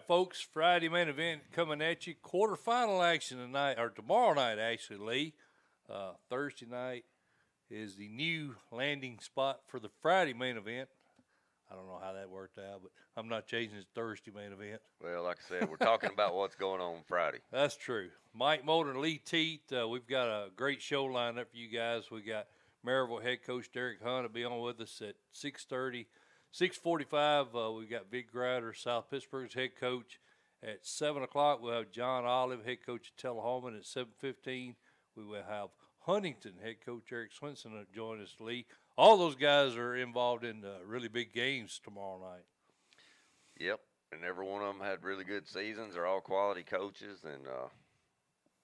right, folks. Friday main event coming at you. Quarterfinal action tonight, or tomorrow night, actually, Lee. Thursday night is the new landing spot for the Friday main event. I don't know how that worked out, but I'm not changing the Thursday main event. Well, like I said, we're talking about what's going on Friday. That's true. Mike Molden and Lee Teat, we've got a great show lined up for you guys. We got Maryville head coach Derek Hunt will be on with us at 6:30. 6:45, we've got Vic Grider, South Pittsburgh's head coach. At 7 o'clock, we'll have John Olive, head coach at Tullahoma. At 7:15, we will have Huntingdon head coach Eric Swinson join us, Lee. All those guys are involved in really big games tomorrow night. Yep, and every one of them had really good seasons. They're all quality coaches, and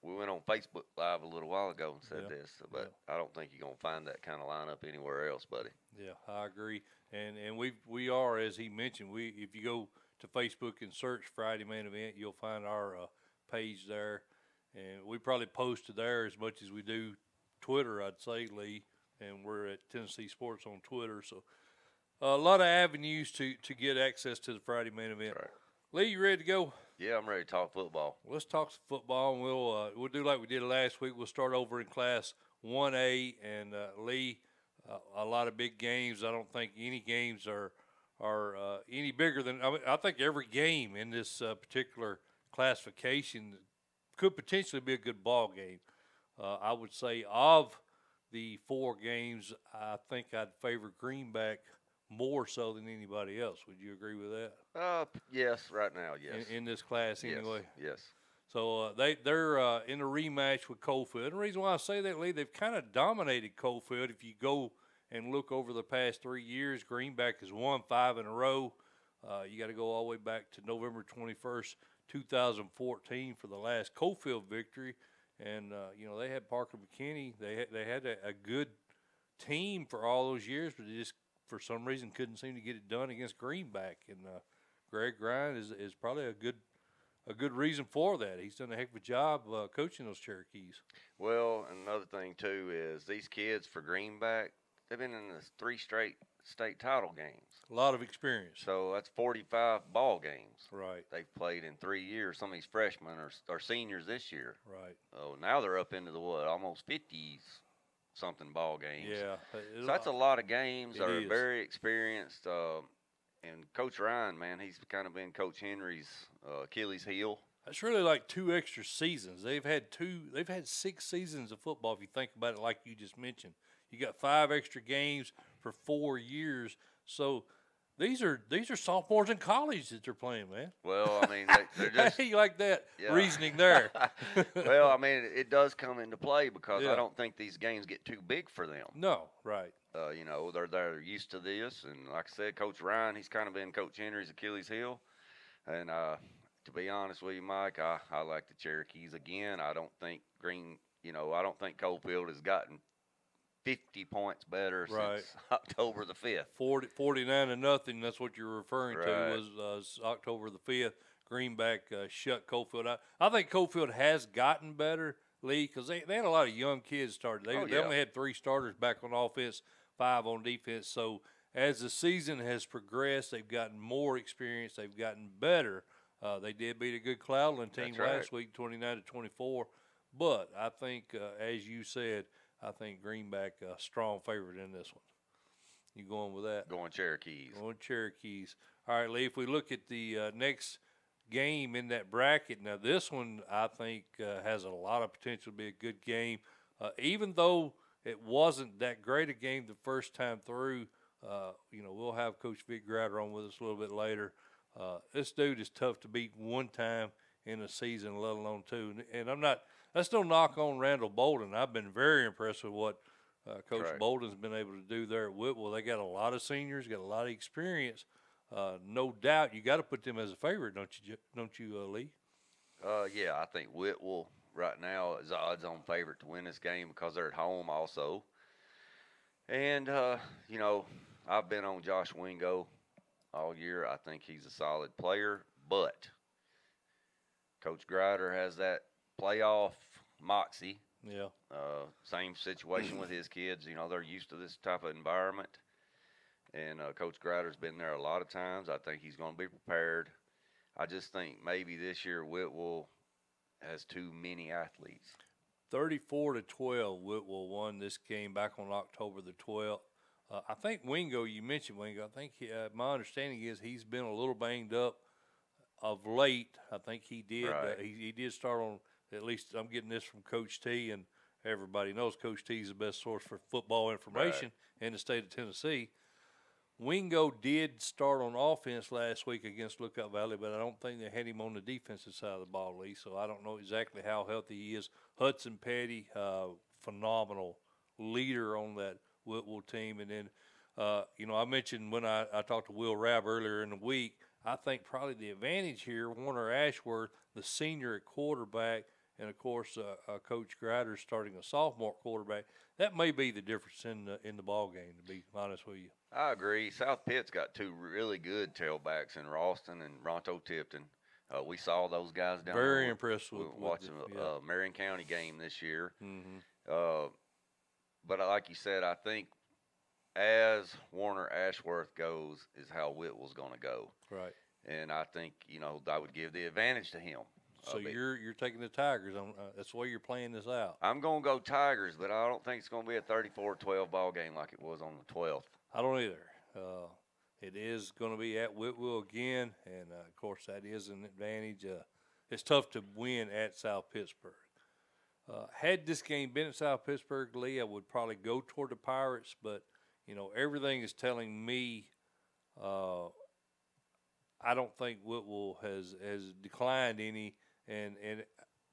we went on Facebook Live a little while ago and said this, but I don't think you're going to find that kind of lineup anywhere else, buddy. Yeah, I agree. And we are, as he mentioned, if you go to Facebook and search Friday main event, you'll find our page there. And we probably posted there as much as we do Twitter, I'd say, Lee. And we're at Tennessee Sports on Twitter. So a lot of avenues to get access to the Friday main event. Right. Lee, you ready to go? Yeah, I'm ready to talk football. Let's talk some football, and we'll do like we did last week. We'll start over in Class 1A, and Lee, a lot of big games. I don't think any games are any bigger than. I think every game in this particular classification could potentially be a good ball game. I would say of the four games, I think I'd favor Greenback more so than anybody else. Would you agree with that? Yes, right now, yes. In this class, anyway. Yes. So they're in a rematch with Coalfield. And the reason why I say that, Lee, they've kind of dominated Coalfield. If you go and look over the past 3 years, Greenback has won 5 in a row. You got to go all the way back to November 21st, 2014 for the last Coalfield victory. And, they had Parker McKinney. They had a good team for all those years, but they just, for some reason, couldn't seem to get it done against Greenback. And Greg Grind is probably a good reason for that. He's done a heck of a job coaching those Cherokees. Well, another thing, too, is these kids for Greenback, they've been in the 3 straight state title games. A lot of experience. So that's 45 ball games. Right. They've played in 3 years. Some of these freshmen are seniors this year. Right. Oh, now they're up into the almost 50-something ball games. Yeah. So that's a lot of games. They're is. very experienced. And Coach Ryan, man, he's kind of been Coach Henry's Achilles heel. That's really like 2 extra seasons. They've had 6 seasons of football, if you think about it like you just mentioned. You got 5 extra games for 4 years. So these are sophomores in college that they're playing, man. Well, I mean, they're just you like that reasoning there. Well, I mean, it does come into play because I don't think these games get too big for them. No, right. They're used to this, and like I said, Coach Ryan, he's kind of been Coach Henry's Achilles heel. And to be honest with you, Mike, I like the Cherokees again. I don't think Coalfield has gotten 50 points better since October the 5th. 49-0. That's what you're referring to was October the 5th. Greenback shut Coalfield out. I think Coalfield has gotten better, Lee, because they had a lot of young kids started. They only had 3 starters back on offense, 5 on defense. So as the season has progressed, they've gotten more experience. They've gotten better. They did beat a good Cloudland team last week, 29-24. But I think, as you said, I think Greenback a strong favorite in this one. You going with that? Going Cherokees. Going Cherokees. All right, Lee, if we look at the next game in that bracket, now this one I think has a lot of potential to be a good game. Even though it wasn't that great a game the first time through, we'll have Coach Vic Grider on with us a little bit later. This dude is tough to beat one time in a season, let alone 2. And that's no knock on Randall Bolden. I've been very impressed with what Coach Bolden's been able to do there at Whitwell. They got a lot of seniors, got a lot of experience. No doubt you got to put them as a favorite, don't you, Lee? Yeah, I think Whitwell right now is odds-on favorite to win this game because they're at home also. And, I've been on Josh Wingo all year. I think he's a solid player, but Coach Grider has that playoff moxie. Yeah. Same situation with his kids. They're used to this type of environment. And Coach Grider's been there a lot of times. I think he's going to be prepared. I just think maybe this year Whitwell has too many athletes. 34-12, Whitwell won this game back on October the 12th. I think Wingo, you mentioned Wingo. I think my understanding is he's been a little banged up of late. I think he did. Right. He did start on, at least I'm getting this from Coach T, and everybody knows Coach T is the best source for football information in the state of Tennessee. Wingo did start on offense last week against Lookout Valley, but I don't think they had him on the defensive side of the ball, Lee, so I don't know exactly how healthy he is. Hudson Petty, phenomenal leader on that Whitwell team. And then, I mentioned when I talked to Will Rabb earlier in the week, I think probably the advantage here, Warner Ashworth, the senior at quarterback, and, of course, Coach Grider starting a sophomore quarterback, that may be the difference in the ball game, to be honest with you. I agree. South Pitt's got two really good tailbacks in Ralston and Ronto Tipton. We saw those guys down there. Very impressed with watching the Marion County game this year. Mm-hmm. But like you said, I think as Warner Ashworth goes is how Whitwell's going to go. Right. And I think, I would give the advantage to him. So you're taking the Tigers. That's the way you're playing this out. I'm going to go Tigers, but I don't think it's going to be a 34-12 ball game like it was on the 12th. I don't either. It is going to be at Whitwell again, and, of course, that is an advantage. It's tough to win at South Pittsburg. Had this game been at South Pittsburg, Lee, I would probably go toward the Pirates, but, everything is telling me I don't think Whitwell has declined any, and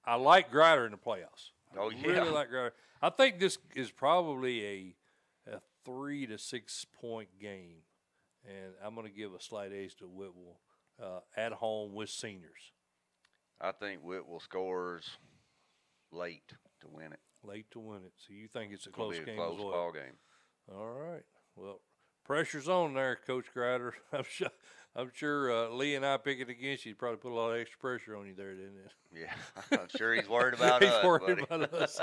I like Grider in the playoffs. Oh, I really like Grider. I think this is probably a 3 to 6 point game, and I'm going to give a slight edge to Whitwell at home with seniors. I think Whitwell scores late to win it. Late to win it. So you think it's a close game close as well? ball game. All right. Well, pressure's on there, Coach Grider. I'm sure Lee and I pick it against you. He'd probably put a lot of extra pressure on you there, didn't it? Yeah, I'm sure he's worried about us. He's worried about us.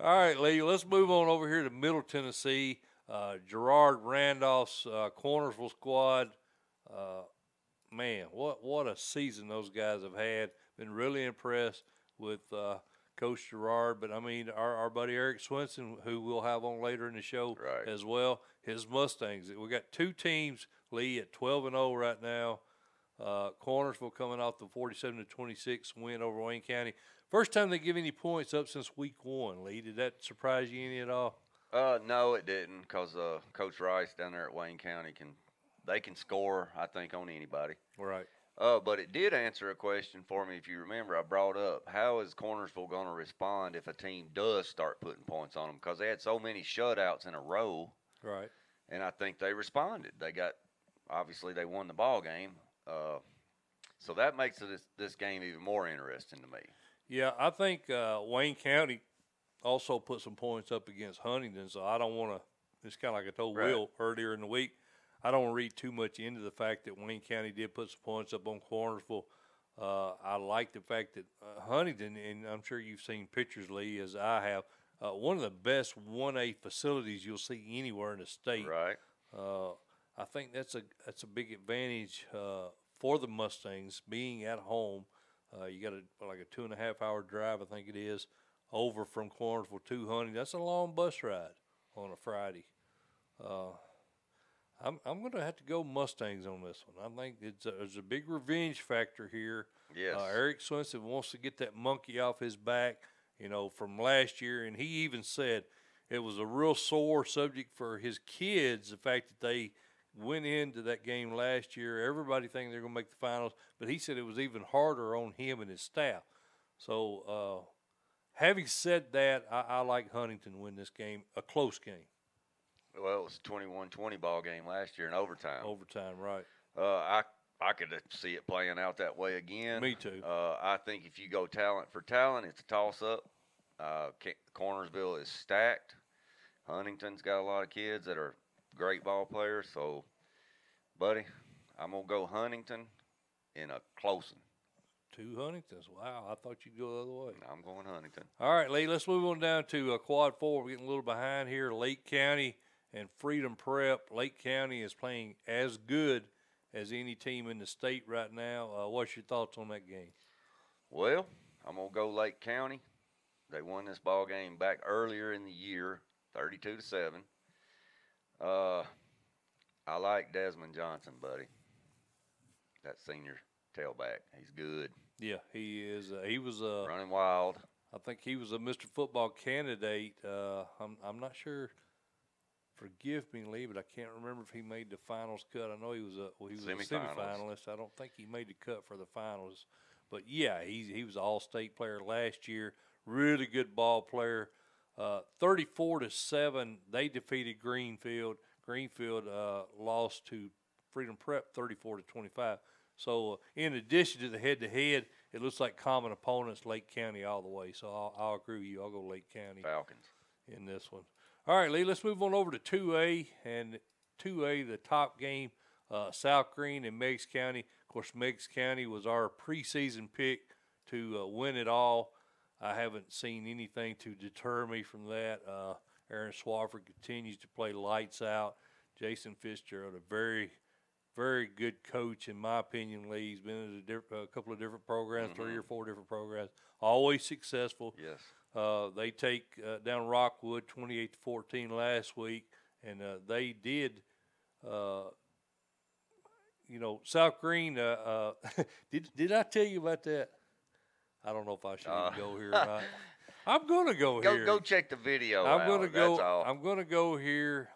All right, Lee, let's move on over here to Middle Tennessee. Gerard Randolph's Cornersville squad. Man, what a season those guys have had. Been really impressed with Coach Gerard. But, I mean, our buddy Eric Swinson, who we'll have on later in the show as well, his Mustangs. We got two teams, Lee, at 12-0 right now. Cornersville coming off the 47-26 win over Wayne County. First time they give any points up since week 1, Lee. Did that surprise you any at all? No, it didn't, because Coach Rice down there at Wayne County can score, I think, on anybody. Right. But it did answer a question for me. If you remember, I brought up, how is Cornersville going to respond if a team does start putting points on them? Because they had so many shutouts in a row. Right. And I think they responded. Obviously, they won the ball game. So that makes this game even more interesting to me. Yeah, I think Wayne County also put some points up against Huntingdon, so I don't want to – it's kind of like I told Will earlier in the week. I don't read too much into the fact that Wayne County did put some points up on Cornersville. I like the fact that Huntingdon, and I'm sure you've seen pictures, Lee, as I have, one of the best 1A facilities you'll see anywhere in the state. Right. I think that's a big advantage for the Mustangs being at home. You got like a 2.5-hour drive, I think it is, over from Cornersville to Huntingdon. That's a long bus ride on a Friday. I'm going to have to go Mustangs on this one. I think there's a big revenge factor here. Yes. Eric Swinson wants to get that monkey off his back, from last year, and he even said it was a real sore subject for his kids, the fact that they went into that game last year. Everybody thinking they're going to make the finals, but he said it was even harder on him and his staff. So, having said that, I like Huntington win this game, a close game. Well, it was a 21-20 ball game last year in overtime. Overtime, right. I could see it playing out that way again. Me too. I think if you go talent for talent, it's a toss-up. Cornersville is stacked. Huntington's got a lot of kids that are great ball players. So, buddy, I'm going to go Huntington in a close one. 2 Huntingtons. Wow, I thought you'd go the other way. I'm going Huntington. All right, Lee, let's move on down to Quad 4. We're getting a little behind here. Lake County and Freedom Prep. Lake County is playing as good as any team in the state right now. What's your thoughts on that game? Well, I'm gonna go Lake County. They won this ball game back earlier in the year, 32-7. I like Desmond Johnson, buddy. That senior tailback, he's good. Yeah, he is. He was running wild. I think he was a Mr. Football candidate. I'm not sure. Forgive me, Lee, but I can't remember if he made the finals cut. I know he was a semifinalist. I don't think he made the cut for the finals. But yeah, he was an all-state player last year. Really good ball player. 34-7, they defeated Greenfield. Greenfield lost to Freedom Prep 34-25. So in addition to the head-to-head, it looks like common opponents, Lake County all the way. So I'll agree with you. I'll go Lake County. Falcons. In this one. All right, Lee, let's move on over to 2A. And 2A, the top game, South Green and Meigs County. Of course, Meigs County was our preseason pick to win it all. I haven't seen anything to deter me from that. Aaron Swafford continues to play lights out. Jason Fitzgerald, a very, very good coach, in my opinion, Lee. He's been at a couple of different programs, 3 or 4 different programs. Always successful. Yes. They take down Rockwood 28-14 last week, and they did. South Green. Did I tell you about that? I don't know if I should even go here or not. I'm gonna go here. Go check the video. I'm gonna go. That's all. I'm gonna go here.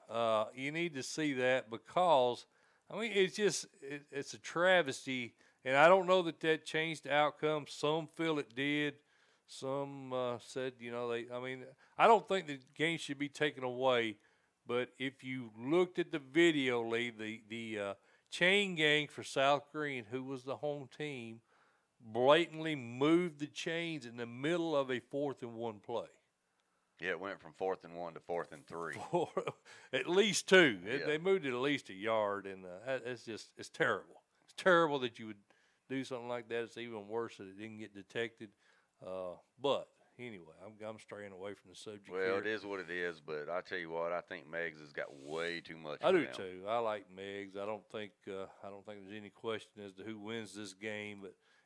You need to see that because it's a travesty, and I don't know that changed the outcome. Some feel it did. Some said, I don't think the game should be taken away. But if you looked at the video, Lee, the chain gang for South Green, who was the home team, blatantly moved the chains in the middle of a 4th-and-1 play. Yeah, it went from 4th-and-1 to 4th-and-3. At least 2. Yeah. They moved it at least a yard, and it's terrible. It's terrible that you would do something like that. It's even worse that it didn't get detected. But anyway, I'm straying away from the subject. Well, here. It is what it is, but I tell you what, I think Meigs has got way too much. I do too. I like Meigs. I don't think there's any question as to who wins this game,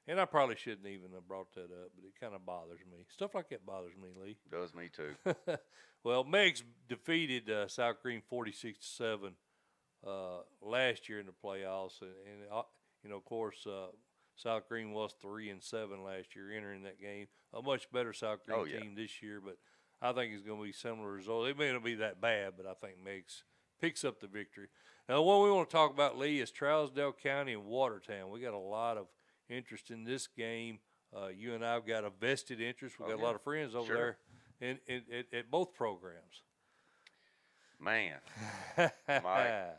and I probably shouldn't even have brought that up, but it kind of bothers me. Stuff like that bothers me, Lee. Does me too. Well, Meigs defeated South Green 46-7 last year in the playoffs, and of course. South Green was 3-7 last year entering that game. A much better South Green team this year, but I think it's going to be similar results. It may not be that bad, but I think Meigs picks up the victory. Now, what we want to talk about, Lee, is Trousdale County and Watertown. We got a lot of interest in this game. You and I have got a vested interest. We've got a lot of friends over there at both programs. Man, Mike.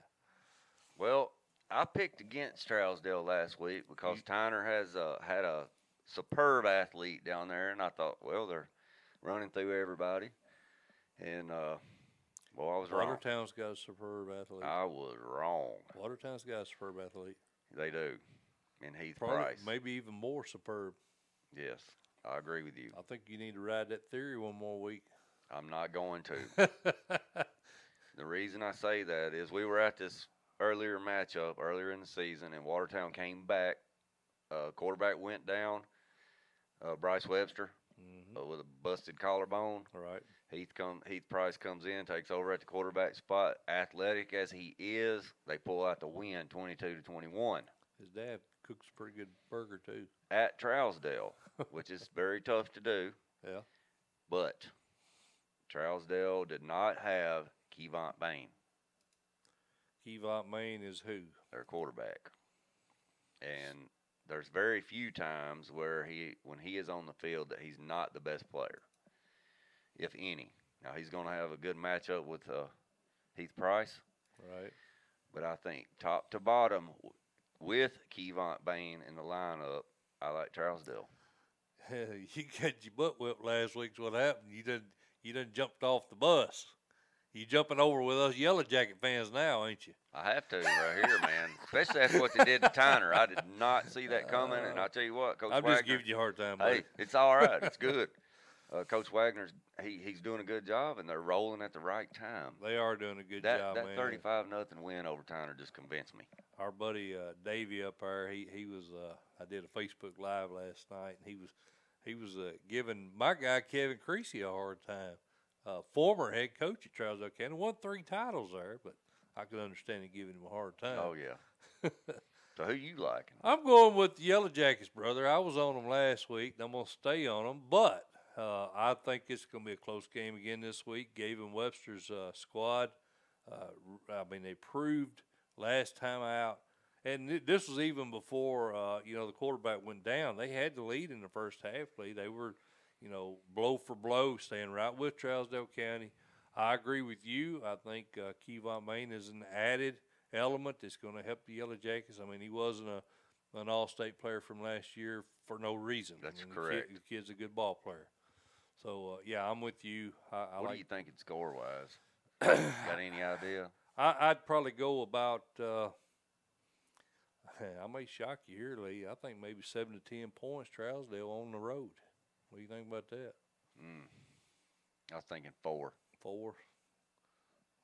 Well, I picked against Trousdale last week because Tyner has had a superb athlete down there, and I thought, well, they're running through everybody, and I was wrong. Watertown's got a superb athlete. I was wrong. Watertown's got a superb athlete. They do, and Heath Probably, Price. maybe even more superb. Yes, I agree with you. I think you need to ride that theory one more week. I'm not going to. The reason I say that is we were at this earlier matchup earlier in the season, and Watertown came back. Quarterback went down, Bryce Webster, with a busted collarbone. All right. Heath Price comes in, takes over at the quarterback spot. Athletic as he is, they pull out the win, 22-21. His dad cooks a pretty good burger too. At Trousdale, which is very tough to do. Yeah. But Trousdale did not have Kevont Bain. Kevont Bain is who? Their quarterback. And there's very few times where when he is on the field that he's not the best player, if any. Now, he's going to have a good matchup with Heath Price. Right. But I think top to bottom, with Kevont Bain in the lineup, I like Trousdale. You got your butt whipped last week. What happened? You done jumped off the bus. You jumping over with us Yellow Jacket fans now, ain't you? I have to right here, man. Especially after what they did to Tyner. I did not see that coming, and I'll tell you what, Coach Wagner. I'm just giving you a hard time, buddy. Hey, it's all right. It's good. Coach Wagner's he's doing a good job, and they're rolling at the right time. They are doing a good job, that man. That 35-0 win over Tyner just convinced me. our buddy Davey up there, he was I did a Facebook Live last night, and he was giving my guy Kevin Creasy a hard time. Former head coach at Trousdale County, won 3 titles there, but I could understand him giving him a hard time. Oh yeah. So who you liking? I'm going with the Yellow Jackets, brother. I was on them last week, and I'm going to stay on them, but I think it's going to be a close game again this week. Gavin Webster's squad, they proved last time out, and this was even before, the quarterback went down. They had the lead in the first half. They were, blow for blow, staying right with Trousdale County. I agree with you. I think Kevon Main is an added element that's going to help the Yellow Jackets. I mean, he wasn't an all-state player from last year for no reason. That's correct. The kid's a good ball player. So, I'm with you. What do you thinking score-wise? Got any idea? I'd probably go about I may shock you here, Lee. I think maybe 7 to 10 points, Trousdale on the road. What do you think about that? I was thinking 4. 4?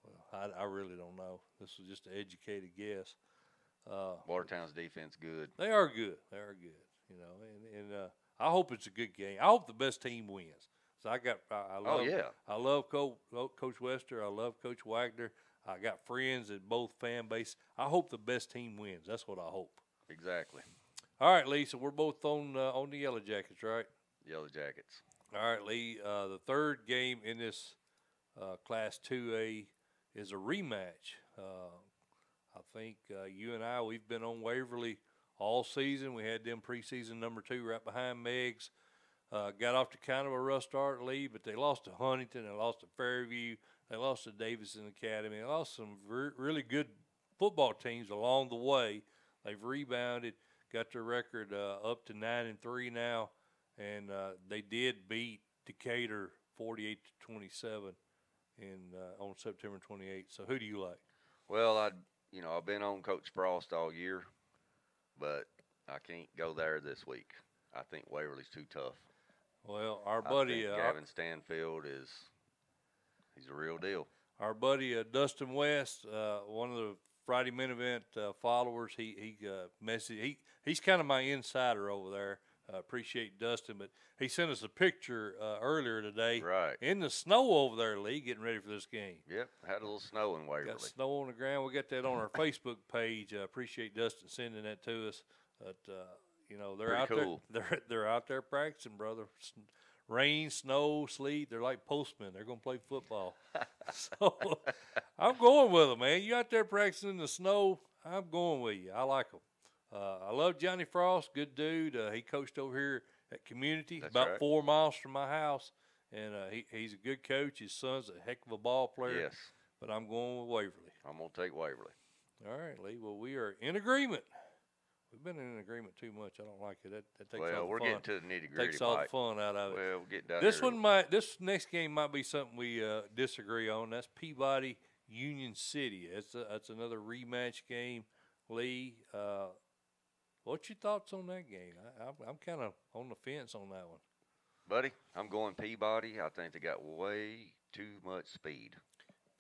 Well, I really don't know. This was just an educated guess. Watertown's defense good. They are good. They are good. And I hope it's a good game. I hope the best team wins. So I love Coach Wester. I love Coach Wagner. I got friends at both fan bases. I hope the best team wins. That's what I hope. Exactly. All right, Lee. So we're both on the Yellow Jackets, right? Yellow Jackets. All right, Lee. The third game in this Class 2A is a rematch. I think you and I, we've been on Waverly all season. We had them preseason number 2 right behind Meggs. Got off to kind of a rough start, Lee, but they lost to Huntingdon, they lost to Fairview, they lost to Davidson Academy, they lost some really good football teams along the way. They've rebounded, got their record up to 9-3 now, and they did beat Decatur 48-27 on September 28th. So who do you like? Well, I've been on Coach Frost all year, but I can't go there this week. I think Waverly's too tough. Well, our buddy Gavin Stanfield he's a real deal. Our buddy Dustin West, one of the Friday Men Event followers, he messaged. He's kind of my insider over there. Appreciate Dustin, but he sent us a picture earlier today. Right. In the snow over there, Lee, getting ready for this game. Yep, had a little snow in Waverly. Got snow on the ground. We got that on our Facebook page. Appreciate Dustin sending that to us. But they're pretty out cool. there. They're out there practicing, brother. Rain, snow, sleet. They're like postmen. They're gonna play football. So I'm going with them, man. You out there practicing in the snow? I'm going with you. I like them. I love Johnny Frost. Good dude. He coached over here at Community, That's about right. 4 miles from my house, and he's a good coach. His son's a heck of a ball player. Yes. But I'm going with Waverly. I'm gonna take Waverly. All right, Lee. Well, we are in agreement. We've been in agreement too much. I don't like it. That takes all the fun. Well, we're getting to the nitty-gritty. Takes all the fun out of it. Well, we'll get down This next game might be something we disagree on. That's Peabody Union City. That's another rematch game. Lee, what's your thoughts on that game? I'm kind of on the fence on that one. Buddy, I'm going Peabody. I think they got way too much speed.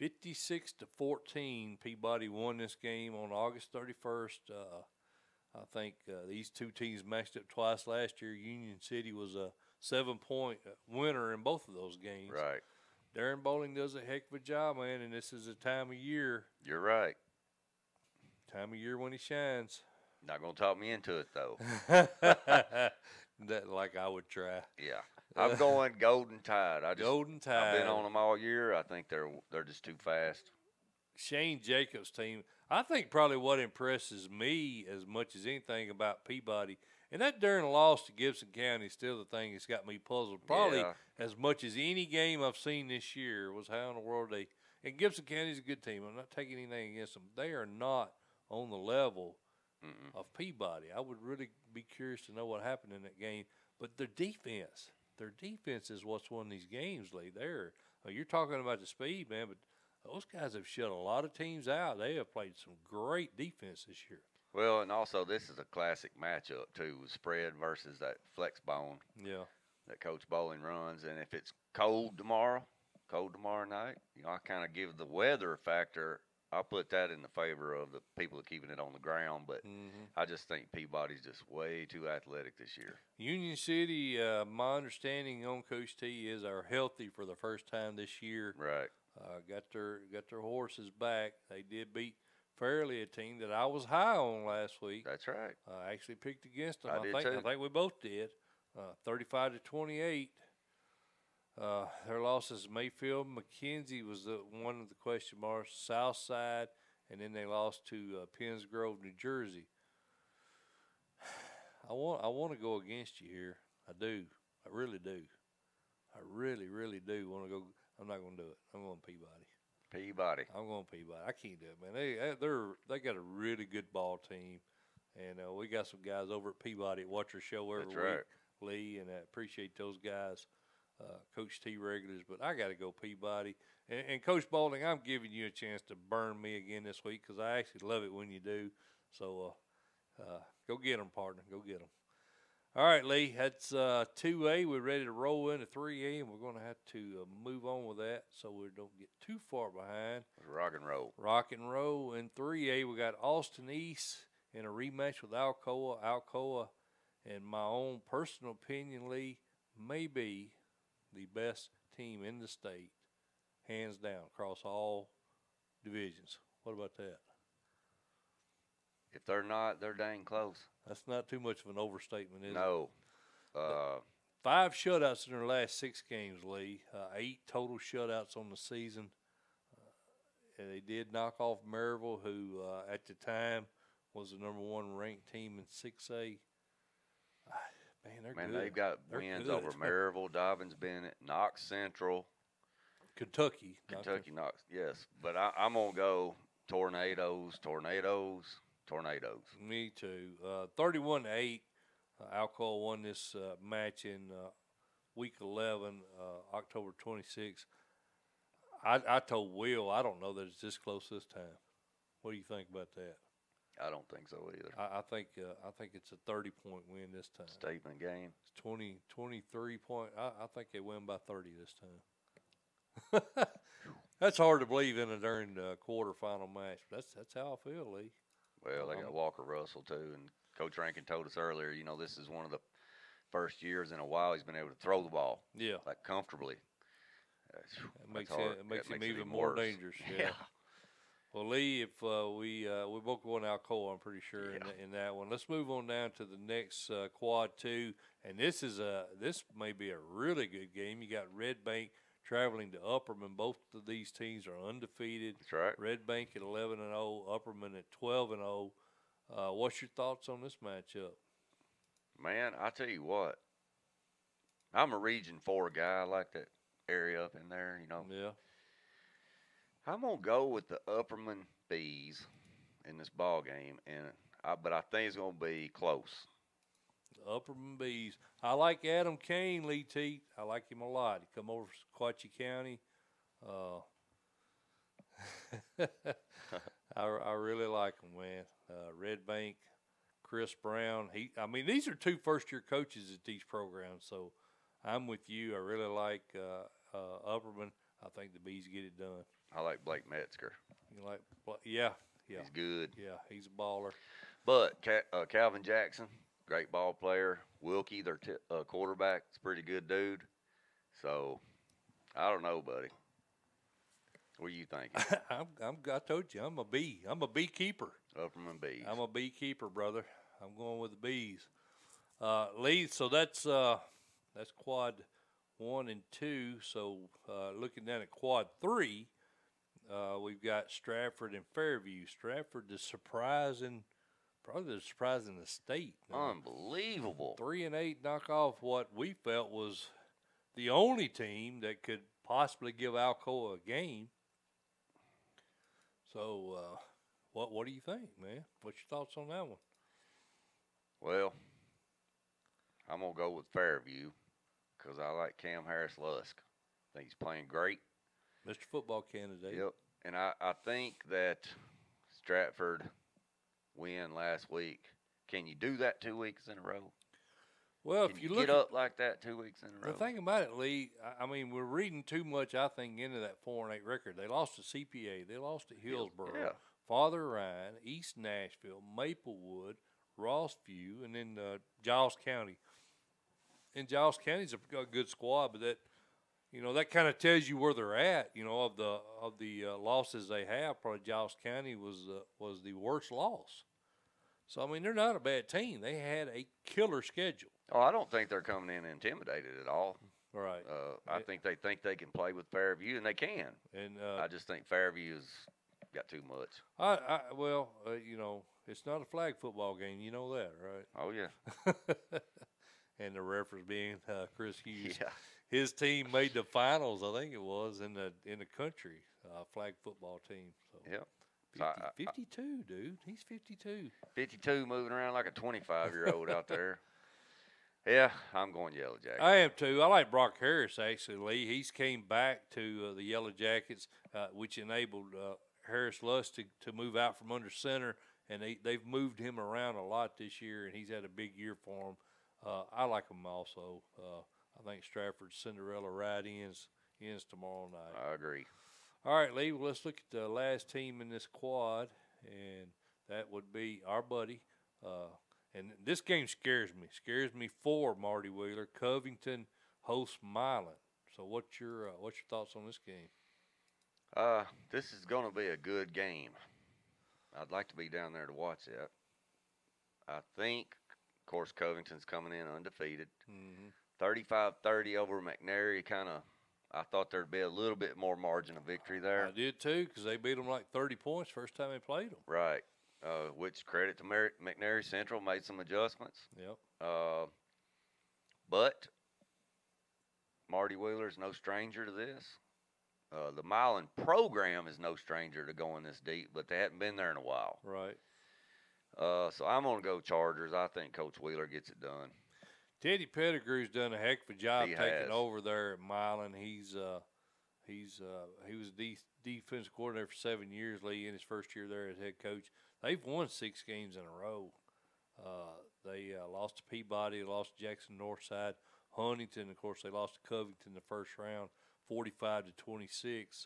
56-14, Peabody won this game on August 31st. I think these two teams matched up twice last year. Union City was a 7-point winner in both of those games. Right. Darren Bowling does a heck of a job, man, and this is a time of year. You're right. Time of year when he shines. Not going to talk me into it, though. That, like I would try. Yeah. I'm going Golden Tide. Golden Tide. I've been on them all year. I think they're just too fast. Shane Jacobs' team, I think probably what impresses me as much as anything about Peabody, and that during loss to Gibson County is still the thing that's got me puzzled. Probably as much as any game I've seen this year was how in the world and Gibson County's a good team. I'm not taking anything against them. They are not on the level of Peabody. I would really be curious to know what happened in that game. But their defense is what's won these games, Lee. You're talking about the speed, man, but those guys have shut a lot of teams out. They have played some great defense this year. Well, and also this is a classic matchup, too, spread versus that flex bone that Coach Bowling runs. And if it's cold tomorrow night, I kind of give the weather factor I'll put that in the favor of the people keeping it on the ground, but I just think Peabody's just way too athletic this year. Union City, my understanding on Coach T is are healthy for the first time this year. Right. Got their horses back. They did beat Fairleigh, a team that I was high on last week. That's right. I actually picked against them. I did too. I think we both did. 35-28. Their losses, Mayfield, McKenzie was one of the question marks, Southside, and then they lost to Penns Grove, New Jersey. I want to go against you here. I do. I really do. I really, really do want to go. I'm not going to do it. I'm going Peabody. Peabody. I'm going Peabody. I can't do it, man. They got a really good ball team, and we got some guys over at Peabody that watch our show every week. Right. Lee, and I appreciate those guys, Coach T regulars. But I got to go Peabody. And Coach Balding, I'm giving you a chance to burn me again this week because I actually love it when you do. So go get them, partner. Go get them. All right, Lee, that's 2A. We're ready to roll into 3A, and we're going to have to move on with that so we don't get too far behind. Rock and roll. Rock and roll. In 3A, we got Austin East in a rematch with Alcoa. Alcoa, in my own personal opinion, Lee, may be the best team in the state, hands down, across all divisions. What about that? If they're not, they're dang close. That's not too much of an overstatement, is it? No. 5 shutouts in their last 6 games, Lee. 8 total shutouts on the season. And they did knock off Maryville, who at the time was the #1 ranked team in 6A. Man, they're good. They've got wins over Maryville, Dobbins-Bennett, Knox Central. Kentucky, Knox, yes. But I'm going to go Tornadoes. Me too. 31-8. Alcoa won this match in week 11, October 26th. I told Will I don't know that it's this close this time. What do you think about that? I don't think so either. I think it's a 30-point win this time. Statement game. It's 23 point. I think they win by 30 this time. That's hard to believe in a during quarterfinal match. But that's how I feel, Lee. Well, they got Walker Russell too, and Coach Rankin told us earlier. This is one of the first years in a while he's been able to throw the ball. Yeah, like comfortably. It makes him even more dangerous. Yeah. Well, Lee, if we both go on Alcoa, I'm pretty sure in that one. Let's move on down to the next quad 2, and this may be a really good game. You got Red Bank traveling to Upperman. Both of these teams are undefeated. That's right. Red Bank at 11-0, Upperman at 12-0. What's your thoughts on this matchup? Man, I tell you what, I'm a Region 4 guy. I like that area up in there, Yeah. I'm gonna go with the Upperman Bees in this ball game, but I think it's gonna be close. Upperman Bees. I like Adam Kane, Lee Teat. I like him a lot. He come over from Sequatchie County. I really like him, man. Red Bank, Chris Brown. These are 2 first-year coaches at these programs, so I'm with you. I really like Upperman. I think the Bees get it done. I like Blake Metzger. You like? Yeah. He's good. Yeah, he's a baller. But Calvin Jackson, great ball player. Wilkie, their quarterback, is a pretty good dude. So, I don't know, buddy. What are you thinking? I told you, I'm a bee. I'm a beekeeper. Upperman Bees. I'm a beekeeper, brother. I'm going with the Bees. Lee, so that's quad 1 and 2. So looking down at quad 3, we've got Stratford and Fairview. Stratford is probably the surprise in the state. Unbelievable. 3-8 knock off what we felt was the only team that could possibly give Alcoa a game. So, what do you think, man? What's your thoughts on that one? Well, I'm going to go with Fairview because I like Cam Harris-Lusk. I think he's playing great. Mr. Football candidate. Yep. And I think that Stratford win last week. Can you do that 2 weeks in a row? Well, Can if you you look get up like that 2 weeks in a row? the thing about it, Lee, I mean, we're reading too much, I think, into that 4-8 record. They lost to CPA. They lost to Hillsboro, Yeah. Father Ryan, East Nashville, Maplewood, Rossview, and then Giles County. And Giles County's a good squad, but that, you know, that kind of tells you where they're at. You know, of the losses they have, probably Giles County was the worst loss. So I mean, they're not a bad team. They had a killer schedule. Oh, I don't think they're coming in intimidated at all. Right. I think they can play with Fairview, and they can. And I just think Fairview's got too much. well, you know, it's not a flag football game. You know that, right? Oh yeah. And the reference being Chris Hughes. Yeah. His team made the finals, I think it was, in the country flag football team. So Yep. 52, dude. He's 52. 52 moving around like a 25-year-old out there. Yeah, I'm going Yellow Jackets. I am too. I like Brock Harris, actually, Lee. He's came back to the Yellow Jackets, which enabled Harris Lust to move out from under center, and they've moved him around a lot this year, and he's had a big year for him. I like him also. I think Stratford's Cinderella ride ends tomorrow night. I agree. All right, Lee, well, let's look at the last team in this quad, and that would be our buddy. And this game scares me for Marty Wheeler. Covington hosts Milan. So what's your thoughts on this game? This is going to be a good game. I'd like to be down there to watch that. I think, of course, Covington's coming in undefeated. 35-30 over McNary. I thought there'd be a little bit more margin of victory there. I did too, because they beat them like 30 points first time they played them. Right. Which credit to McNary Central, made some adjustments. Yep. But Marty Wheeler's no stranger to this. The Milan program is no stranger to going this deep, but they hadn't been there in a while. Right. So I'm going to go Chargers. I think Coach Wheeler gets it done. Teddy Pettigrew's done a heck of a job He taking has. over there at Milan. He was defensive coordinator for 7 years, Lee, in his first year there as head coach. They've won 6 games in a row. They lost to Peabody, lost to Jackson Northside, Huntingdon. Of course, they lost to Covington in the first round, 45-26.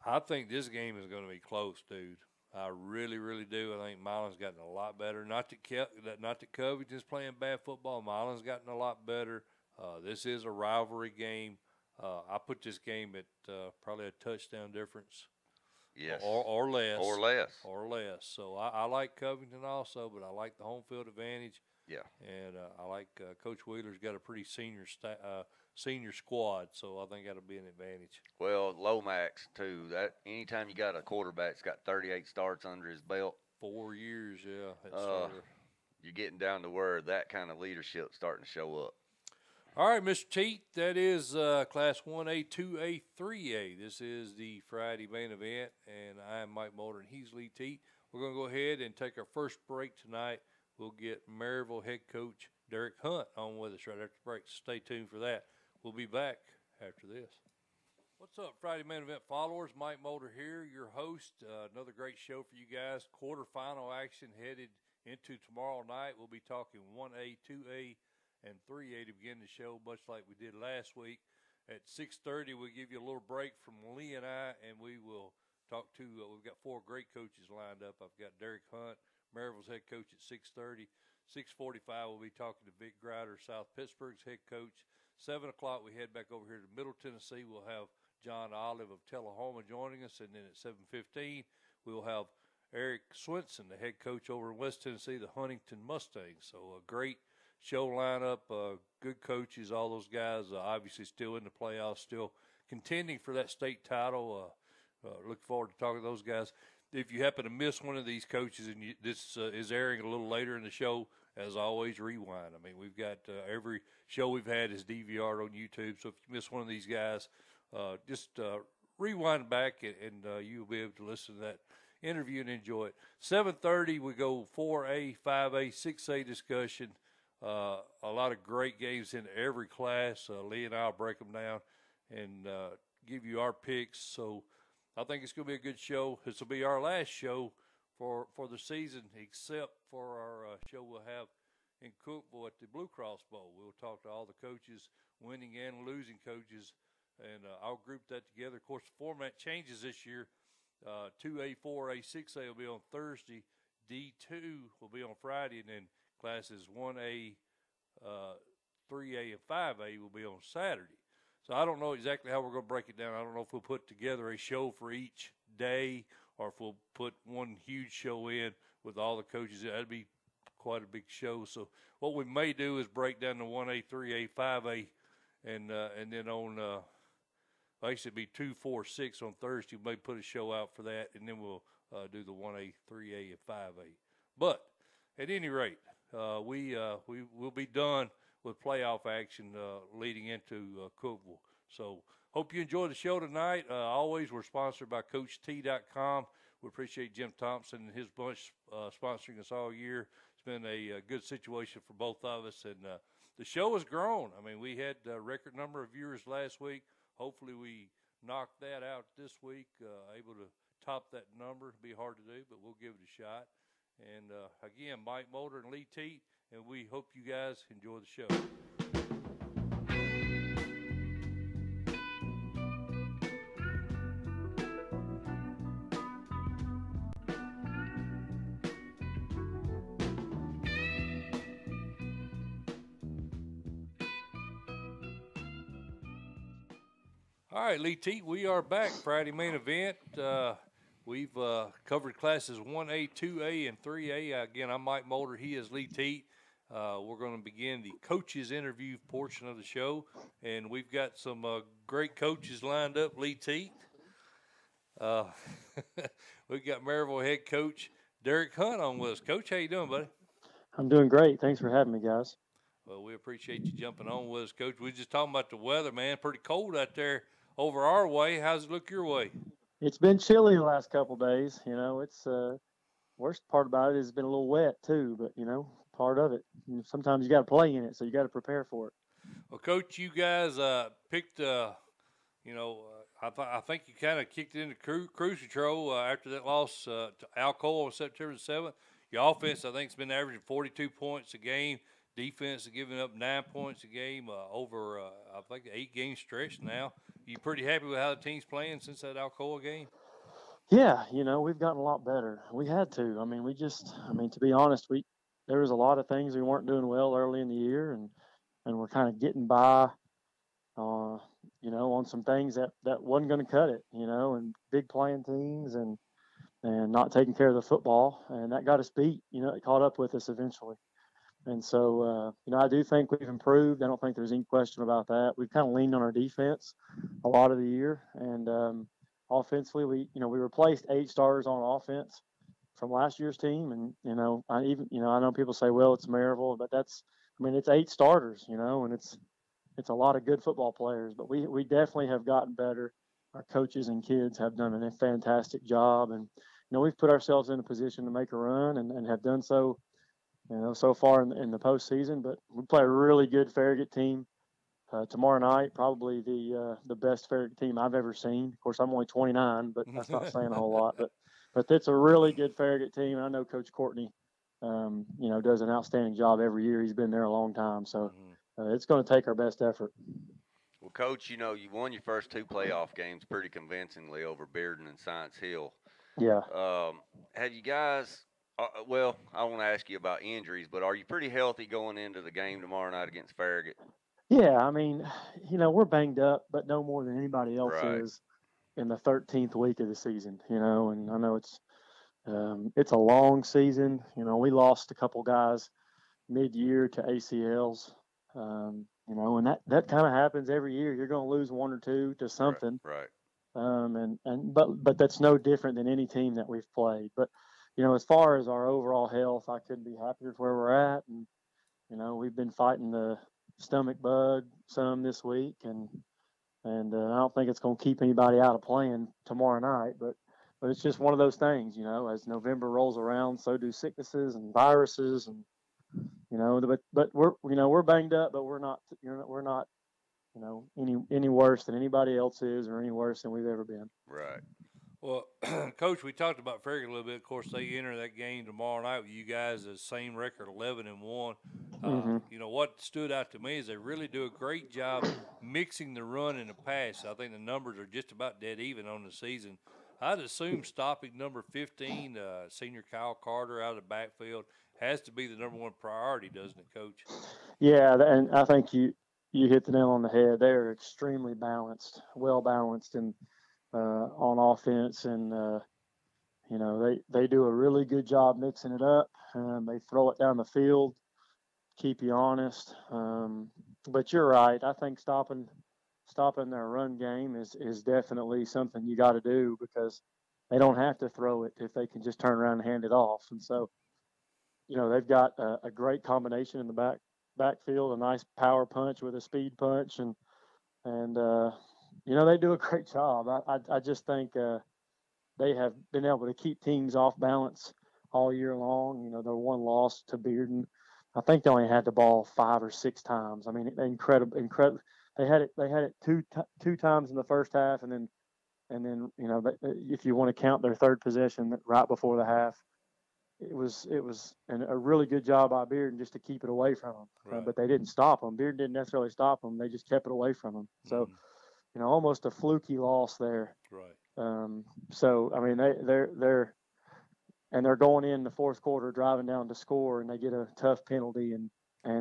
I think this game is going to be close, dude. I really, really do. I think Milan's gotten a lot better. Not that Covington's playing bad football. Milan's gotten a lot better. This is a rivalry game. I put this game at probably a touchdown difference. Yes. Or less. Or less. Or less. So I like Covington also, but I like the home field advantage. Yeah. And I like Coach Wheeler's got a pretty senior squad, so I think that'll be an advantage. Well, Lomax too. That anytime you got a quarterback that's got 38 starts under his belt, 4 years, yeah. you're getting down to where that kind of leadership's starting to show up. All right, Mr. Teat, that is Class 1A, 2A, 3A. This is the Friday main event, and I am Mike Mulder, and he's Lee Teat. We're going to go ahead and take our first break tonight. We'll get Maryville head coach Derek Hunt on with us right after the break, so stay tuned for that. We'll be back after this. What's up, Friday main event followers? Mike Mulder here, your host. Another great show for you guys. Quarterfinal action headed into tomorrow night. We'll be talking 1A, 2A, and 3A to begin the show, much like we did last week. At 6:30, we'll give you a little break from Lee and I, and we will talk to, we've got 4 great coaches lined up. I've got Derek Hunt, Maryville's head coach at 6:30. 6:45, we'll be talking to Vic Grider, South Pittsburg's head coach. 7 o'clock, we head back over here to Middle Tennessee. We'll have John Olive of Tullahoma joining us, and then at 7:15, we'll have Eric Swinson, the head coach over in West Tennessee, the Huntingdon Mustangs. So a great show lineup, good coaches, all those guys obviously still in the playoffs, still contending for that state title. Look forward to talking to those guys. If you happen to miss one of these coaches and this is airing a little later in the show, as always, rewind. I mean, we've got every show we've had is DVR'd on YouTube. So if you miss one of these guys, just rewind back and you'll be able to listen to that interview and enjoy it. 7:30, we go 4A, 5A, 6A discussion. A lot of great games in every class. Lee and I will break them down and give you our picks. So I think it's going to be a good show. This will be our last show for the season, except for our show we'll have in Cookville at the Blue Cross Bowl. We'll talk to all the coaches, winning and losing coaches, and I'll group that together. Of course, the format changes this year. 2A, 4A, 6A will be on Thursday. D2 will be on Friday, and then classes 1A, 3A, and 5A will be on Saturday. So I don't know exactly how we're going to break it down. I don't know if we'll put together a show for each day or if we'll put one huge show in with all the coaches. That'd be quite a big show. So what we may do is break down the 1A, 3A, 5A, and then on actually it'd be 2, 4, 6 on Thursday. We may put a show out for that, and then we'll do the 1A, 3A, and 5A. But at any rate, we will be done with playoff action leading into Cookville. So hope you enjoy the show tonight. Always, we're sponsored by CoachT.com. We appreciate Jim Thompson and his bunch sponsoring us all year. It's been a good situation for both of us, and the show has grown. I mean, we had a record number of viewers last week. Hopefully we knock that out this week, able to top that number. It'll be hard to do, but we'll give it a shot. And again, Mike Mulder and Lee Teat, and we hope you guys enjoy the show. All right, Lee Teat, we are back. Friday main event. We've covered classes 1A, 2A, and 3A. Again, I'm Mike Mulder. He is Lee Teat. We're going to begin the coaches interview portion of the show, and we've got some great coaches lined up. Lee Teat. We've got Maryville head coach Derek Hunt on with us. Coach, how you doing, buddy? I'm doing great. Thanks for having me, guys. Well, we appreciate you jumping on with us, Coach. We were just talking about the weather, man. Pretty cold out there over our way. How's it look your way? It's been chilly the last couple of days. You know, it's worst part about it is it's been a little wet too, but you know, part of it. Sometimes you got to play in it, so you got to prepare for it. Well, Coach, you guys picked, I think you kind of kicked it into cruise control after that loss to Alcoa on September the 7th. Your offense, I think, has been averaging 42 points a game. Defense is giving up 9 points a game over, I think, 8-game stretch now. You pretty happy with how the team's playing since that Alcoa game? Yeah, you know, we've gotten a lot better. We had to. I mean, to be honest, there was a lot of things we weren't doing well early in the year, and we're kind of getting by, you know, on some things that wasn't going to cut it, you know, and big playing teams and not taking care of the football, and that got us beat. You know, it caught up with us eventually. And so, you know, I do think we've improved. I don't think there's any question about that. We've kind of leaned on our defense a lot of the year. And offensively, we replaced 8 starters on offense from last year's team. And, you know, I know people say, well, it's Maryville, but it's 8 starters, you know, and it's a lot of good football players. But we definitely have gotten better. Our coaches and kids have done a fantastic job. And, you know, we've put ourselves in a position to make a run and have done so, you know, so far in the postseason. But we play a really good Farragut team tomorrow night. Probably the best Farragut team I've ever seen. Of course, I'm only 29, but that's not saying a whole lot. But it's a really good Farragut team. I know Coach Courtney, you know, does an outstanding job every year. He's been there a long time, so it's going to take our best effort. Well, Coach, you know, you won your first 2 playoff games pretty convincingly over Bearden and Science Hill. Yeah. Have you guys? Well, I want to ask you about injuries, but are you pretty healthy going into the game tomorrow night against Farragut? Yeah, I mean, you know, we're banged up, but no more than anybody else is in the 13th week of the season, you know, and I know it's a long season. You know, we lost a couple guys mid-year to ACLs, you know, and that kind of happens every year. You're going to lose 1 or 2 to something. Right. But that's no different than any team that we've played. But, you know, as far as our overall health, I couldn't be happier with where we're at. And, you know, we've been fighting the stomach bug some this week, and I don't think it's going to keep anybody out of playing tomorrow night. But it's just one of those things, you know, as November rolls around, so do sicknesses and viruses, and, you know, but we're banged up, but we're not, you know, any worse than anybody else is, or any worse than we've ever been. Right. Well, Coach, we talked about Farragut a little bit. Of course, they enter that game tomorrow night with you guys the same record, 11-1. Mm-hmm. What stood out to me is they really do a great job mixing the run and the pass. I think the numbers are just about dead even on the season. I'd assume stopping number 15, senior Kyle Carter, out of the backfield has to be the number one priority, doesn't it, Coach? Yeah, and I think you hit the nail on the head. They're extremely balanced, well balanced, and on offense, and they do a really good job mixing it up. They throw it down the field, keep you honest. But you're right. I think stopping their run game is definitely something you got to do, because they don't have to throw it if they can just turn around and hand it off. And so, they've got a great combination in the backfield, a nice power punch with a speed punch, and they do a great job. I just think they have been able to keep teams off balance all year long. Their one loss to Bearden, I think they only had the ball 5 or 6 times. I mean, incredible. They had it two times in the first half, and then if you want to count their third possession right before the half, it was a really good job by Bearden just to keep it away from them. Right. But they didn't stop them. Bearden didn't necessarily stop them. They just kept it away from them. So, almost a fluky loss there. Right. So I mean, they're going in the fourth quarter driving down to score, and they get a tough penalty, and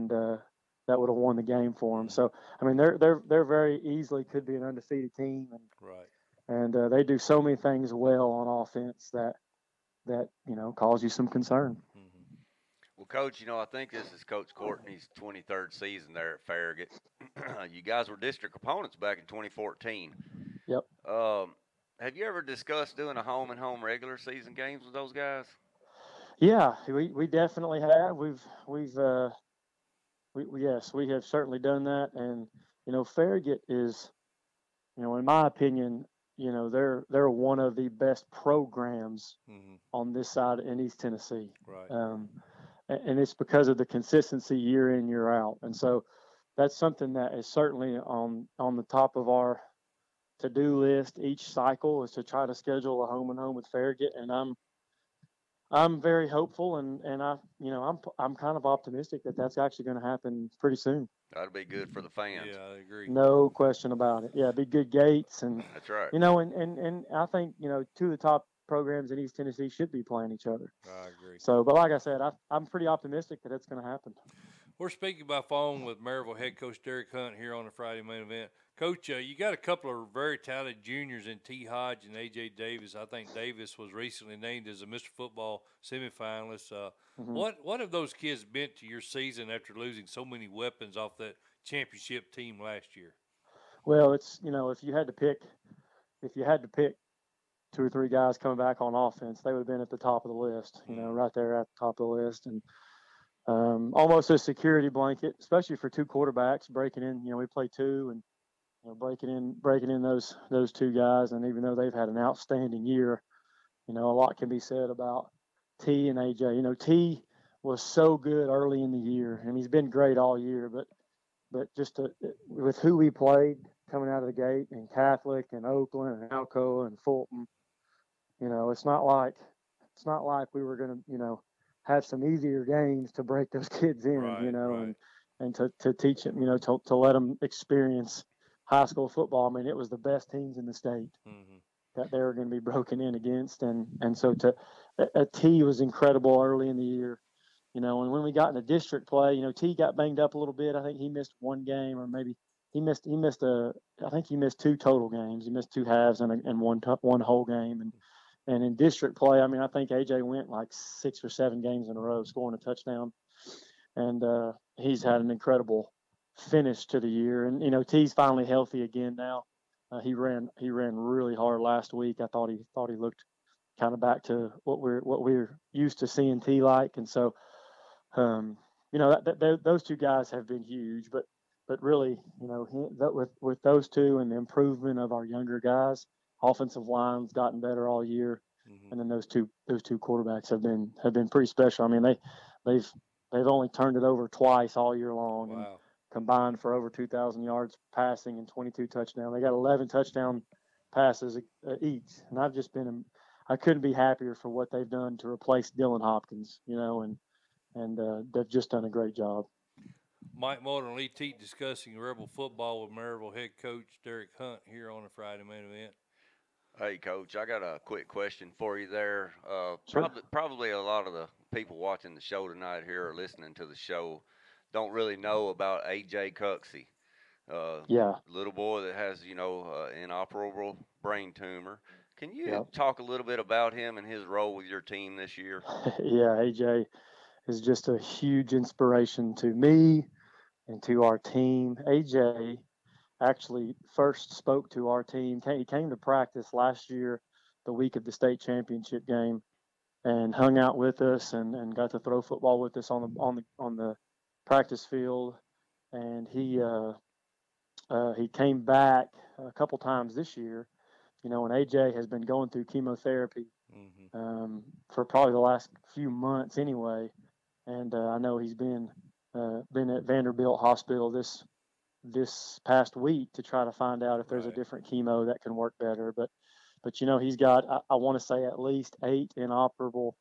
that would have won the game for them. So I mean, they're very easily could be an undefeated team, and they do so many things well on offense that cause you some concern. Mm-hmm. Well, Coach, I think this is Coach Courtney's 23rd season there at Farragut. You guys were district opponents back in 2014. Yep. Have you ever discussed doing a home and home regular season games with those guys? Yeah, we definitely have. Yes, we have certainly done that. And Farragut is, in my opinion, they're one of the best programs on this side in East Tennessee. Right. And it's because of the consistency year in, year out. And so that's something that is certainly on the top of our to-do list each cycle, is to try to schedule a home and home with Farragut. And I'm very hopeful, and I'm kind of optimistic that that's actually going to happen pretty soon. That'll be good for the fans. Yeah, I agree. No question about it. Yeah, be good gates, and that's right. And I think two of the top programs in East Tennessee should be playing each other. I agree. So, but like I said, I'm pretty optimistic that it's going to happen. We're speaking by phone with Maryville head coach Derek Hunt here on the Friday Main Event. Coach, you got a couple of very talented juniors in T. Hodge and A.J. Davis. I think Davis was recently named as a Mr. Football semifinalist. What have those kids meant to your season after losing so many weapons off that championship team last year? Well, it's if you had to pick 2 or 3 guys coming back on offense, they would have been at the top of the list. Right there at the top of the list, and almost a security blanket, especially for 2 quarterbacks breaking in. We play 2, and breaking in those 2 guys. And even though they've had an outstanding year, a lot can be said about T and AJ. T was so good early in the year, and he's been great all year. But just with who we played coming out of the gate, and Catholic and Oakland and Alcoa and Fulton, it's not like we were going to have some easier games to break those kids in, right. and to teach them, to let them experience high school football. I mean, it was the best teams in the state that they were going to be broken in against. And so T was incredible early in the year, and when we got into district play, T got banged up a little bit. I think he missed 1 game, or maybe he missed 2 total games. He missed 2 halves and one whole game. And in district play, I mean, I think AJ went like 6 or 7 games in a row scoring a touchdown. And he's had an incredible finish to the year. And T's finally healthy again now. He ran really hard last week. I thought he looked kind of back to what we're used to seeing T like. And so those 2 guys have been huge, but really, with those 2 and the improvement of our younger guys, offensive line's gotten better all year. And then those two quarterbacks have been pretty special. I mean, they've only turned it over twice all year long. Wow. Combined for over 2,000 yards passing and 22 touchdowns. They got 11 touchdown passes each, and I couldn't be happier for what they've done to replace Dylan Hopkins, and they've just done a great job. Mike Moulton and Lee Teat discussing Rebel football with Maryville head coach Derek Hunt here on a Friday main event. Hey, Coach, I got a quick question for you there. Sure. Probably a lot of the people watching the show tonight here or listening to the show don't really know about A.J. Cuxey. Yeah. Little boy that has, inoperable brain tumor. Can you Yep. talk a little bit about him and his role with your team this year? Yeah, AJ is just a huge inspiration to me and to our team. AJ actually first spoke to our team. He came to practice last year, the week of the state championship game, and hung out with us and got to throw football with us on the practice field. And he came back a couple times this year. And AJ has been going through chemotherapy for probably the last few months anyway. And I know he's been at Vanderbilt Hospital this past week to try to find out if there's a different chemo that can work better. But he's got, I want to say, at least 8 inoperable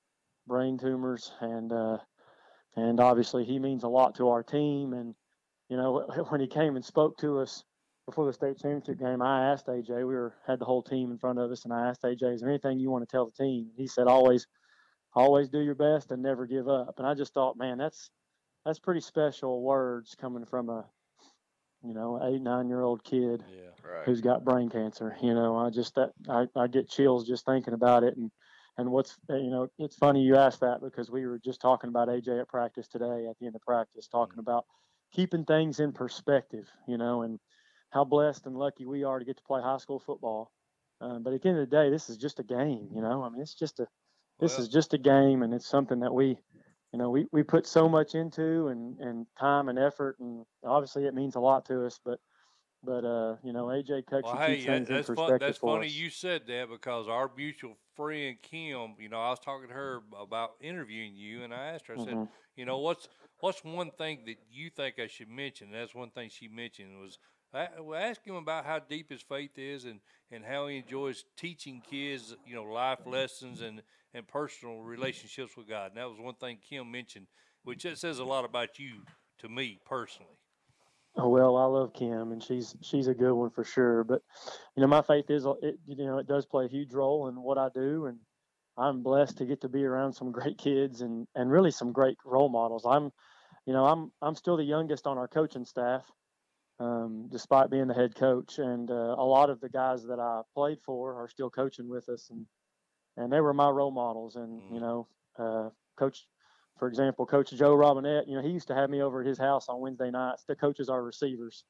brain tumors, and obviously he means a lot to our team. And when he came and spoke to us before the state championship game, I asked AJ, had the whole team in front of us, and I asked AJ, is there anything you want to tell the team? He said, always do your best and never give up. And I just thought, man, that's pretty special words coming from a 8-9-year-old kid who's got brain cancer. I get chills just thinking about it. And what's, it's funny you asked that, because we were just talking about AJ at practice today, at the end of practice, talking about keeping things in perspective, and how blessed and lucky we are to get to play high school football. But at the end of the day, this is just a game, this is just a game, and it's something that we put so much into, and time and effort, and obviously it means a lot to us, but AJ Cuxey keeps things in perspective. That's for funny us. you said that, because our mutual friend Kim, I was talking to her about interviewing you, and I asked her, I said, what's one thing that you think I should mention? And that's one thing she mentioned was, I asked him about how deep his faith is, and how he enjoys teaching kids, life lessons and personal relationships with God. And that was one thing Kim mentioned, which it says a lot about you to me personally. Oh, well, I love Kim, and she's a good one for sure. But my faith is, it does play a huge role in what I do, and I'm blessed to get to be around some great kids and really some great role models. I'm still the youngest on our coaching staff, despite being the head coach, and a lot of the guys that I played for are still coaching with us, and they were my role models. And Coach, for example, Coach Joe Robinette, he used to have me over at his house on Wednesday nights to coaches our receivers.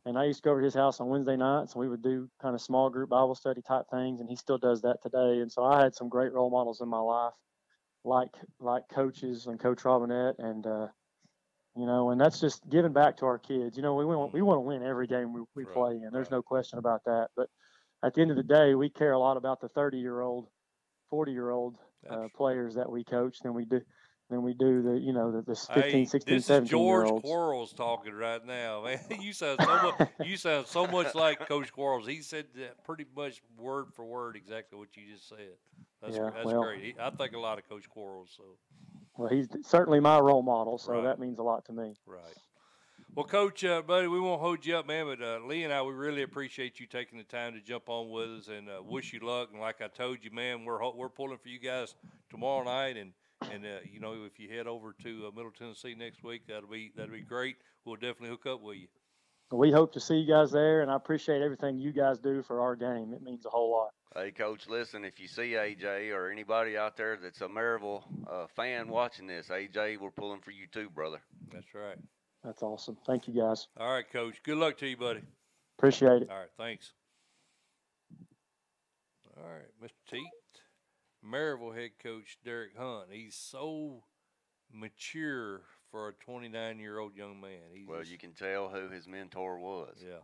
And I used to go over to his house on Wednesday nights, and we would do kind of small group Bible study type things, and he still does that today. And so I had some great role models in my life, like coaches and Coach Robinette, and and that's just giving back to our kids. We want to win every game we play in. There's no question about that. But at the end of the day, we care a lot about the 30-year-old, 40-year-old players that we coach than we do the 15, 16, 17-year-olds. This is George Quarles talking right now, man. You sound so much like Coach Quarles. He said that pretty much word for word exactly what you just said. That's great. I think a lot of Coach Quarles. So. Well, he's certainly my role model, so that means a lot to me. Right. Well, Coach, buddy, we won't hold you up, man, but Lee and I, we really appreciate you taking the time to jump on with us, and wish you luck. And like I told you, man, we're pulling for you guys tomorrow night, and if you head over to Middle Tennessee next week, that'll be great. We'll definitely hook up with you. We hope to see you guys there, and I appreciate everything you guys do for our game. It means a whole lot. Hey, Coach, listen, if you see AJ or anybody out there that's a Maryville fan watching this, AJ, we're pulling for you too, brother. That's right. That's awesome. Thank you, guys. All right, Coach. Good luck to you, buddy. Appreciate it. All right, thanks. All right, Mr. Teat. Maryville head coach Derek Hunt. He's so mature for a 29-year-old young man. You can tell who his mentor was. Yeah.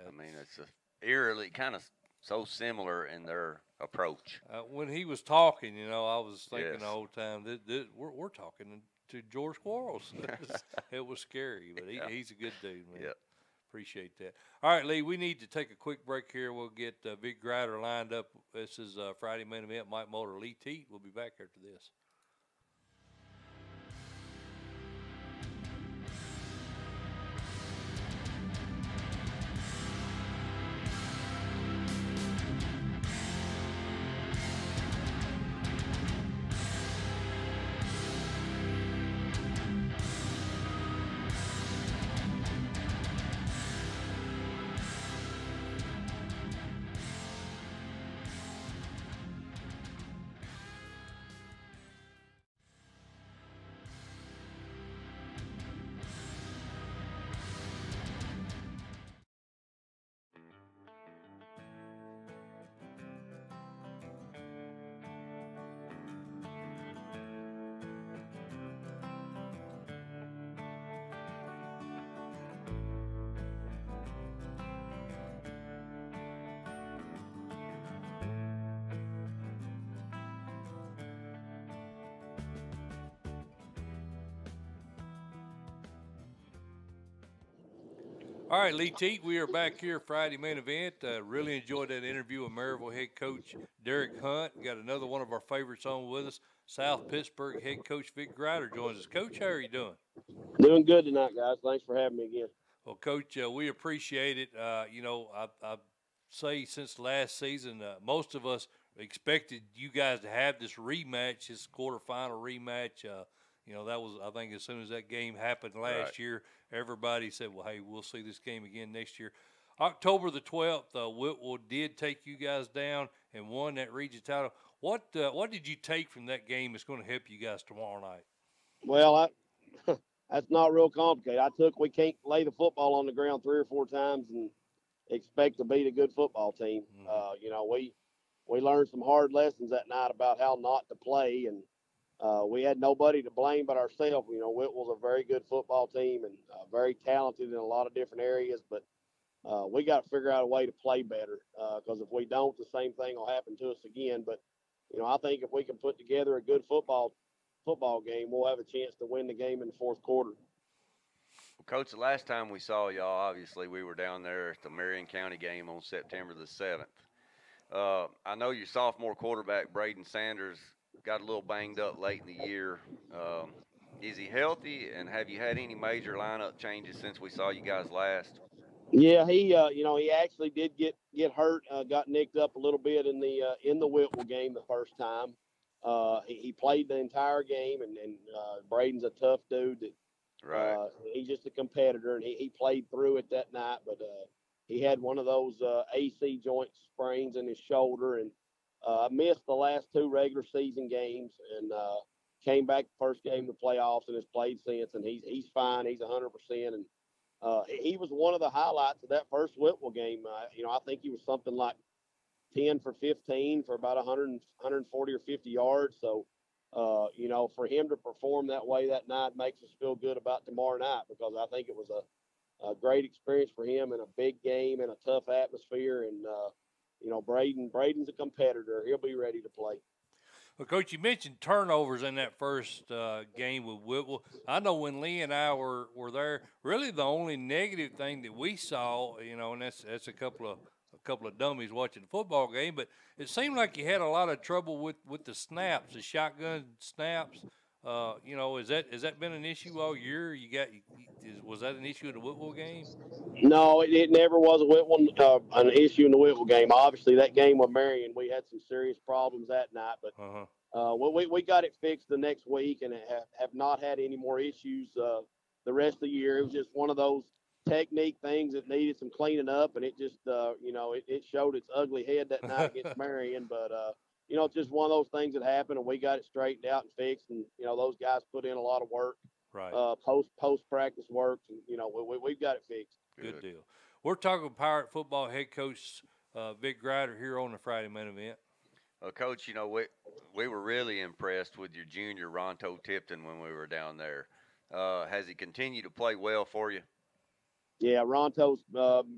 I mean, it's eerily kind of so similar in their approach. When he was talking, I was thinking the whole time that we're talking to George Quarles. It was scary, but he's a good dude, man. Yep. Appreciate that. All right, Lee, we need to take a quick break here. We'll get Vic Grider lined up. This is Friday Main Event. Mike Moulder, Lee Teat. We'll be back after this. All right, Lee Teat, we are back here Friday Main Event. Really enjoyed that interview with Maryville head coach Derek Hunt. Got another one of our favorites on with us. South Pittsburg head coach Vic Grider joins us. Coach, how are you doing? Doing good tonight, guys. Thanks for having me again. Well, Coach, we appreciate it. I say since last season, most of us expected you guys to have this rematch, this quarterfinal rematch. That was, I think, as soon as that game happened last year, everybody said, well, hey, we'll see this game again next year. October the 12th, Whitwell did take you guys down and won that region title. What did you take from that game that's going to help you guys tomorrow night? Well, that's not real complicated. We can't lay the football on the ground 3 or 4 times and expect to beat a good football team. Mm-hmm. We learned some hard lessons that night about how not to play, and we had nobody to blame but ourselves. Whitwell's a very good football team and very talented in a lot of different areas, but we got to figure out a way to play better because if we don't, the same thing will happen to us again. But, I think if we can put together a good football game, we'll have a chance to win the game in the fourth quarter. Well, Coach, the last time we saw y'all, obviously, we were down there at the Marion County game on September the 7th. I know your sophomore quarterback, Braden Sanders, got a little banged up late in the year. Is he healthy, and have you had any major lineup changes since we saw you guys last? Yeah, he actually did get hurt, got nicked up a little bit in the Whitwell game the first time. He played the entire game, and Braden's a tough dude. He's just a competitor, and he played through it that night. But he had one of those AC joint sprains in his shoulder, and missed the last 2 regular season games, and came back the first game of the playoffs and has played since. And he's fine. He's 100%, and he was one of the highlights of that first Whitwell game. I think he was something like 10 for 15 for about 140 or 50 yards. So, for him to perform that way that night makes us feel good about tomorrow night, because I think it was a great experience for him in a big game and a tough atmosphere. And, Braden's a competitor. He'll be ready to play. Well, Coach, you mentioned turnovers in that first game with Whitwell. I know when Lee and I were there, really the only negative thing that we saw, and that's a couple of dummies watching the football game, but it seemed like you had a lot of trouble with the snaps, the shotgun snaps. Has that been an issue all year? Was that an issue in the Whitwell game? No, it never was an issue in the Whitwell game. Obviously, that game with Marion, we had some serious problems that night, but we got it fixed the next week and have not had any more issues the rest of the year. It was just one of those technique things that needed some cleaning up, and it just it showed its ugly head that night against Marion. But it's just one of those things that happened, and we got it straightened out and fixed. And those guys put in a lot of work, post practice work, and we've got it fixed. Good deal. We're talking Pirate football head coach Vic Grider here on the Friday Main Event. Well, Coach, we were really impressed with your junior Ronto Tipton when we were down there. Has he continued to play well for you? Yeah, Ronto's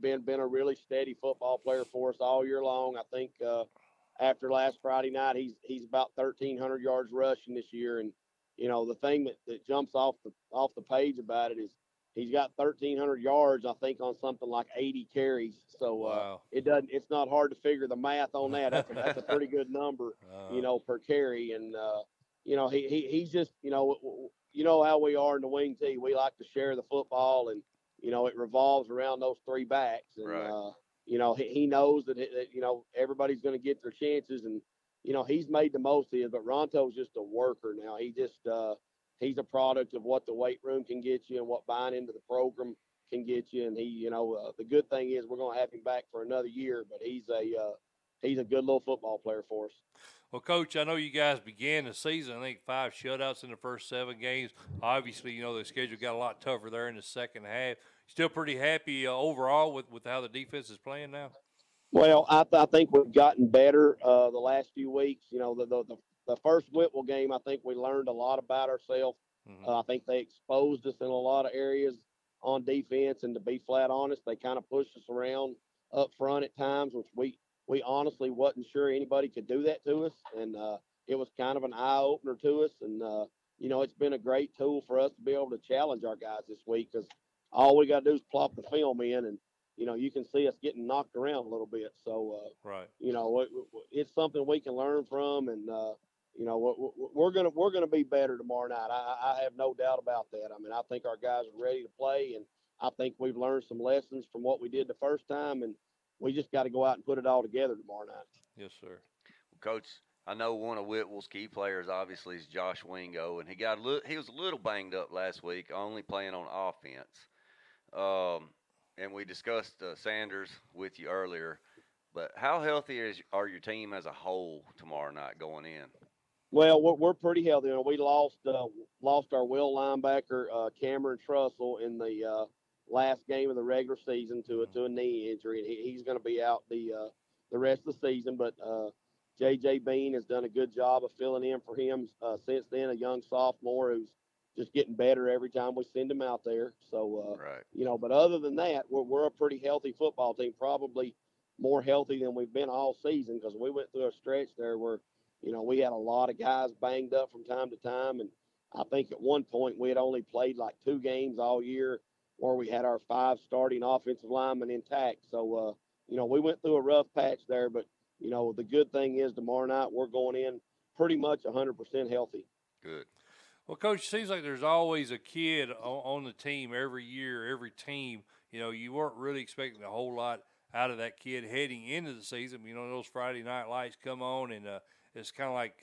been a really steady football player for us all year long. I think after last Friday night, he's about 1,300 yards rushing this year. And the thing that jumps off the page about it is he's got 1,300 yards, I think, on something like 80 carries. So Wow. it's not hard to figure the math on that. That's a pretty good number, per carry. And he's just how we are in the wing team. We like to share the football, and it revolves around those three backs. And Right. he knows that everybody's going to get their chances, and he's made the most of it. But Ronto's just a worker now. He's a product of what the weight room can get you and what buying into the program can get you. And the good thing is we're going to have him back for another year, but he's a good little football player for us. Well, Coach, I know you guys began the season, I think 5 shutouts in the first 7 games. Obviously, the schedule got a lot tougher there in the second half. Still pretty happy overall with how the defense is playing now? Well, I think we've gotten better the last few weeks. The first Whitwell game, I think we learned a lot about ourselves. Mm-hmm. I think they exposed us in a lot of areas on defense, and to be flat honest, they kind of pushed us around up front at times, which we honestly wasn't sure anybody could do that to us, and it was kind of an eye opener to us. And it's been a great tool for us to be able to challenge our guys this week, because all we got to do is plop the film in, and you can see us getting knocked around a little bit. So right, it's something we can learn from, and we're gonna be better tomorrow night. I have no doubt about that. I mean, I think our guys are ready to play, and I think we've learned some lessons from what we did the first time, and we just got to go out and put it all together tomorrow night. Yes, sir. Well, Coach, I know one of Whitwell's key players obviously is Josh Wingo, and he was a little banged up last week, only playing on offense. And we discussed Sanders with you earlier, but how healthy are your team as a whole tomorrow night going in? Well, we're pretty healthy. We lost our will linebacker Cameron Trussell in the last game of the regular season to a knee injury, and he's going to be out the rest of the season. But J.J. Bean has done a good job of filling in for him since then. A young sophomore who's just getting better every time we send him out there. So right. But other than that, we're a pretty healthy football team. Probably more healthy than we've been all season, because we went through a stretch there where we had a lot of guys banged up from time to time. And I think at one point we had only played like 2 games all year where we had our 5 starting offensive linemen intact. So, we went through a rough patch there. But, the good thing is tomorrow night we're going in pretty much 100% healthy. Good. Well, Coach, it seems like there's always a kid on the team every year, every team. You weren't really expecting a whole lot out of that kid heading into the season. Those Friday night lights come on, and it's kind of like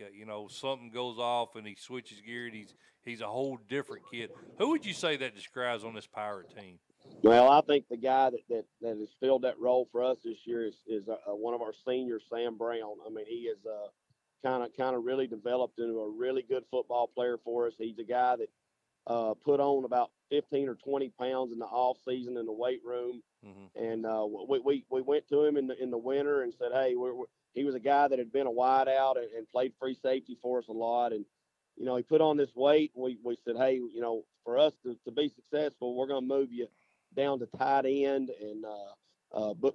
something goes off and he switches gear, and he's a whole different kid. Who would you say that describes on this Pirate team? Well, I think the guy that has filled that role for us this year is one of our seniors, Sam Brown. I mean, he is kind of really developed into a really good football player for us. He's a guy that put on about 15 or 20 pounds in the off season in the weight room. Mm-hmm. And we went to him in the winter and said, hey, he was a guy that had been a wide out and played free safety for us a lot. And, he put on this weight. We said, hey, for us to be successful, we're going to move you down to tight end and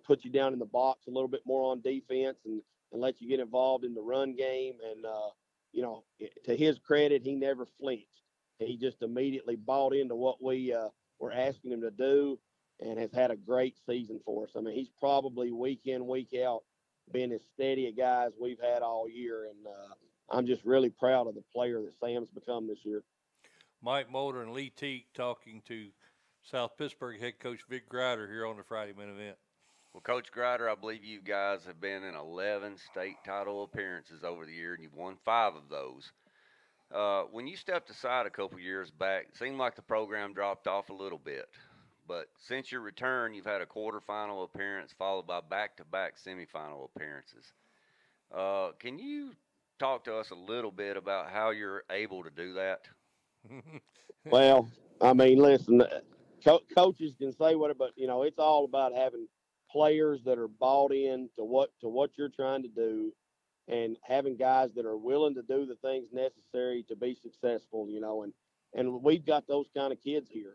put you down in the box a little bit more on defense and let you get involved in the run game. And, to his credit, he never flinched. He just immediately bought into what we were asking him to do and has had a great season for us. I mean, he's probably week in, week out been as steady a guy as we've had all year. And I'm just really proud of the player that Sam's become this year. Mike Mulder and Lee Teague talking to South Pittsburg head coach Vic Grider here on the Friday Main Event. Well, Coach Grider, I believe you guys have been in 11 state title appearances over the year, and you've won 5 of those. When you stepped aside a couple years back, it seemed like the program dropped off a little bit. But since your return, you've had a quarterfinal appearance followed by back-to-back semifinal appearances. Can you talk to us a little bit about how you're able to do that? Well, I mean, listen, coaches can say whatever, but it's all about having players that are bought in to what you're trying to do, and having guys that are willing to do the things necessary to be successful. And we've got those kind of kids here.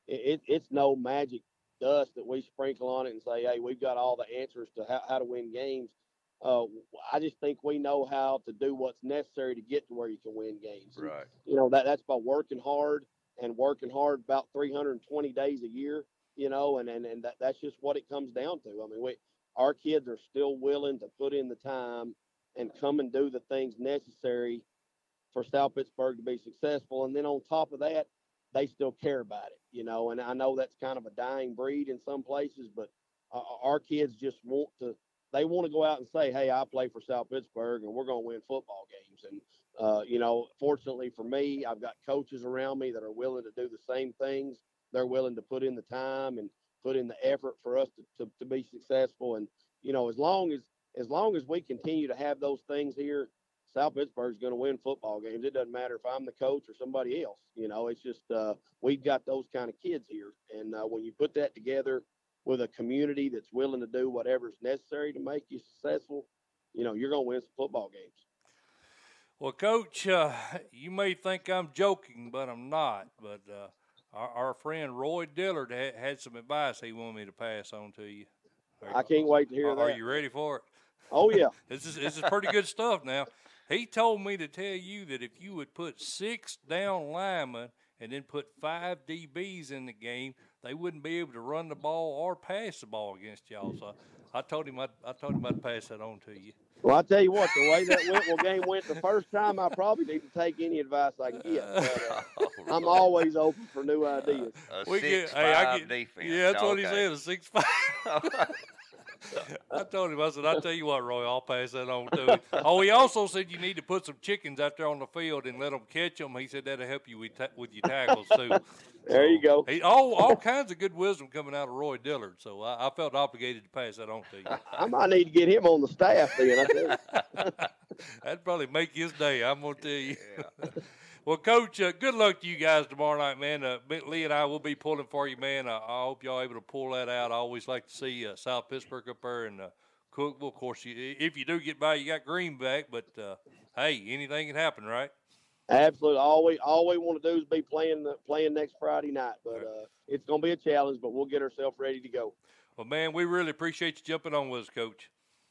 It's no magic dust that we sprinkle on it and say, hey, we've got all the answers to how to win games. I just think we know how to do what's necessary to get to where you can win games. Right. And, that's by working hard and working hard about 320 days a year, and that's just what it comes down to. I mean, our kids are still willing to put in the time and come and do the things necessary for South Pittsburg to be successful. And then on top of that, they still care about it, and I know that's kind of a dying breed in some places, but our kids just they want to go out and say, hey, I play for South Pittsburg and we're going to win football games. And, fortunately for me, I've got coaches around me that are willing to do the same things. They're willing to put in the time and put in the effort for us to be successful. And, as long as we continue to have those things here, South Pittsburg's going to win football games. It doesn't matter if I'm the coach or somebody else. It's just we've got those kind of kids here. And when you put that together with a community that's willing to do whatever's necessary to make you successful, you're going to win some football games. Well, Coach, you may think I'm joking, but I'm not. But our friend Roy Dillard had some advice he wanted me to pass on to you. I can't wait to hear that. Are you ready for it? Oh, yeah. This is pretty good stuff now. He told me to tell you that if you would put 6 down linemen and then put 5 DBs in the game, they wouldn't be able to run the ball or pass the ball against y'all. So I told him I'd pass that on to you. Well, I tell you what, the way that Whitwell game went the first time, I probably need to take any advice I can get. But, I'm always open for new ideas. A 6'5" defense. Yeah, that's what he said, a 6'5". I told him, I said, I'll tell you what, Roy, I'll pass that on to him. Oh, he also said you need to put some chickens out there on the field and let them catch them. He said that'll help you with your tackles, too. There you go. All kinds of good wisdom coming out of Roy Dillard, so I felt obligated to pass that on to you. I might need to get him on the staff then. That'd probably make his day, I'm going to tell you. Yeah. Well, Coach, good luck to you guys tomorrow night, man. Lee and I will be pulling for you, man. I hope y'all able to pull that out. I always like to see South Pittsburg up there and Cookville. Of course, if you do get by, you got Greenback, but hey, anything can happen, right? Absolutely. All we want to do is be playing next Friday night, but it's going to be a challenge, but we'll get ourselves ready to go. Well, man, we really appreciate you jumping on with us, Coach.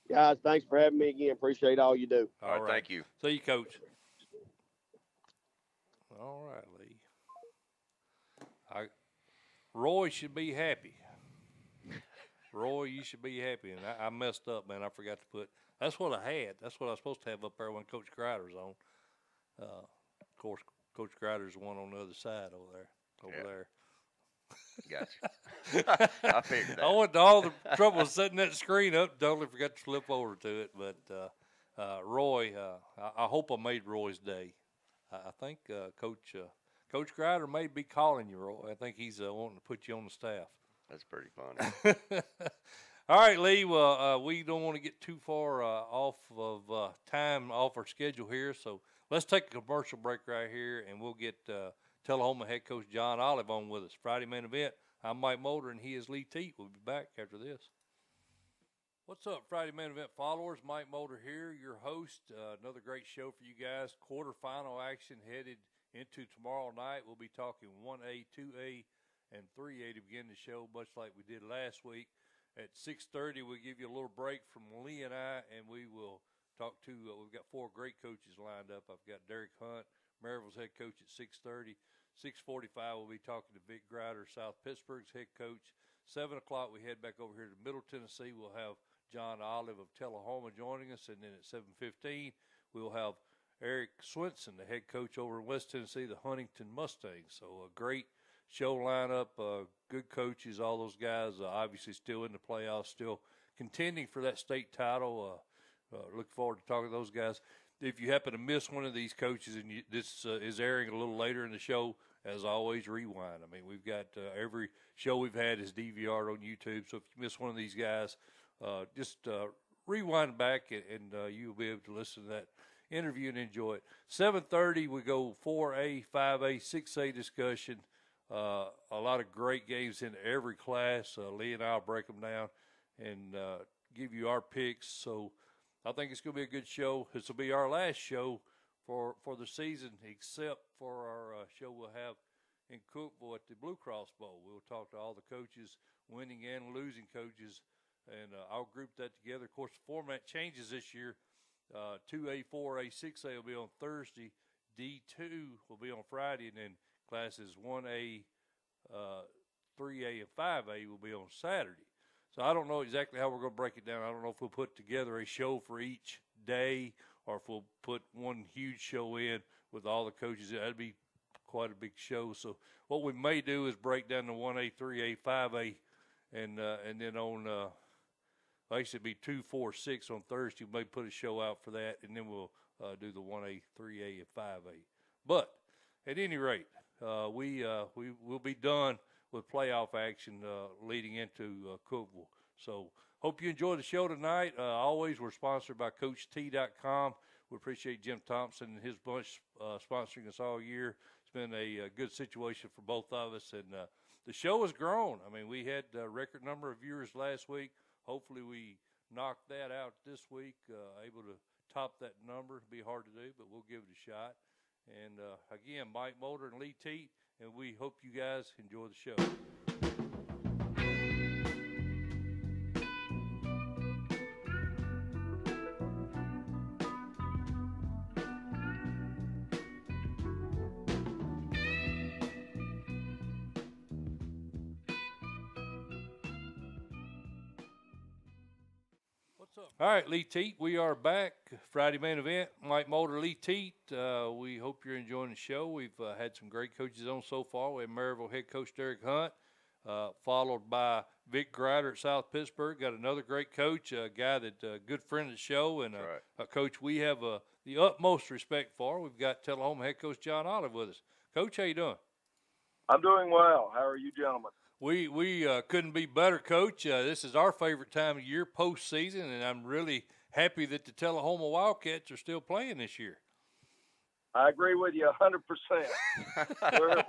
Guys, thanks for having me again. Appreciate all you do. All right, thank you. See you, Coach. All right, Lee. Roy should be happy. Roy, you should be happy. And I messed up, man. I forgot to put – that's what I had. That's what I was supposed to have up there when Coach Grider's on. Of course, Coach Grider's the one on the other side over there. Gotcha. I figured that. I went to all the trouble of setting that screen up. Totally forgot to flip over to it. But, Roy, I hope I made Roy's day. I think Coach Grider may be calling you, Roy. I think he's wanting to put you on the staff. That's pretty funny. All right, Lee. Well, we don't want to get too far off of time, off our schedule here. So let's take a commercial break right here, and we'll get Tullahoma head coach John Olive on with us. Friday main event. I'm Mike Mulder, and he is Lee Teat. We'll be back after this. What's up, Friday main event followers? Mike Mulder here, your host. Another great show for you guys. Quarterfinal action headed into tomorrow night. We'll be talking 1A, 2A, and 3A to begin the show, much like we did last week. At 6:30, we'll give you a little break from Lee and I, and we will talk to we've got 4 great coaches lined up. I've got Derek Hunt, Maryville's head coach at 6:30. 6:45, we'll be talking to Vic Grider, South Pittsburgh's head coach. 7 o'clock, we head back over here to Middle Tennessee. We'll have John Olive of Tullahoma joining us, and then at 7:15, we'll have Eric Swinson, the head coach over in West Tennessee, the Huntingdon Mustangs. So a great show lineup, good coaches, all those guys obviously still in the playoffs, still contending for that state title. Look forward to talking to those guys. If you happen to miss one of these coaches, and this is airing a little later in the show, as always, rewind. I mean, we've got every show we've had is DVR'd on YouTube, so if you miss one of these guys, just rewind back, and you'll be able to listen to that interview and enjoy it. 7:30, we go 4A, 5A, 6A discussion. A lot of great games in every class. Lee and I will break them down and give you our picks. So I think it's going to be a good show. This will be our last show for the season, except for our show we'll have in Cookville at the Blue Cross Bowl. We'll talk to all the coaches, winning and losing coaches, and I'll group that together. Of course, the format changes this year. 2A, 4A, 6A will be on Thursday. D2 will be on Friday, and then classes 1A, 3A, and 5A will be on Saturday. So I don't know exactly how we're going to break it down. I don't know if we'll put together a show for each day or if we'll put one huge show in with all the coaches. That'd be quite a big show. So what we may do is break down the 1A, 3A, 5A, and then on actually it'd be 2, 4, 6 on Thursday. We may put a show out for that, and then we'll do the 1A, 3A, and 5A. But at any rate, we will be done with playoff action leading into Cookeville. So hope you enjoy the show tonight. Always, we're sponsored by CoachT.com. We appreciate Jim Thompson and his bunch sponsoring us all year. It's been a good situation for both of us, and the show has grown. I mean, we had a record number of viewers last week. Hopefully we knocked that out this week, able to top that number. It'll be hard to do, but we'll give it a shot. And again, Mike Mulder and Lee Teat, and we hope you guys enjoy the show. All right, Lee Teat, we are back. Friday main event, Mike Mulder, Lee Teat. We hope you're enjoying the show. We've had some great coaches on so far. We have Maryville head coach Derek Hunt, followed by Vic Grider at South Pittsburg. Got another great coach, a guy that a good friend of the show, and a coach we have the utmost respect for. We've got Tullahoma head coach John Olive with us. Coach, how you doing? I'm doing well. How are you gentlemen? We couldn't be better, Coach. This is our favorite time of year, postseason, and I'm really happy that the Tullahoma Wildcats are still playing this year. I agree with you 100%.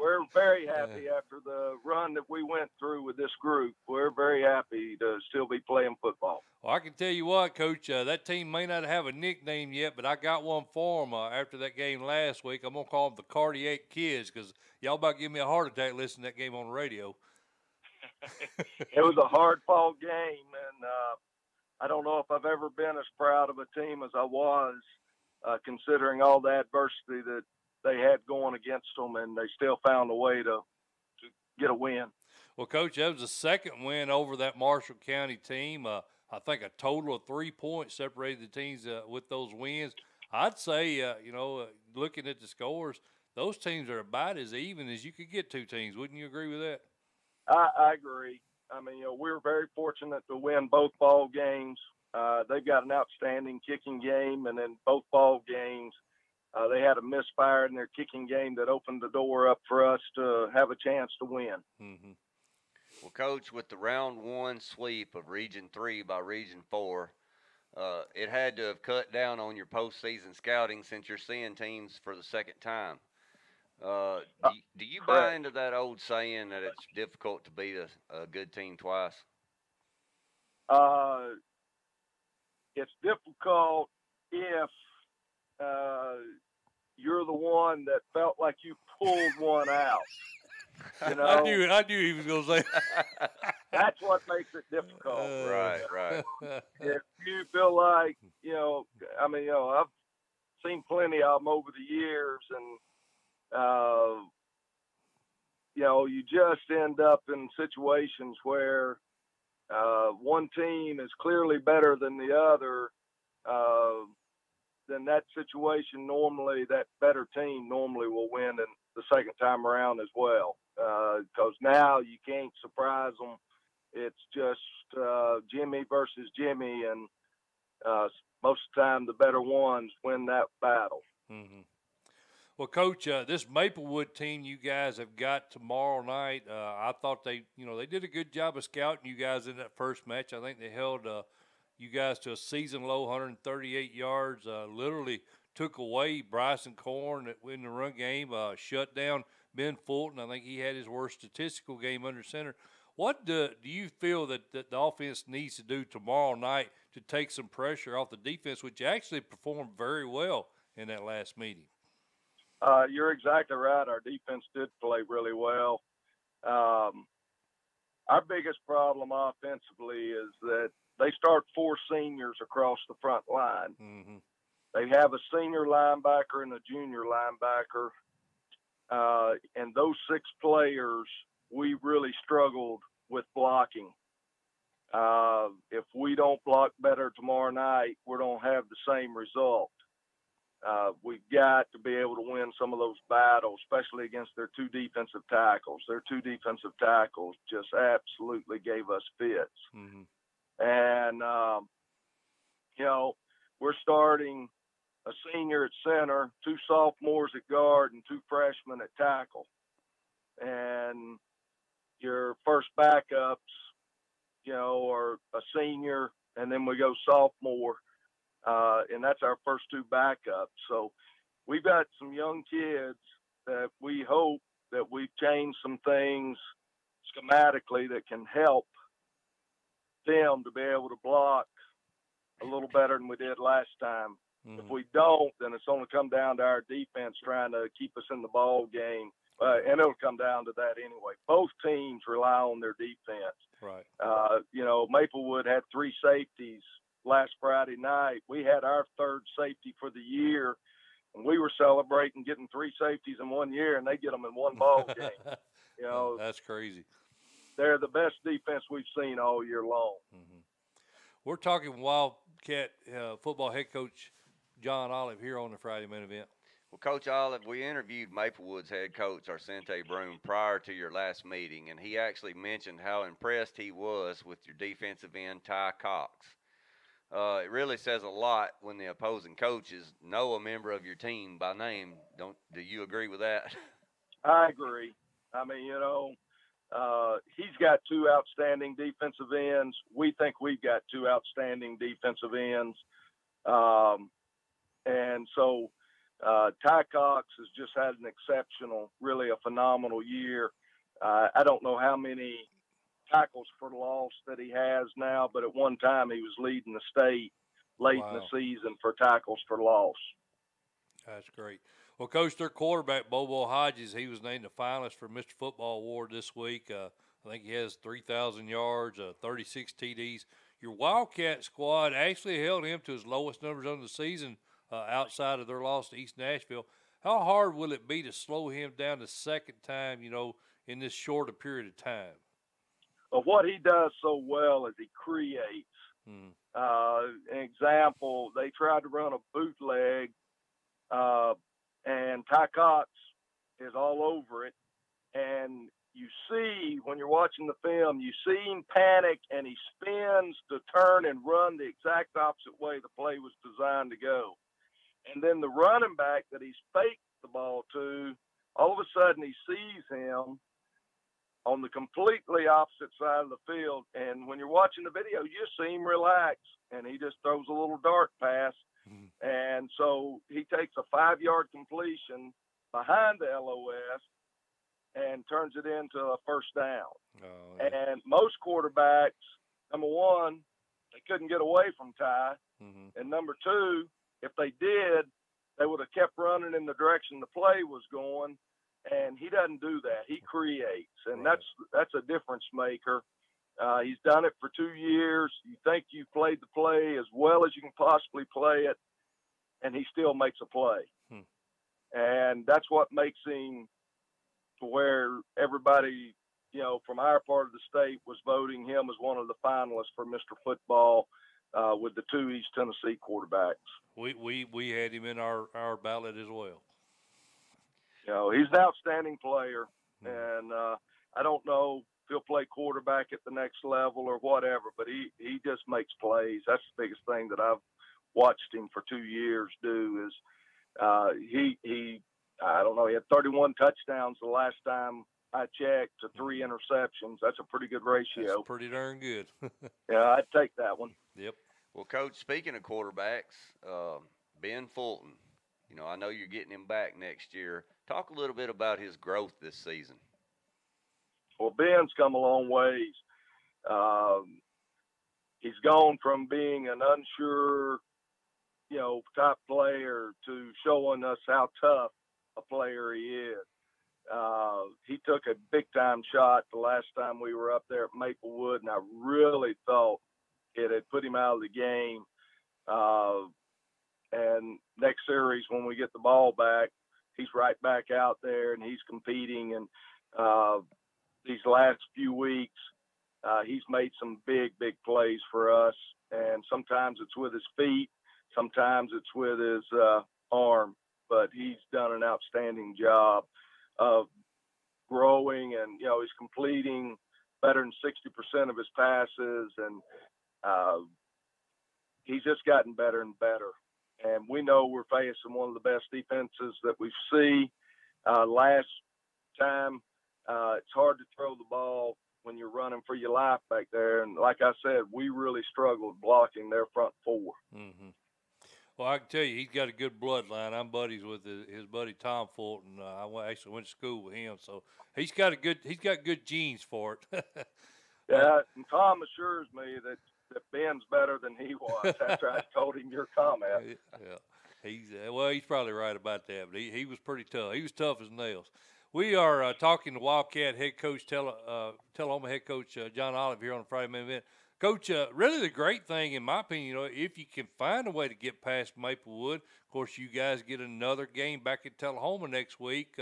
We're very happy after the run that we went through with this group. We're very happy to still be playing football. Well, I can tell you what, Coach, that team may not have a nickname yet, but I got one for them after that game last week. I'm going to call them the Cardiac Kids because y'all about to give me a heart attack listening to that game on the radio. It was a hard-fought game, and I don't know if I've ever been as proud of a team as I was, considering all the adversity that they had going against them, and they still found a way to get a win. Well, Coach, that was the second win over that Marshall County team. I think a total of 3 points separated the teams with those wins. I'd say, looking at the scores, those teams are about as even as you could get two teams. Wouldn't you agree with that? I agree. I mean, we were very fortunate to win both ball games. They've got an outstanding kicking game, and in both ball games, they had a misfire in their kicking game that opened the door up for us to have a chance to win. Mm-hmm. Well, Coach, with the round one sweep of Region 3 by Region 4, it had to have cut down on your postseason scouting since you're seeing teams for the second time. Do you buy into that old saying that it's difficult to beat a good team twice? It's difficult if you're the one that felt like you pulled one out. You know? I knew he was going to say that. That's what makes it difficult. Right. If you feel like, I've seen plenty of them over the years, and you just end up in situations where one team is clearly better than the other. Then that situation normally, that better team normally will win in the second time around as well. Because now you can't surprise them. It's just Jimmy versus Jimmy, and most of the time the better ones win that battle. Mm-hmm. Well, Coach, this Maplewood team you guys have got tomorrow night, I thought they did a good job of scouting you guys in that first match. I think they held you guys to a season low 138 yards, literally took away Bryson Corn in the run game, shut down Ben Fulton. I think he had his worst statistical game under center. What do you feel that the offense needs to do tomorrow night to take some pressure off the defense, which actually performed very well in that last meeting? You're exactly right. Our defense did play really well. Our biggest problem offensively is that they start four seniors across the front line. Mm-hmm. They have a senior linebacker and a junior linebacker. and those 6 players, we really struggled with blocking. If we don't block better tomorrow night, we don't have the same result. We've got to be able to win some of those battles, especially against their 2 defensive tackles. Their 2 defensive tackles just absolutely gave us fits. Mm-hmm. And, we're starting a senior at center, 2 sophomores at guard, and 2 freshmen at tackle. And your first backups, are a senior, and then we go sophomore. And that's our first 2 backups. So we've got some young kids that we hope that we've changed some things schematically that can help them to be able to block a little better than we did last time. Mm-hmm. If we don't, then it's only come down to our defense trying to keep us in the ball game. And it'll come down to that anyway. Both teams rely on their defense. Right. Maplewood had 3 safeties last Friday night. We had our 3rd safety for the year, and we were celebrating getting 3 safeties in 1 year, and they get them in 1 ball game. That's crazy. They're the best defense we've seen all year long. Mm-hmm. We're talking Wildcat football head coach John Olive here on the Friday Main Event. Well, Coach Olive, we interviewed Maplewood's head coach, Arcente Broom, prior to your last meeting, and he actually mentioned how impressed he was with your defensive end, Ty Cox. It really says a lot when the opposing coaches know a member of your team by name. Do you agree with that? I agree. I mean, he's got 2 outstanding defensive ends. We think we've got 2 outstanding defensive ends. And so Ty Cox has just had an exceptional, really a phenomenal year. I don't know how many tackles for loss that he has now, but at one time he was leading the state late in the season for tackles for loss. That's great. Well, Coach, their quarterback, Bobo Hodges, he was named a finalist for Mr. Football Award this week. I think he has 3,000 yards, 36 TDs. Your Wildcat squad actually held him to his lowest numbers on the season outside of their loss to East Nashville. How hard will it be to slow him down the second time, in this shorter period of time? But what he does so well is he creates. An example, they tried to run a bootleg, and Ty Cox is all over it. And you see, when you're watching the film, you see him panic, and he spins to turn and run the exact opposite way the play was designed to go. And then the running back that he's faked the ball to, all of a sudden he sees him on the completely opposite side of the field. And when you're watching the video, you see him relax, and he just throws a little dart pass. And so he takes a 5-yard completion behind the LOS and turns it into a first down. Oh, yeah. And most quarterbacks, number one, they couldn't get away from Ty. And number two, if they did, they would have kept running in the direction the play was going. And he doesn't do that. He creates, and that's a difference maker. He's done it for 2 years. You think you've played the play as well as you can possibly play it, and he still makes a play. And that's what makes him to where everybody, from our part of the state was voting him as one of the finalists for Mr. Football with the 2 East Tennessee quarterbacks. We had him in our ballot as well. He's an outstanding player, and I don't know if he'll play quarterback at the next level or whatever, but he just makes plays. That's the biggest thing that I've watched him for 2 years do is he I don't know, he had 31 touchdowns the last time I checked to 3 interceptions. That's a pretty good ratio. That's pretty darn good. Yeah, I'd take that one. Yep. Well, Coach, speaking of quarterbacks, Ben Fulton, I know you're getting him back next year. Talk a little bit about his growth this season. Well, Ben's come a long ways. He's gone from being an unsure, type player to showing us how tough a player he is. He took a big-time shot the last time we were up there at Maplewood, and I really thought it had put him out of the game. And next series, when we get the ball back, he's right back out there and he's competing. And these last few weeks, he's made some big plays for us. And sometimes it's with his feet, sometimes it's with his arm, but he's done an outstanding job of growing, and he's completing better than 60% of his passes, and he's just gotten better and better. And we know we're facing one of the best defenses that we see. Last time, it's hard to throw the ball when you're running for your life back there. And like I said, we really struggled blocking their front four. Mm-hmm. Well, I can tell you, he's got a good bloodline. I'm buddies with his buddy Tom Fulton. I actually went to school with him, so he's got good genes for it. Yeah, and Tom assures me that Ben's better than he was after I told him your comment. Yeah, he's probably right about that, but he was pretty tough. He was tough as nails. We are talking to Wildcat head coach, Tullahoma head coach John Olive here on the Friday Main Event. Coach, really the great thing, in my opinion, if you can find a way to get past Maplewood, of course, you guys get another game back at Tullahoma next week,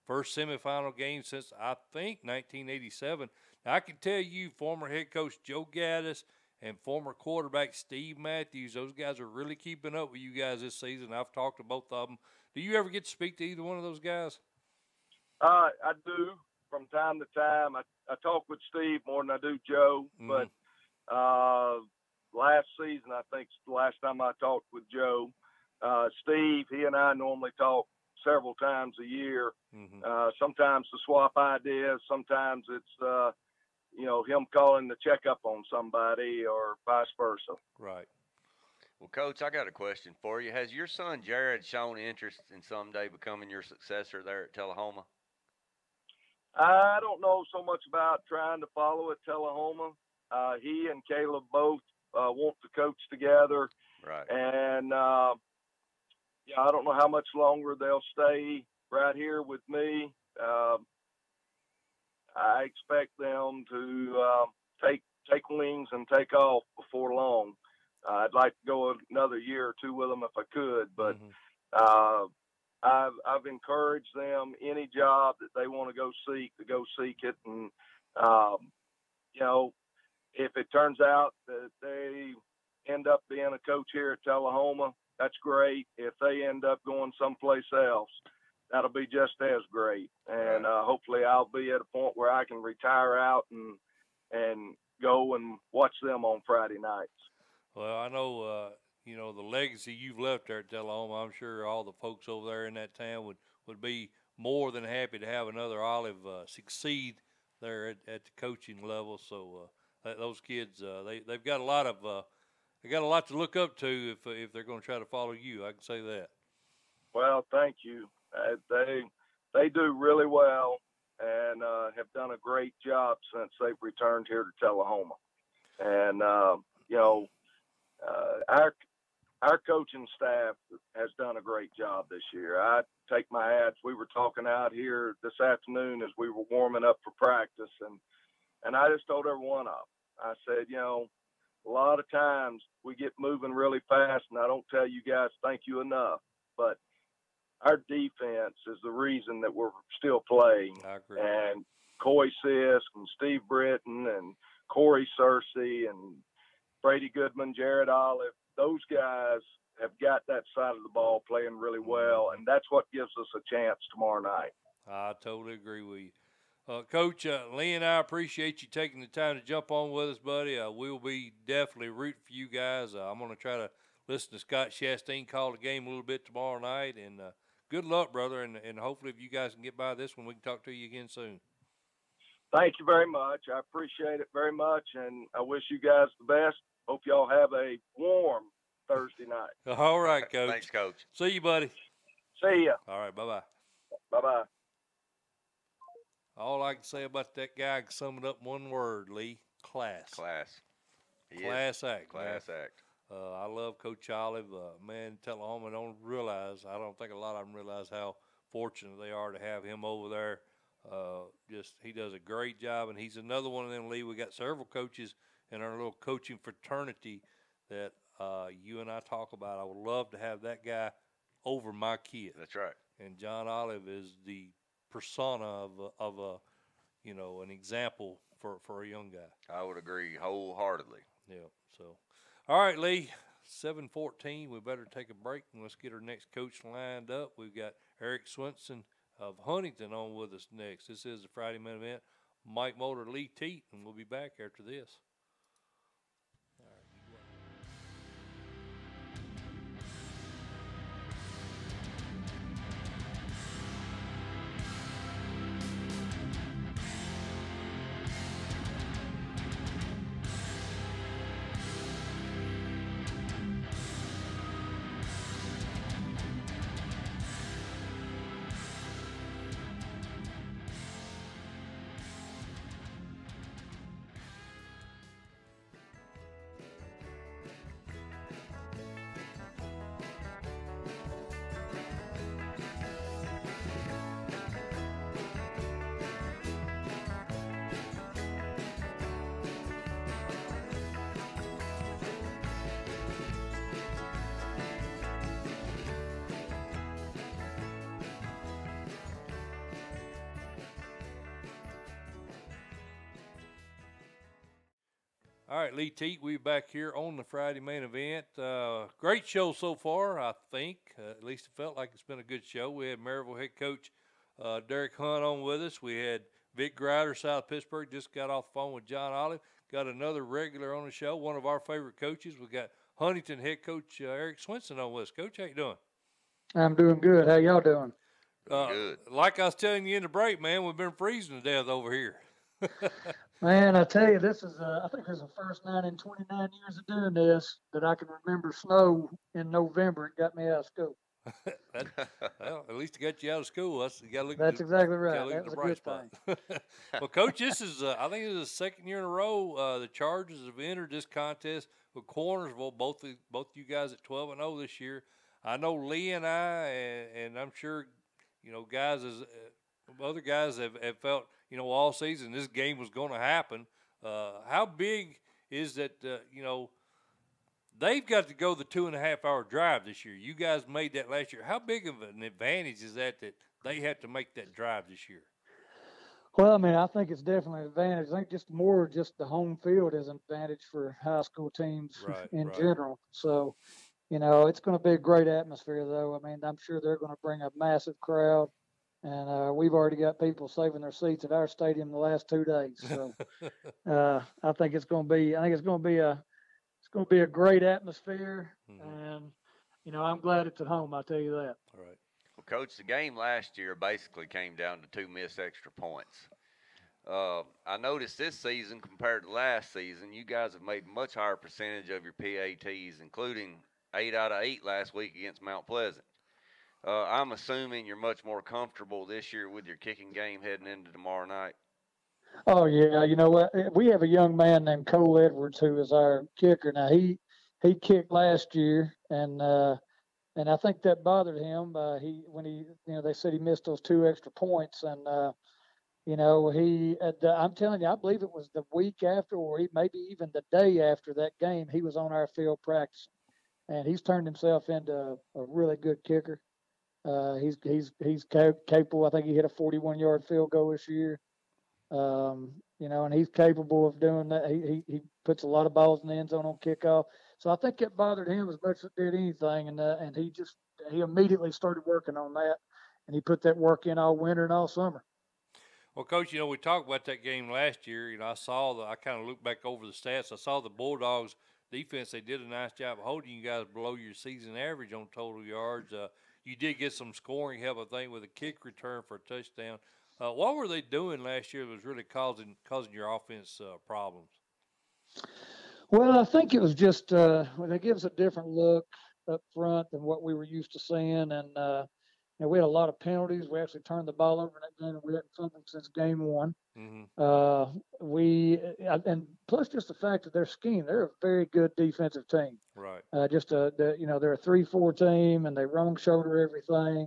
first semifinal game since, I think, 1987. Now, I can tell you, former head coach Joe Gaddis and former quarterback Steve Matthews, those guys are really keeping up with you guys this season. I've talked to both of them. Do you ever get to speak to either one of those guys? I do from time to time. I talk with Steve more than I do Joe, but last season, I think the last time I talked with Joe, Steve, he and I normally talk several times a year. Sometimes to swap ideas, sometimes it's him calling to check up on somebody or vice versa. Right. Well, Coach, I got a question for you. Has your son Jared shown interest in someday becoming your successor there at Tullahoma? I don't know so much about trying to follow at Tullahoma. He and Caleb both want to coach together. Right. And, I don't know how much longer they'll stay right here with me. I expect them to take wings and take off before long. I'd like to go another year or two with them if I could, but I've encouraged them, any job that they want to go seek it. And, if it turns out that they end up being a coach here at Tullahoma, that's great. If they end up going someplace else, that'll be just as great. And hopefully I'll be at a point where I can retire out and go and watch them on Friday nights. Well, I know, the legacy you've left there at Tullahoma, I'm sure all the folks over there in that town would be more than happy to have another Olive succeed there at the coaching level. So those kids, they've got a lot to look up to if they're going to try to follow you. I can say that. Well, thank you. They do really well and have done a great job since they've returned here to Tullahoma. And our coaching staff has done a great job this year. I take my hats. We were talking out here this afternoon as we were warming up for practice, and I just told everyone up. I said, a lot of times we get moving really fast, and I don't tell you guys thank you enough, but our defense is the reason that we're still playing. I agree. And Coy Sisk and Steve Britton and Corey Searcy and Brady Goodman, Jared Olive, those guys have got that side of the ball playing really well, and that's what gives us a chance tomorrow night. I totally agree with you. Coach, Lee and I appreciate you taking the time to jump on with us, buddy. We'll be definitely rooting for you guys. I'm going to try to listen to Scott Chastain call the game a little bit tomorrow night, and good luck, brother, and hopefully if you guys can get by this one, we can talk to you again soon. Thank you very much. I appreciate it very much, and I wish you guys the best. Hope y'all have a warm Thursday night. All right, Coach. Thanks, Coach. See you, buddy. See ya. All right, bye-bye. Bye-bye. All I can say about that guy, I can sum it up in one word, Lee: class. Class. Class act. Class act. I love Coach Olive. Man, Tullahoma I don't think a lot of them realize how fortunate they are to have him over there. He does a great job, and he's another one of them, Lee. We got several coaches in our little coaching fraternity that you and I talk about. I would love to have that guy over my kid. That's right. and John Olive is the persona of a an example for a young guy. I would agree wholeheartedly. Yeah. So, all right, Lee. 7:14. We better take a break and let's get our next coach lined up. We've got Eric Swinson of Huntingdon on with us next. This is the Friday main event. Mike Moulder, Lee Teat, and we'll be back after this. All right, Lee Teat, we're back here on the Friday main event. Great show so far, I think. At least it felt like it's been a good show. We had Maryville head coach Derek Hunt on with us. We had Vic Grider, South Pittsburg, just got off the phone with John Olive. Got another regular on the show, one of our favorite coaches. We got Huntington head coach Eric Swinson on with us. Coach, how you doing? I'm doing good. How y'all doing? Good. Like I was telling you in the break, man, we've been freezing to death over here. Man, I tell you, this is, I think this is the first night in 29 years of doing this that I can remember snow in November. It got me out of school. Well, at least it got you out of school. That's exactly right. That was a good thing. Well, Coach, this is, I think this is the second year in a row the Chargers have entered this contest with Cornersville, both you guys at 12-0 this year. I know Lee and I, and I'm sure, guys, other guys have felt, all season this game was going to happen. How big is that, they've got to go the 2.5-hour drive this year. You guys made that last year. How big of an advantage is that they have to make that drive this year? Well, I mean, I think it's definitely an advantage. I think just the home field is an advantage for high school teams in general. So, it's going to be a great atmosphere, though. I mean, I'm sure they're going to bring a massive crowd. And we've already got people saving their seats at our stadium the last 2 days. So I think it's going to be a great atmosphere. Mm-hmm. And I'm glad it's at home. I'll tell you that. All right. Well, Coach, the game last year basically came down to 2 missed extra points. I noticed this season compared to last season, you guys have made much higher percentage of your PATs, including 8 out of 8 last week against Mount Pleasant. I'm assuming you're much more comfortable this year with your kicking game heading into tomorrow night. Oh yeah, you know what? We have a young man named Cole Edwards who is our kicker. Now he kicked last year, and I think that bothered him. They said he missed those 2 extra points, and I'm telling you, I believe it was the week after, or maybe even the day after that game, he was on our field practicing, and he's turned himself into a really good kicker. He's capable. I think he hit a 41-yard field goal this year. And he's capable of doing that. He puts a lot of balls in the end zone on kickoff. So I think it bothered him as much as it did anything. And he immediately started working on that, and he put that work in all winter and all summer. Well, Coach, we talked about that game last year. I kind of looked back over the stats. I saw the Bulldogs defense. They did a nice job of holding you guys below your season average on total yards. You did get some scoring help, I think, with a kick return for a touchdown. What were they doing last year that was really causing your offense problems? Well, I think it was just they give us a different look up front than what we were used to seeing, and we had a lot of penalties. We actually turned the ball over in that game, and we hadn't fumbled since game 1. Mm-hmm. And plus just the fact that their scheme, they're a very good defensive team. Right. They're a 3-4 team, and they wrong shoulder everything,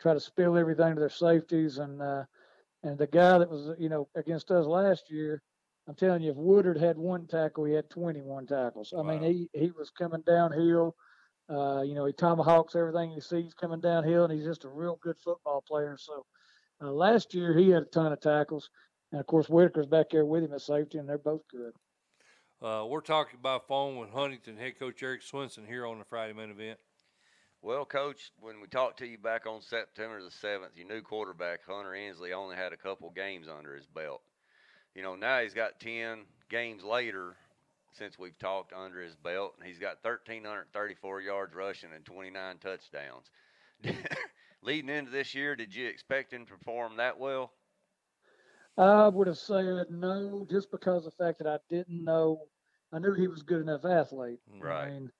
try to spill everything to their safeties, and the guy that was against us last year, I'm telling you, if Woodard had 1 tackle, he had 21 tackles. Wow. I mean, he was coming downhill. He tomahawks everything he sees coming downhill, and he's just a real good football player. So last year he had a ton of tackles, and of course Whitaker's back there with him at safety, and they're both good. We're talking by phone with Huntingdon head coach Eric Swinson here on the Friday main event. Well, Coach, when we talked to you back on September the 7th, your new quarterback, Hunter Ensley, only had a couple games under his belt. Now he's got 10 games later since we've talked under his belt, and he's got 1,334 yards rushing and 29 touchdowns. Leading into this year, did you expect him to perform that well? I would have said no, just because of the fact that I didn't know. I knew he was a good enough athlete. Right. I mean,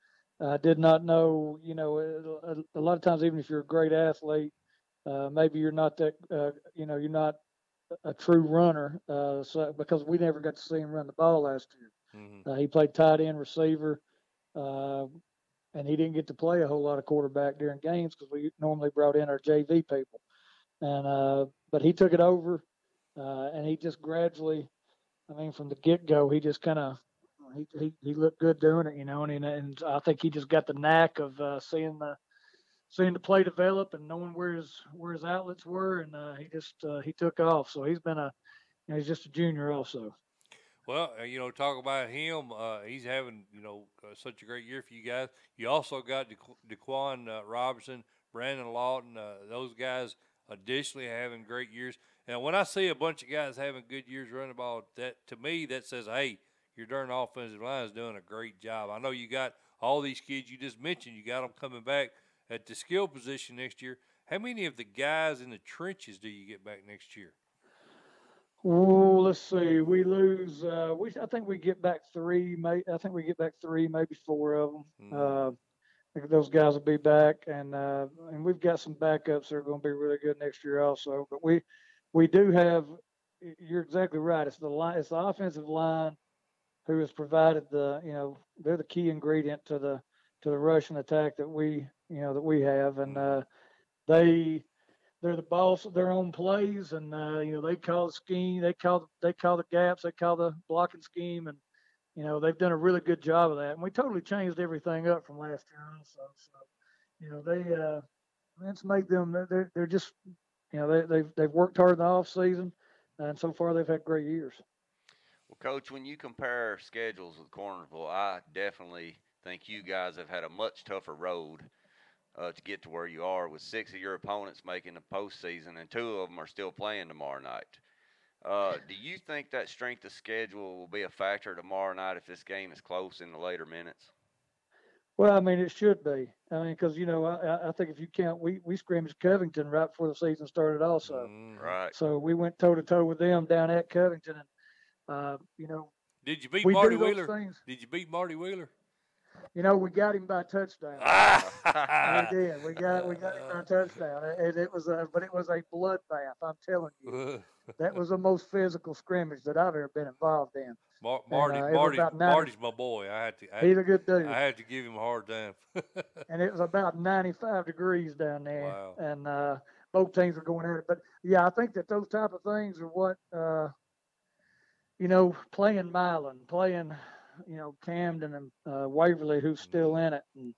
I did not know, a lot of times, even if you're a great athlete, maybe you're not that, you're not a true runner. So because we never got to see him run the ball last year. Mm-hmm. He played tight end, receiver, and he didn't get to play a whole lot of quarterback during games because we normally brought in our JV people. And but he took it over, and he just gradually, from the get-go, he just kind of he looked good doing it, and I think he just got the knack of seeing the play develop and knowing where his outlets were, and he took off. So he's been he's just a junior also. Well, talk about him. He's having, such a great year for you guys. You also got DeQuan Robertson, Brandon Lawton, those guys additionally having great years. And when I see a bunch of guys having good years running the ball, to me, that says, hey, your darn offensive line is doing a great job. I know you got all these kids you just mentioned. You got them coming back at the skill position next year. How many of the guys in the trenches do you get back next year? Oh, let's see. We lose. I think we get back three. I think we get back three, maybe four of them. I think those guys will be back, and we've got some backups that are going to be really good next year also. But we do have. You're exactly right. It's the line. It's the offensive line who has provided they're the key ingredient to the rushing attack that we have, and they're the boss of their own plays, and they call the scheme, they call the gaps, they call the blocking scheme, and they've done a really good job of that. And we totally changed everything up from last year also. So it's made them. They're just they've worked hard in the off season, and so far they've had great years. Well, Coach, when you compare schedules with Cornersville, I definitely think you guys have had a much tougher road to get to where you are, with 6 of your opponents making the postseason, and 2 of them are still playing tomorrow night. Do you think that strength of schedule will be a factor tomorrow night if this game is close in the later minutes? Well, it should be. Because I think if you count, we scrimmaged Covington right before the season started, also. Right. So we went toe to toe with them down at Covington, and Did you beat Marty Wheeler? Did you beat Marty Wheeler? We got him by a touchdown. We did. We got him by a touchdown, and it was a bloodbath. I'm telling you, that was the most physical scrimmage that I've ever been involved in. Marty's my boy. He's a good dude. I had to give him a hard time. And it was about 95 degrees down there, wow. And both teams were going at it. But yeah, I think that those type of things are what playing Milan, playing Camden and Waverly, who's still in it, and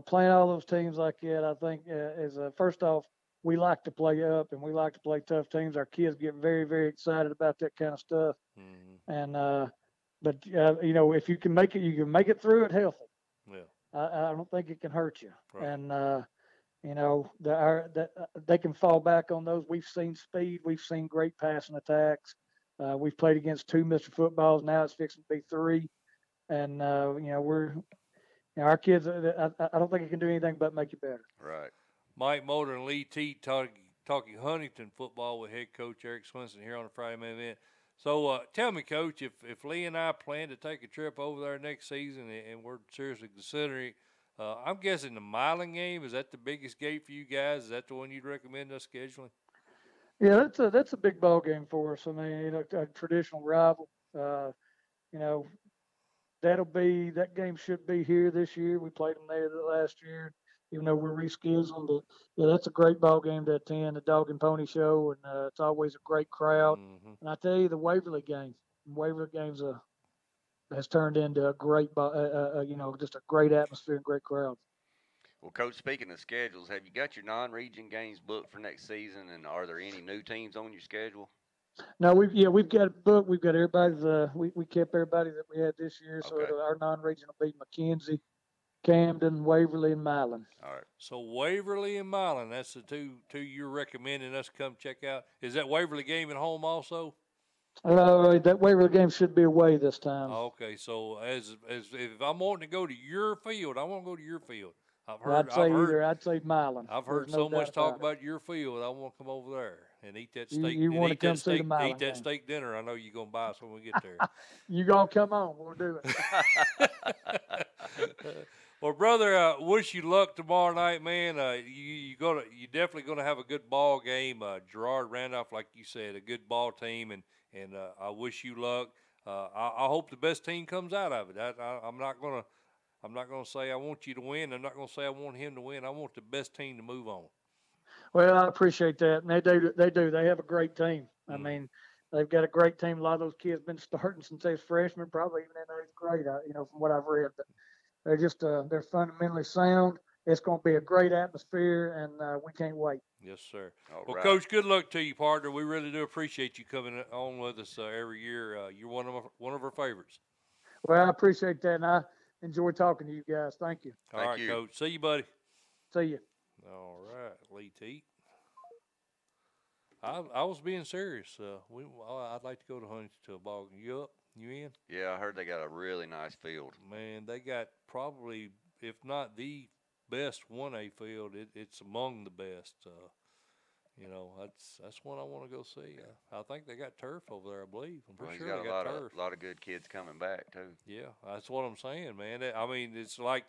playing all those teams like that, I think is first off, we like to play up and we like to play tough teams. Our kids get very, very excited about that kind of stuff. And but if you can make it, you can make it through it healthy. Yeah, I don't think it can hurt you. Right. And they can fall back on those. We've seen speed. We've seen great passing attacks. We've played against 2 Mr. Footballs. Now it's fixing to be 3. And, our kids, I don't think it can do anything but make you better. Right. Mike Mulder and Lee T talking Huntingdon football with head coach Eric Swinson here on the Friday Main Event. So tell me, Coach, if Lee and I plan to take a trip over there next season and we're seriously considering, I'm guessing the Milan game, is that the biggest game for you guys? Is that the one you'd recommend us scheduling? Yeah, that's a big ball game for us. A traditional rival. That game should be here this year. We played them there last year, even though we're rescheduling. But yeah, that's a great ball game to attend, the Dog and Pony Show, and it's always a great crowd. And I tell you, the Waverly games has turned into a great, just a great atmosphere and great crowd. Well, Coach, speaking of schedules, have you got your non-region games booked for next season, and are there any new teams on your schedule? No, we've got it booked. We've got everybody's. We kept everybody that we had this year. So Okay. our non-region will be McKenzie, Camden, Waverly, and Milan. All right. So Waverly and Milan, that's the two you're recommending us come check out. Is that Waverly game at home also? That Waverly game should be away this time. Okay, so as if I'm wanting to go to your field, I want to go to your field. I'd say Milan. I've heard so much talk about your field. I want to come over there and eat that steak. You want to come see the Milan Eat that game. steak dinner. I know you're gonna buy us when we get there. You gonna come on? We'll do it. Well, brother, wish you luck tomorrow night, man. You definitely gonna have a good ball game. Gerard Randolph, like you said, a good ball team, and I wish you luck. I hope the best team comes out of it. I'm not gonna say I want you to win. I'm not gonna say I want him to win. I want the best team to move on. Well, I appreciate that. And they do. They have a great team. I mean, they've got a great team. A lot of those kids been starting since they was freshmen, probably even in 8th grade. From what I've read, but they're just they're fundamentally sound. It's going to be a great atmosphere, and we can't wait. Yes, sir. All well, right. Coach, good luck to you, partner. We really do appreciate you coming on with us every year. You're one of our favorites. Well, I appreciate that, and I enjoy talking to you guys. Thank you. All right, Coach. See you, buddy. See you. All right, Lee Teat. I was being serious. I'd like to go to Huntingdon to a ball game. You up? You in? Yeah, I heard they got a really nice field. Man, they got probably, if not the best 1A field, it's among the best. That's one I want to go see. I think they got turf over there, I believe. I'm pretty sure they got turf. A lot of good kids coming back too. Yeah, that's what I'm saying, man. I mean, it's like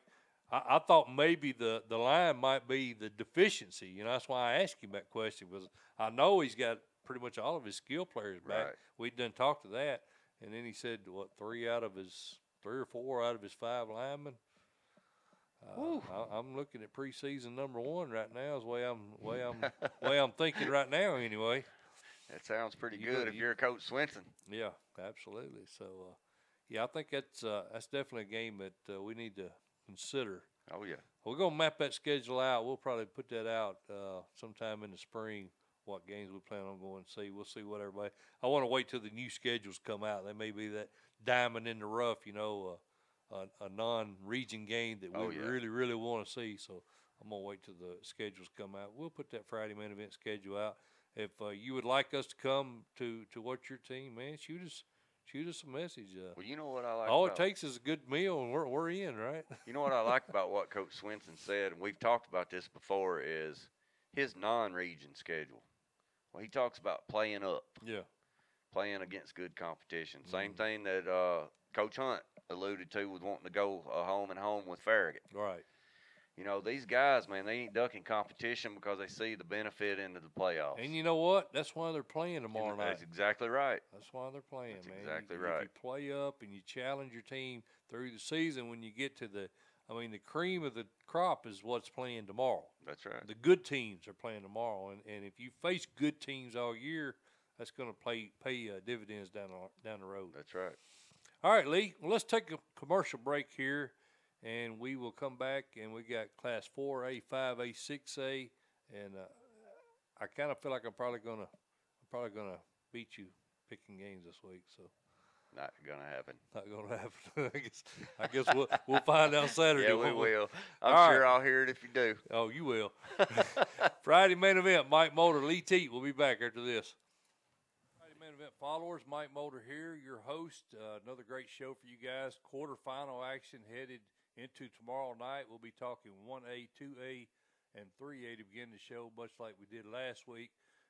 I thought maybe the line might be the deficiency. That's why I asked him that question, because I know he's got pretty much all of his skill players back. Right. We done talked to that, and then he said, 3 or 4 out of his 5 linemen. I'm looking at preseason number 1 right now. Is the way I'm thinking right now. Anyway, that sounds pretty good if you're Coach Swinson. Yeah, absolutely. So, I think that's definitely a game that we need to consider. Oh yeah, we're gonna map that schedule out. We'll probably put that out sometime in the spring. What games we plan on going to see. We'll see what everybody. I want to wait till the new schedules come out. They may be that diamond in the rough, a non-region game that we really, really want to see. So I'm going to wait till the schedules come out. We'll put that Friday main event schedule out. If you would like us to come to watch your team, man, shoot us a message. Well, you know what I like. All it takes is a good meal, and we're in, right? You know what I like about what Coach Swinson said, and we've talked about this before, is his non-region schedule. Well, he talks about playing up. Yeah. Playing against good competition. Same thing that Coach Hunt alluded to with wanting to go home and home with Farragut. Right. These guys, man, they ain't ducking competition because they see the benefit into the playoffs. And you know what? That's why they're playing tomorrow night. That's exactly right. That's why they're playing, That's man. Exactly right. If you play up and you challenge your team through the season, when you get to the cream of the crop is what's playing tomorrow. That's right. The good teams are playing tomorrow, and if you face good teams all year, that's going to pay dividends down the road. That's right. All right, Lee. Well, let's take a commercial break here, and we will come back. And we got Class 4A, 5A, 6A, and I kind of feel like I'm probably gonna beat you picking games this week. So. Not gonna happen. Not gonna happen. I guess we'll find out Saturday. Yeah, we will. I'm sure I'll hear it if you do. Oh, you will. Friday main event. Mike Mulder, Lee Teat. We'll be back after this. Friday main event followers. Mike Mulder here, your host. Another great show for you guys. Quarterfinal action headed into tomorrow night. We'll be talking 1A, 2A, and 3A to begin the show, much like we did last week.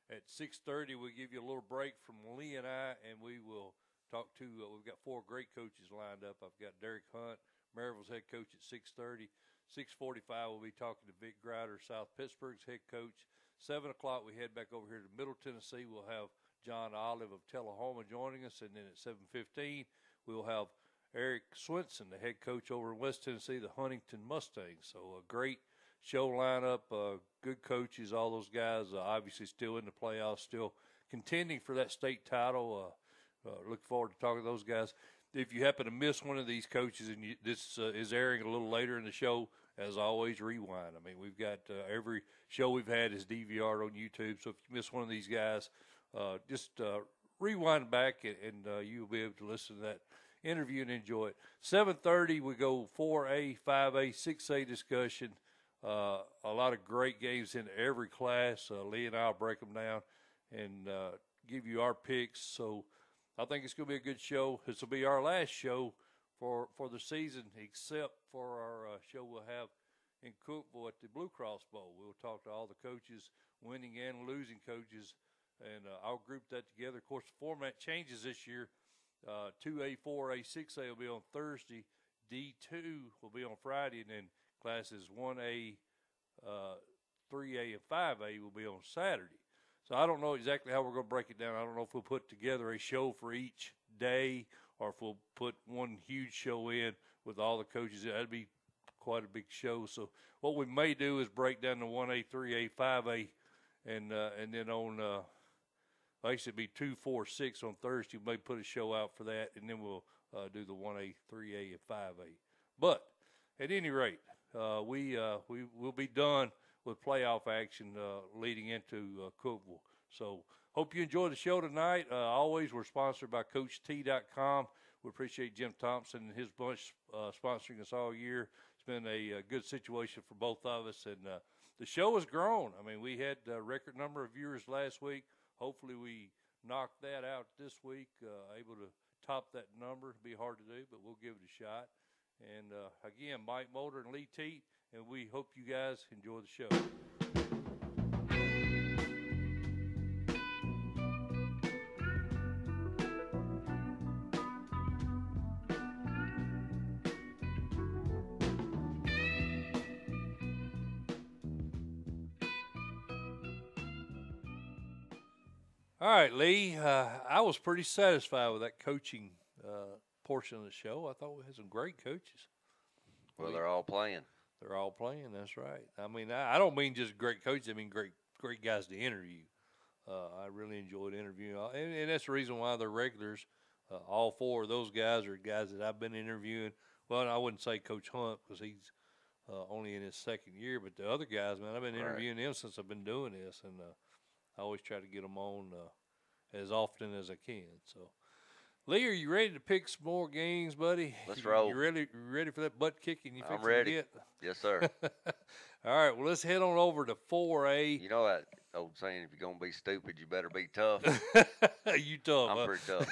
At 6:30, we'll give you a little break from Lee and I, and we will talk to, we've got 4 great coaches lined up. I've got Derek Hunt, Maryville's head coach at 6:30. 6:45, we'll be talking to Vic Grider, South Pittsburg's head coach. 7 o'clock, we head back over here to Middle Tennessee. We'll have John Olive of Tullahoma joining us. And then at 7:15, we'll have Eric Swinson, the head coach over in West Tennessee, the Huntingdon Mustangs. So a great show lineup, good coaches, all those guys obviously still in the playoffs, still contending for that state title. Look forward to talking to those guys. if you happen to miss one of these coaches and this is airing a little later in the show, as always, rewind. I mean, we've got every show we've had is DVR'd on YouTube. So if you miss one of these guys, just rewind back and you'll be able to listen to that interview and enjoy it. 7:30, we go 4A, 5A, 6A discussion. A lot of great games in every class. Lee and I will break them down and give you our picks. So I think it's going to be a good show. This will be our last show for the season, except for our show we'll have in Cookeville at the Blue Cross Bowl. We'll talk to all the coaches, winning and losing coaches, and I'll group that together. Of course, the format changes this year. 2A, 4A, 6A will be on Thursday. D2 will be on Friday, and then classes 1A, 3A, and 5A will be on Saturday. So I don't know exactly how we're going to break it down. I don't know if we'll put together a show for each day or if we'll put one huge show in with all the coaches. That'd be quite a big show. So what we may do is break down the 1A, 3A, 5A, and then on actually it'd be 2, 4, 6 on Thursday. We may put a show out for that, and then we'll do the 1A, 3A, and 5A. But at any rate, we will be done with playoff action leading into Cookeville. So hope you enjoy the show tonight. Always, we're sponsored by CoachT.com. We appreciate Jim Thompson and his bunch sponsoring us all year. It's been a good situation for both of us, and the show has grown. I mean, we had a record number of viewers last week. Hopefully we knocked that out this week, able to top that number. It'll be hard to do, but we'll give it a shot. And, again, Mike Mulder and Lee Teat, and we hope you guys enjoy the show. All right, Lee, I was pretty satisfied with that coaching portion of the show. I thought we had some great coaches. Well, they're all playing. They're all playing, that's right. I mean, I don't mean just great coaches. I mean great guys to interview. I really enjoyed interviewing. And that's the reason why they're regulars. All four of those guys are guys that I've been interviewing. Well, I wouldn't say Coach Hunt because he's only in his second year. But the other guys, man, I've been interviewing them since I've been doing this. And I always try to get them on as often as I can. So, Lee, are you ready to pick some more games, buddy? Let's roll. You ready for that butt kicking you I'm ready. Get? Yes, sir. All right, well, let's head on over to 4A. You know that old saying, if you're going to be stupid, you better be tough. You tough, I'm huh? pretty tough.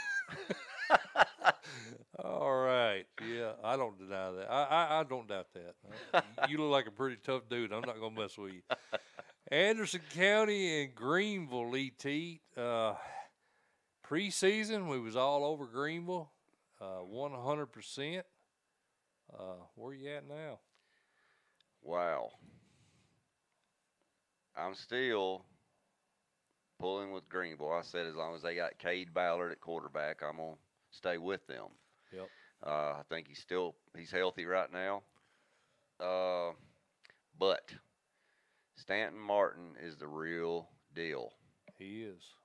All right. Yeah, I don't deny that. I don't doubt that. You look like a pretty tough dude. I'm not going to mess with you. Anderson County and Greenville, Lee Teat. Preseason, we was all over Greenville, 100%. Where you at now? Wow. I'm still pulling with Greenville. I said as long as they got Cade Ballard at quarterback, I'm going to stay with them. Yep. I think he's healthy right now. But Stanton Martin is the real deal. He is.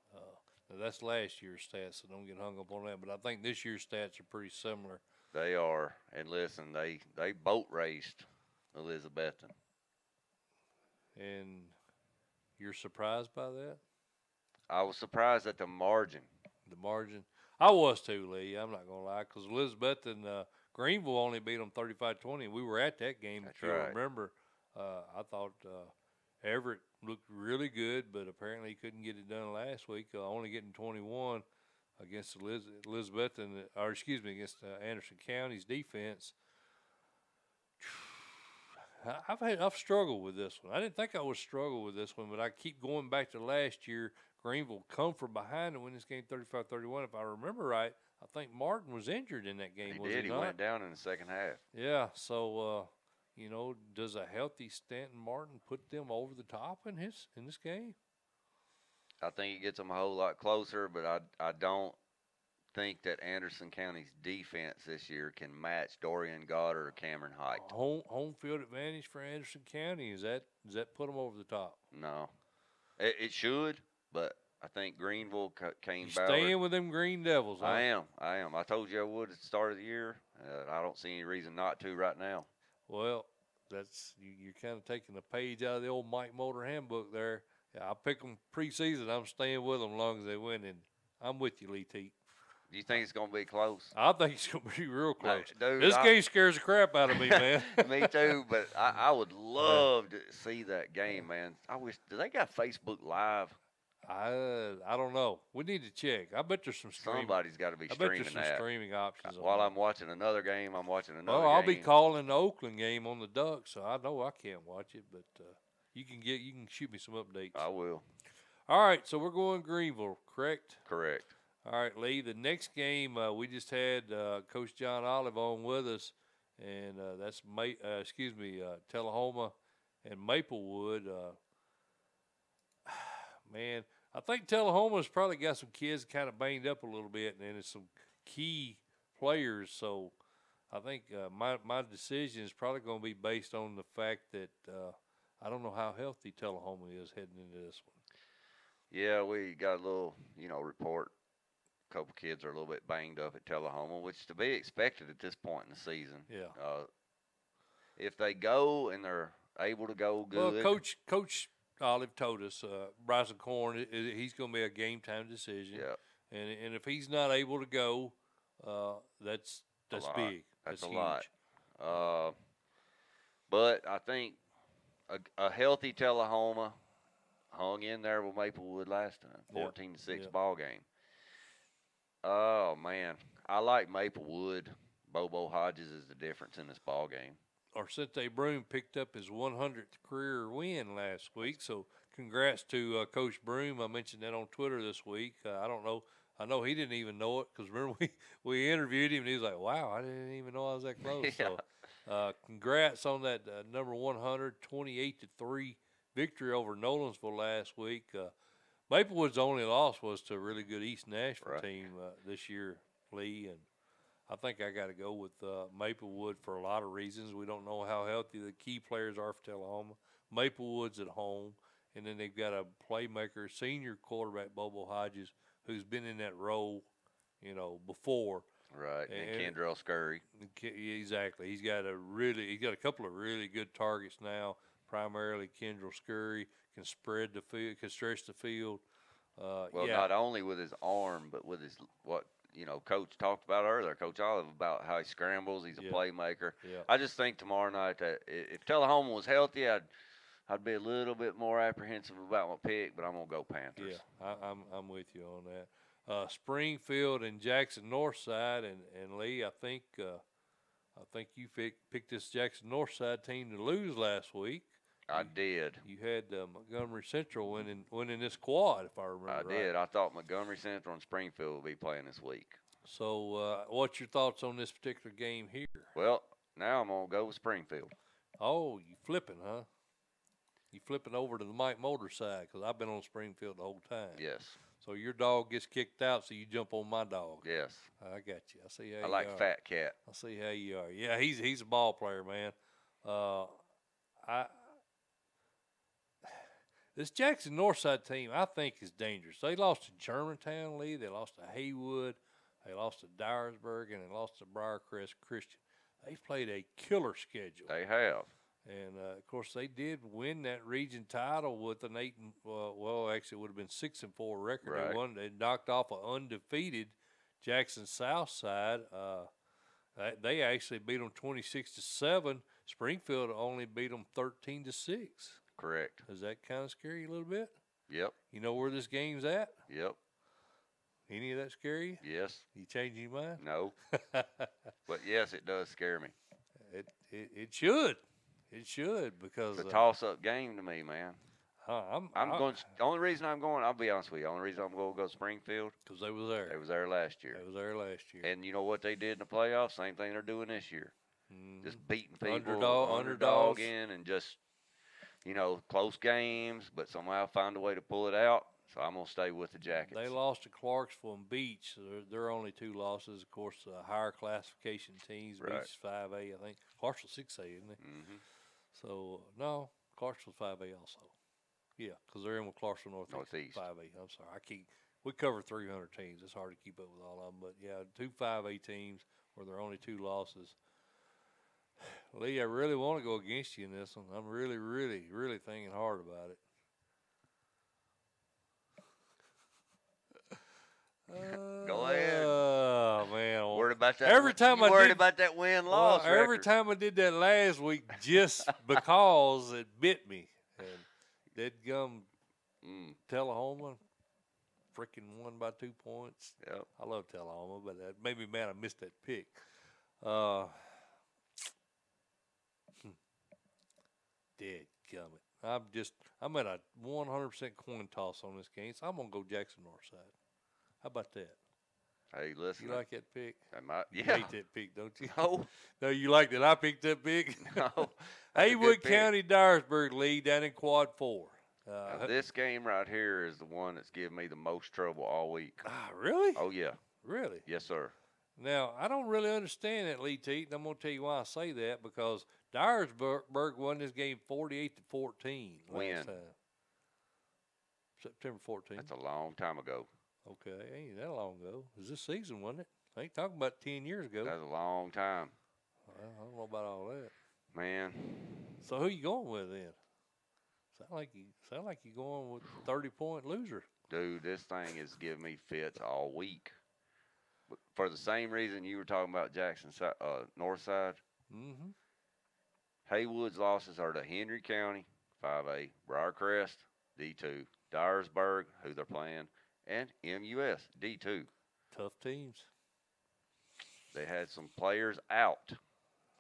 Now that's last year's stats, so don't get hung up on that. But I think this year's stats are pretty similar. They are. And listen, they boat raced Elizabethton. And you're surprised by that? I was surprised at the margin. The margin? I was too, Lee. I'm not going to lie. Because Elizabethton, Greenville only beat them 35-20. We were at that game, if you remember. I thought Everett looked really good, but apparently he couldn't get it done last week, only getting 21 against Elizabethton, or excuse me, against Anderson County's defense. I've struggled with this one. I didn't think I would struggle with this one, but I keep going back to last year. Greenville come from behind and win this game 35-31. If I remember right, I think Martin was injured in that game. He was did. He He not? went down in the second half. Yeah, so you know, does a healthy Stanton Martin put them over the top in this game? I think it gets them a whole lot closer, but I don't think that Anderson County's defense this year can match Dorian Goddard or Cameron Height. Home field advantage for Anderson County. Does that put them over the top? No. It should, but I think Greenville came You Ballard. staying with them Green Devils, huh? I am. I told you I would at the start of the year. I don't see any reason not to right now. Well, you're kind of taking a page out of the old Mike Motor handbook there. Yeah, I pick them preseason. I'm staying with them as long as they win, and I'm with you, Lee T. Do you think it's going to be close? I think it's going to be real close. Dude, this game scares the crap out of me, man. Me too, but I would love to see that game, man. I wish. Do they got Facebook Live? I don't know. We need to check. I bet there's some streaming. Somebody's got to be I bet streaming there's some that. streaming options. While I'm watching another game, I'm watching another Well, I'll game. be calling the Oakland game on the Ducks, so I know I can't watch it, but you can shoot me some updates. I will. All right, so we're going Greenville, correct? Correct. All right, Lee. The next game we just had Coach John Olive on with us, and that's Tullahoma and Maplewood. Man, I think Tullahoma's probably got some kids kind of banged up a little bit, and it's some key players. So I think my decision is probably going to be based on the fact that I don't know how healthy Tullahoma is heading into this one. Yeah, we got a little, report. A couple kids are a little bit banged up at Tullahoma, which is to be expected at this point in the season. Yeah. If they go and they're able to go good. Well, Coach Olive told us Bryson Corn, he's going to be a game time decision. Yeah. And if he's not able to go, that's big. That's a huge. lot. But I think a healthy Tullahoma hung in there with Maplewood last time, 14-6 ball game. Oh man, I like Maplewood. Bobo Hodges is the difference in this ball game. Arcente Broom picked up his 100th career win last week, so congrats to Coach Broom. I mentioned that on Twitter this week. I don't know. I know he didn't even know it because remember we interviewed him and he was like, "Wow, I didn't even know I was that close." Yeah. So, congrats on that number 100, 28-3 victory over Nolensville last week. Maplewood's only loss was to a really good East Nashville team this year, Lee, and I think I got to go with Maplewood for a lot of reasons. We don't know how healthy the key players are for Tullahoma. Maplewood's at home, and then they've got a playmaker, senior quarterback, Bobo Hodges, who's been in that role, before. Right, and Kendrell Scurry. Exactly. He's got a couple of really good targets now. Primarily, Kendrell Scurry can spread the field, can stretch the field. Not only with his arm, but with his Coach talked about earlier, Coach Olive, about how he scrambles. He's a playmaker. Yeah. I just think tomorrow night that if Tullahoma was healthy, I'd be a little bit more apprehensive about my pick, but I'm gonna go Panthers. Yeah, I'm with you on that. Springfield and Jackson Northside, and Lee, I think you picked this Jackson Northside team to lose last week. I did. You had Montgomery Central winning this quad, if I remember right. I did. I thought Montgomery Central and Springfield would be playing this week. So, what's your thoughts on this particular game here? Well, now I'm going to go with Springfield. Oh, you flipping, huh? You flipping over to the Mike Motor side because I've been on Springfield the whole time. Yes. So your dog gets kicked out, so you jump on my dog. Yes. I got you. I see how I like Fat Cat. I see how you are. Yeah, he's a ball player, man. This Jackson Northside team, I think, is dangerous. They lost to Germantown, Lee. They lost to Haywood. They lost to Dyersburg, and they lost to Briarcrest Christian. They've played a killer schedule. They have. And, of course, they did win that region title with an actually it would have been 6-4 record. Right. They knocked off an undefeated Jackson Southside. They actually beat them 26-7. Springfield only beat them 13-6. Correct. Does that kind of scare you a little bit? Yep. You know where this game's at? Yep. Any of that scare you? Yes. You changing your mind? No. But yes, it does scare me. It should. It should because it's a toss-up game to me, man. I'm going. The only reason I'm going, I'll be honest with you. The only reason I'm going to go Springfield because they was there. They was there last year. They was there last year. And you know what they did in the playoffs? Same thing they're doing this year. Just beating people, underdogs in, and just close games, but somehow find a way to pull it out. So I'm gonna stay with the Jackets. They lost to Clarksville and Beach. So they're only two losses. Of course, higher classification teams. Right. Beach is 5A, I think. Clarksville 6A, isn't it? Mm-hmm. So no, Clarksville's 5A also. Yeah, because they're in with Clarksville Northeast. 5A. I'm sorry. We cover 300 teams. It's hard to keep up with all of them. But, yeah, 2 5A teams where there are only 2 losses. Lee, I really want to go against you in this one. I'm really, really, really thinking hard about it. Go ahead. Oh, man. Worried about that? Worried about that win-loss record. Every time I did that last week, just because it bit me. And dead gum Tullahoma freaking won by 2 points. Yep. I love Tullahoma, but that made me mad I missed that pick. Dead gummit. I'm at a 100% coin toss on this game, so I'm going to go Jackson Northside. How about that? Hey, listen. You like that pick? Yeah. You hate that pick, don't you? No. No, you like that I picked that pick? No. Haywood County, Dyersburg lead down in Quad 4. This game right here is the one that's given me the most trouble all week. Really? Oh, yeah. Really? Yes, sir. Now, I don't really understand that, Lee Teet, and I'm going to tell you why I say that, because Dyersburg won this game 48-14 last time. September 14th. That's a long time ago. Okay, ain't that long ago. It was this season, wasn't it? I ain't talking about 10 years ago. That's a long time. Well, I don't know about all that. Man. So who you going with then? Sound like you going with the 30-point loser. Dude, this thing is giving me fits all week. For the same reason you were talking about Jackson North Side. Mm-hmm. Haywood's losses are to Henry County, 5A, Briarcrest, D2, Dyersburg, who they're playing, and MUS, D2. Tough teams. They had some players out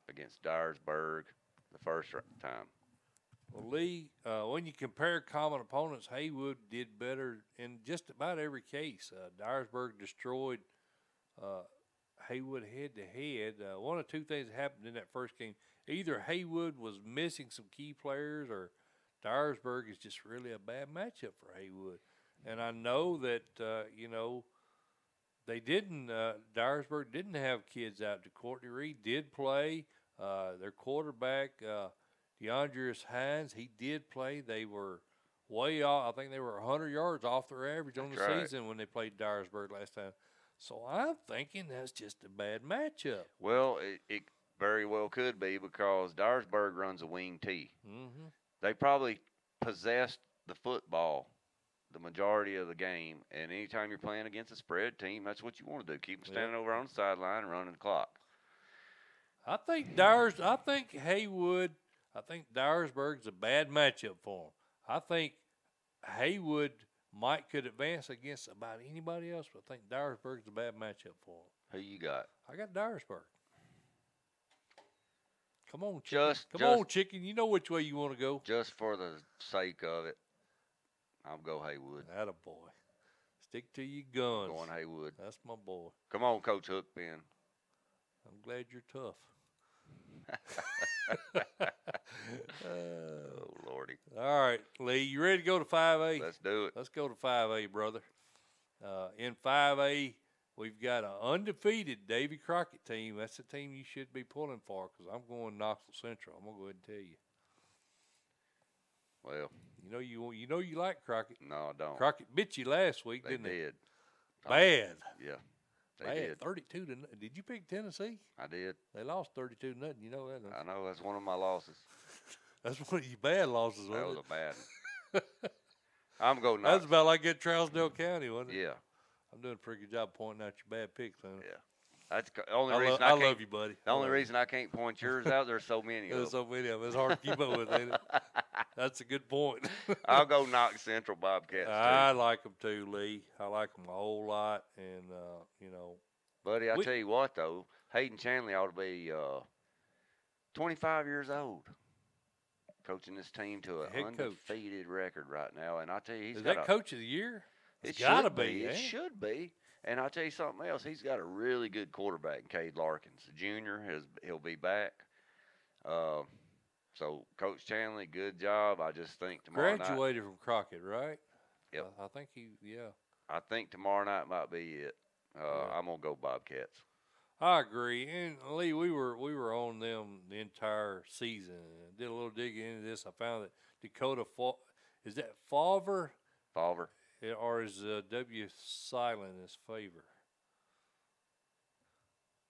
against Dyersburg the first time. Well, Lee, when you compare common opponents, Haywood did better in just about every case. Dyersburg destroyed Haywood head-to-head. One of two things happened in that first game. Either Haywood was missing some key players, or Dyersburg is just really a bad matchup for Haywood. And I know that, they didn't, Dyersburg didn't have kids out. Courtney Reed did play. Their quarterback, DeAndreas Hines, he did play. They were way off. I think they were 100 yards off their average on the season when they played Dyersburg last time. So I'm thinking that's just a bad matchup. Well, it very well could be, because Dyersburg runs a wing T. Mm-hmm. They probably possessed the football the majority of the game, and anytime you're playing against a spread team, that's what you want to do. Keep them standing over on the sideline and running the clock. I think Dyersburg's a bad matchup for them. I think Haywood could advance against about anybody else, but I think Dyersburg's a bad matchup for them. Who you got? I got Dyersburg. Come on, chicken. Come on, chicken. You know which way you want to go. Just for the sake of it, I'll go Haywood. Attaboy. Stick to your guns. I'm going Haywood. That's my boy. Come on, Coach Hookpin. I'm glad you're tough. Oh, Lordy. All right, Lee, you ready to go to 5A? Let's do it. Let's go to 5A, brother. In 5A, we've got an undefeated Davy Crockett team. That's the team you should be pulling for, because I'm going Knoxville Central. I'm going to go ahead and tell you. Well, you know you like Crockett. No, I don't. Crockett bit you last week, they didn't they? did. Bad. Yeah. They Bad. did. 32 to. Did you pick Tennessee? I did. They lost 32 to nothing. You know that. I know. That's one of my losses. That's one of your bad losses, That wasn't was a bad one. I'm going That's about like at Trousdale County, wasn't it? Yeah. I'm doing a pretty good job pointing out your bad picks, man. Yeah. That's the only reason I love you, buddy. The only reason I can't point yours out, there's so many of them. There's so many of them. It's hard to keep up with, ain't it? That's a good point. I'll go Knox Central Bobcats, too. I like them, too, Lee. I like them a whole lot. And, Buddy, I tell you what, though, Hayden Chanley ought to be 25 years old, coaching this team to an undefeated record right now. And I tell you, he's got Coach of the Year? It's got to be. It should be. And I'll tell you something else. He's got a really good quarterback in Cade Larkins. The junior, he'll be back. So, Coach Chanley, good job. I just think tomorrow night. Graduated from Crockett, right? Yep. I think I think tomorrow night might be it. I'm going to go Bobcats. I agree. And, Lee, we were on them the entire season. Did a little digging into this. I found that Dakota Is that Favre? Favre. Or is W silent as favor?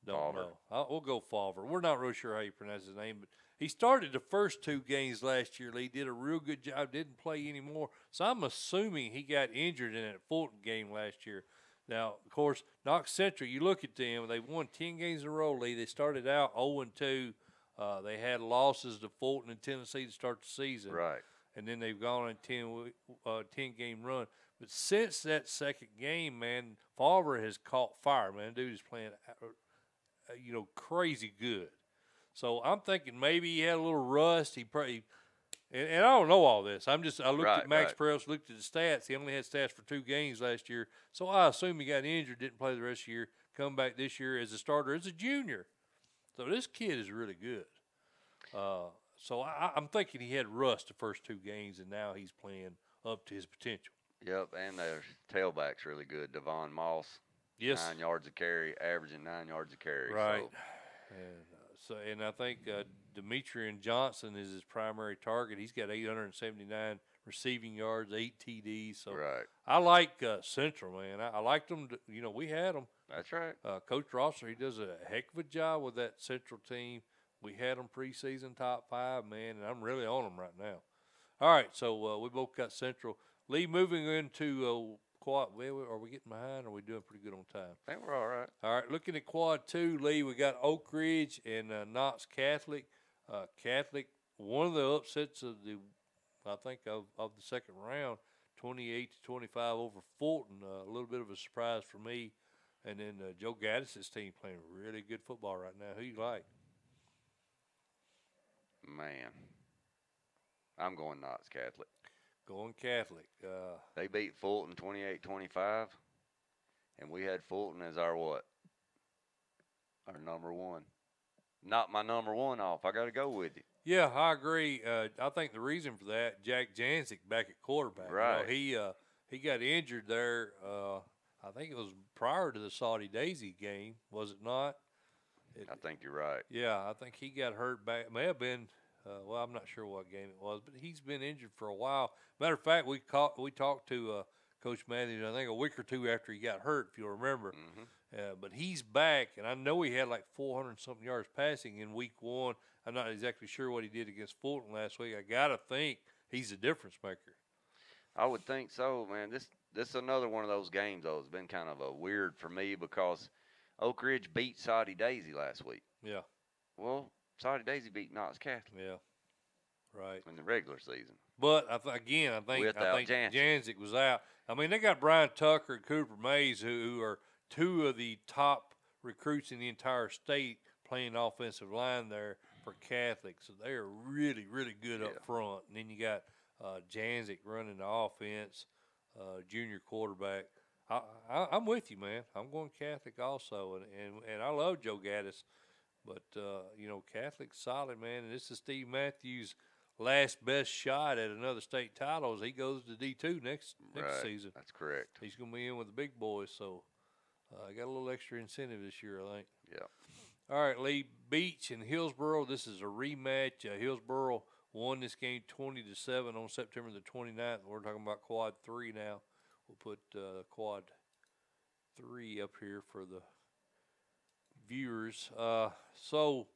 Don't Favre. know. We'll go Favre. We're not real sure how you pronounce his name, but he started the first 2 games last year. Lee did a real good job. Didn't play anymore, so I'm assuming he got injured in that Fulton game last year. Now, of course, Knox Central. You look at them; they won 10 games in a row. Lee. They started out 0-2. They had losses to Fulton and Tennessee to start the season. Right. And then they've gone on a 10-game run. But since that second game, man, Favre has caught fire, man. Dude is playing, crazy good. So I'm thinking maybe he had a little rust. He probably, and I don't know all this. I looked at Max Press, looked at the stats. He only had stats for 2 games last year. So I assume he got injured, didn't play the rest of the year, come back this year as a starter, as a junior. So this kid is really good. So I'm thinking he had rust the first 2 games, and now he's playing up to his potential. Yep, and their tailback's really good. Devon Moss, Yes. 9 yards a carry, averaging 9 yards a carry. Right. So. And I think Demetrian Johnson is his primary target. He's got 879 receiving yards, 8 TDs. So right. I like Central, man. I liked them. We had them. That's right. Coach Rosser, he does a heck of a job with that Central team. We had them preseason top 5, man, and I'm really on them right now. All right, so we both got Central. Lee, moving into quad. Are we getting behind, or are we doing pretty good on time? I think we're all right. All right, looking at quad 2, Lee, we got Oak Ridge and Knox Catholic. Catholic, one of the upsets of the second round, 28-25 over Fulton. A little bit of a surprise for me. And then Joe Gaddis's team playing really good football right now. Who you like? Man, I'm going Knox Catholic. Going Catholic. They beat Fulton 28-25, and we had Fulton as our what? Our number 1. Not my number 1 off. I got to go with you. Yeah, I agree. I think the reason for that, Jack Janzik back at quarterback. Right. He got injured there. I think it was prior to the Saudi Daisy game, was it not? I think you're right. Yeah, I think he got hurt back. It may have been. I'm not sure what game it was, but he's been injured for a while. Matter of fact, we talked to Coach Matthews, I think a week or 2 after he got hurt, if you'll remember. Mm-hmm. But he's back, and I know he had like 400-something yards passing in week 1. I'm not exactly sure what he did against Fulton last week. I got to think he's a difference maker. I would think so, man. This is another one of those games, though. It's been kind of a weird for me because Oak Ridge beat Saudi Daisy last week. Yeah. Well, Saudi Daisy beat Knox Catholic. Yeah. Right. In the regular season. But I think Janzik was out. I mean, they got Brian Tucker and Cooper Mays, who are 2 of the top recruits in the entire state playing offensive line there for Catholic. So they are really, really good up front. And then you got Janzik running the offense, junior quarterback. I'm with you, man. I'm going Catholic also, and I love Joe Gaddis, but Catholic's solid, man. And this is Steve Matthews' last best shot at another state title as he goes to D2 next season. That's correct. He's going to be in with the big boys, so I got a little extra incentive this year, I think. Yeah. All right, Lee, Beach and Hillsboro. This is a rematch. Hillsboro won this game 20-7 on September the 29th. We're talking about quad 3 now. We'll put quad 3 up here for the viewers. So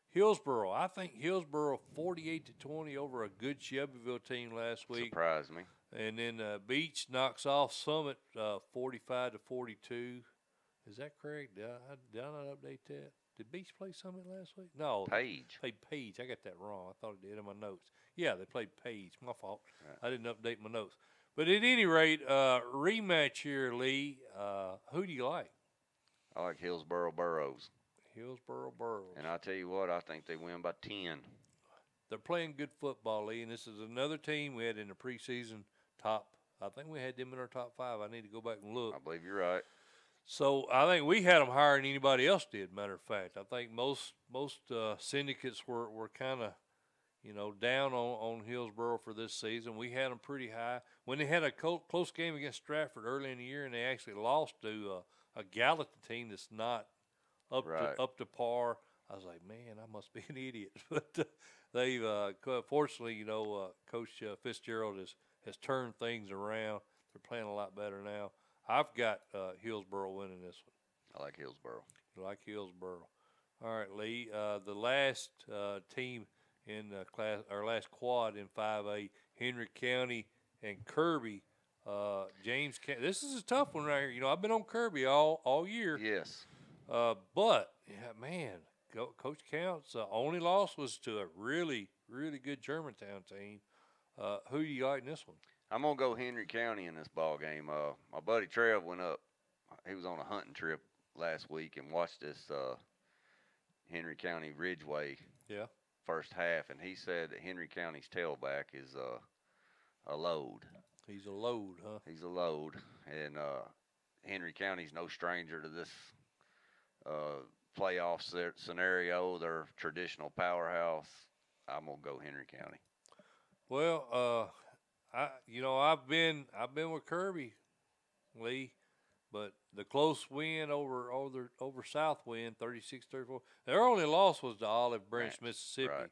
Hillsboro, I think Hillsboro 48-20 over a good Shelbyville team last week. Surprised me. And then Beach knocks off Summit 45-42. Is that correct? Did I not update that? Did Beach play Summit last week? No. Page. Played Page. I got that wrong. I thought it did in my notes. Yeah, they played Page. My fault. Right. I didn't update my notes. But at any rate, rematch here, Lee. Who do you like? I like Hillsboro Burrows. Hillsboro Burrows. And I tell you what, I think they win by 10. They're playing good football, Lee, and this is another team we had in the preseason top. I think we had them in our top 5. I need to go back and look. I believe you're right. So I think we had them higher than anybody else did, matter of fact. I think most syndicates were kind of, down on Hillsboro for this season. We had them pretty high. When they had a close game against Stratford early in the year and they actually lost to a Gallatin team that's not up to par, I was like, man, I must be an idiot. But they've fortunately, Coach Fitzgerald has turned things around. They're playing a lot better now. I've got Hillsboro winning this one. I like Hillsboro. You like Hillsboro. All right, Lee. The last team in class, our last quad in 5A, Henry County and Kirby. James County. This is a tough one right here. You know, I've been on Kirby all year. Yes. But yeah, man, Coach Count's only loss was to a really, really good Germantown team. Who do you like in this one? I'm gonna go Henry County in this ball game. My buddy Trev went up. He was on a hunting trip last week and watched this Henry County Ridgeway first half, and he said that Henry County's tailback is a load. He's a load, huh? He's a load, and Henry County's no stranger to this playoff scenario. They're traditional powerhouse. I'm gonna go Henry County. Well, I've been with Kirby, Lee, but the close win over Southwind, 36-34. Their only loss was to Olive Branch, Mississippi, right.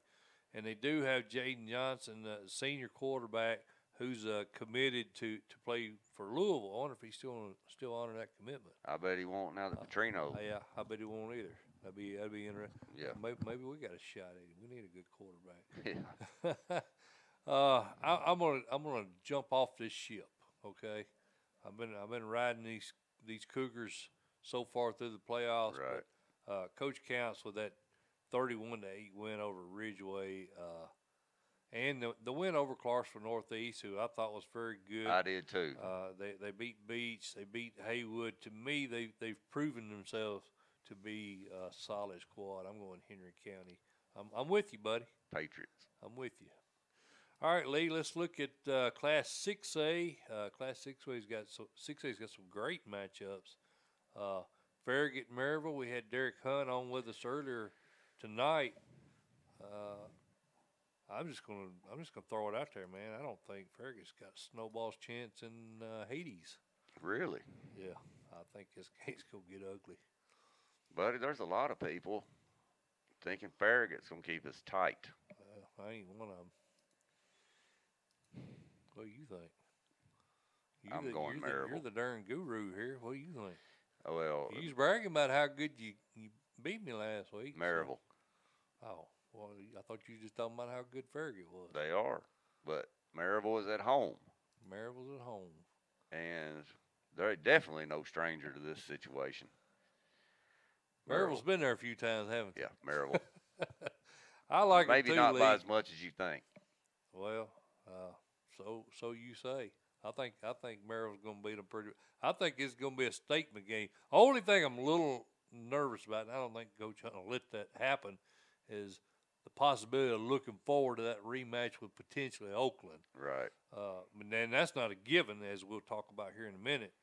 And they do have Jaden Johnson, the senior quarterback, who's committed to play for Louisville. I wonder if he's still under that commitment. I bet he won't now that Petrino. Yeah, I bet he won't either. That'd be interesting. Yeah. Maybe we got a shot at him. We need a good quarterback. Yeah. I'm gonna jump off this ship. Okay, I've been riding these Cougars so far through the playoffs. Right. But Coach Counts with that 31-8 win over Ridgeway, and the win over Clarksville Northeast, who I thought was very good. I did too. They beat Beach. They beat Haywood. To me, they've proven themselves to be a solid squad. I'm going Henry County. I'm with you, buddy. Patriots. I'm with you. All right, Lee. Let's look at Class 6A. Class 6A's got some great matchups. Farragut and Maryville. We had Derek Hunt on with us earlier tonight. I'm just gonna throw it out there, man. I don't think Farragut's got a snowball's chance in Hades. Really? Yeah, I think this game's gonna get ugly. Buddy, there's a lot of people thinking Farragut's gonna keep us tight. I ain't one of them. What do you think? I'm going Maryville. You're the darn guru here. What do you think? Oh, well, You was bragging about how good you beat me last week. Maryville. So. Oh, well, I thought you were just talking about how good Farragut was. They are, but Maryville is at home. Maryville's at home. And they're definitely no stranger to this situation. Maryville's been there a few times, haven't they? Yeah, Maryville. I like Maybe it too, not Lee. by as much as you think. Well, so you say. I think Maryville's going to beat them pretty. I think it's going to be a statement game. Only thing I'm a little nervous about, and I don't think Coach Hunt will let that happen, is the possibility of looking forward to that rematch with potentially Oakland. Right. And that's not a given, as we'll talk about here in a minute.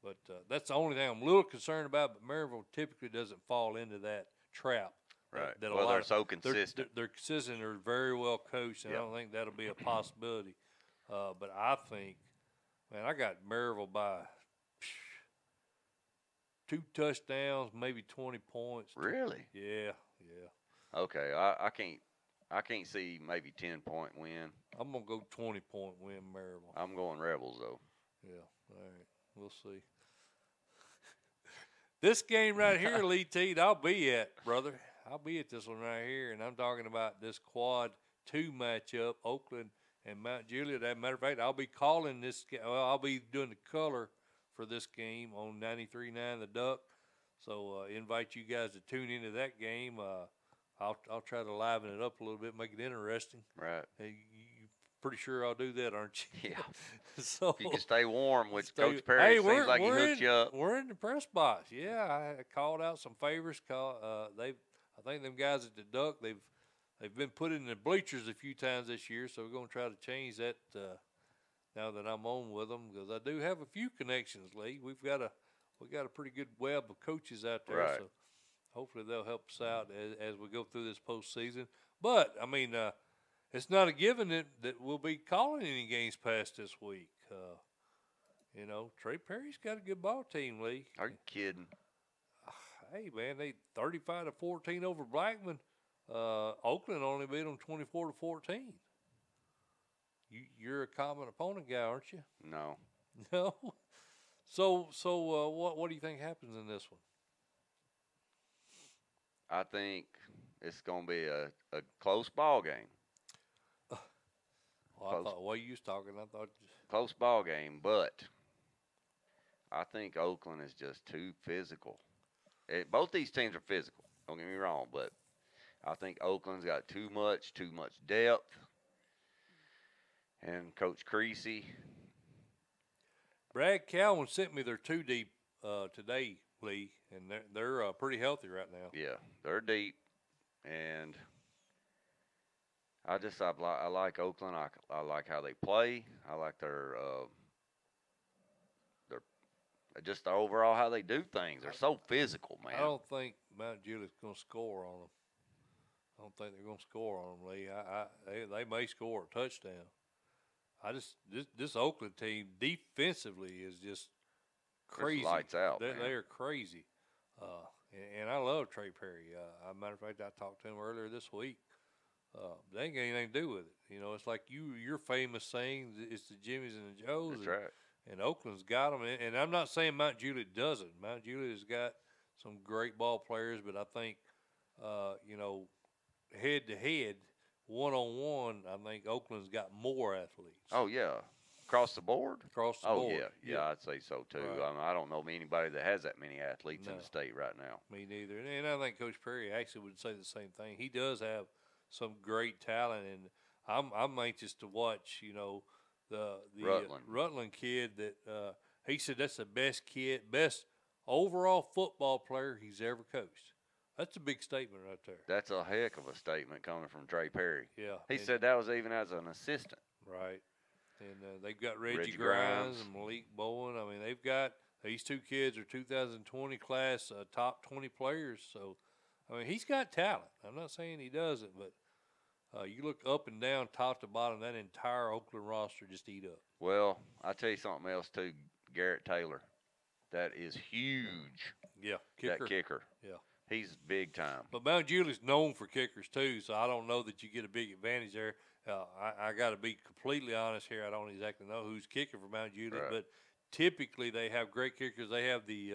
But that's the only thing I'm a little concerned about. But Maryville typically doesn't fall into that trap. Right. That Well, they're so consistent. They're consistent. They're very well coached, and I don't think that'll be a possibility. But I think, man, I got Maryville by 2 touchdowns, maybe 20 points. Really? Yeah. Okay, I can't see maybe 10-point win. I'm gonna go 20-point win, Maryville. I'm going Rebels though. Yeah. All right. We'll see. This game right here, Lee T, I'll be at, brother. I'll be at this one right here, and I'm talking about this quad 2 matchup, Oakland and Mount Juliet. As a matter of fact, I'll be calling this. Well, I'll be doing the color for this game on 93.9 The Duck. So invite you guys to tune into that game. I'll try to liven it up a little bit, make it interesting. Right. You pretty sure I'll do that, aren't you? Yeah. So if you can stay warm, which Coach Perry seems like he hooked you up. We're in the press box. Yeah, I called out some favors. I think them guys at the Duck, they've been put in the bleachers a few times this year, so we're going to try to change that now that I'm on with them, because I do have a few connections, Lee. We got a pretty good web of coaches out there, right. So hopefully they'll help us out as we go through this postseason. But I mean, it's not a given that we'll be calling any games past this week. Trey Perry's got a good ball team, Lee. Are you kidding? Hey man, they 35-14 over Blackman. Oakland only beat them 24-14. You're a common opponent guy, aren't you? No. No. So what do you think happens in this one? I think it's going to be a close ball game. Well, I thought while you was talking, I thought Close ball game, but I think Oakland is just too physical. Both these teams are physical. Don't get me wrong, but I think Oakland's got too much depth. And Coach Creasy. Brad Calvin sent me their 2 deep today, Lee, and they're pretty healthy right now. Yeah, they're deep, and I like Oakland. I like how they play. I like their just overall how they do things. They're so physical, man. I don't think Mount Julie's going to score on them. I don't think they're going to score on them, Lee. They may score a touchdown. This Oakland team defensively is just crazy. It's lights out. They're crazy. And I love Trey Perry. As a matter of fact, I talked to him earlier this week. They ain't got anything to do with it. You know, it's like your famous saying, it's the Jimmies and the Joes. That's right. And Oakland's got them. And I'm not saying Mount Juliet doesn't. Mount Juliet has got some great ball players, but I think, head to head, one-on-one, I think Oakland's got more athletes. Oh, yeah. Across the board? Across the board. Oh, yeah, I'd say so, too. Right. I don't know of anybody that has that many athletes in the state right now. Me neither. And I think Coach Perry actually would say the same thing. He does have some great talent, and I'm anxious to watch, the Rutland kid that he said that's the best overall football player he's ever coached. That's a big statement right there. That's a heck of a statement coming from Trey Perry. Yeah. He said that was even as an assistant. Right. And they've got Reggie Grimes and Malik Bowen. I mean, they've got these 2 kids are 2020 class top 20 players. So, I mean, he's got talent. I'm not saying he doesn't, but you look up and down, top to bottom, that entire Oakland roster just eat up. Well, I'll tell you something else, too. Garrett Taylor. That is huge. Yeah, That kicker. Yeah. He's big time. But Mount Julie's known for kickers, too, so I don't know that you get a big advantage there. I got to be completely honest here. I don't exactly know who's kicking for Mount Juliet, Right. but typically they have great kickers. They have the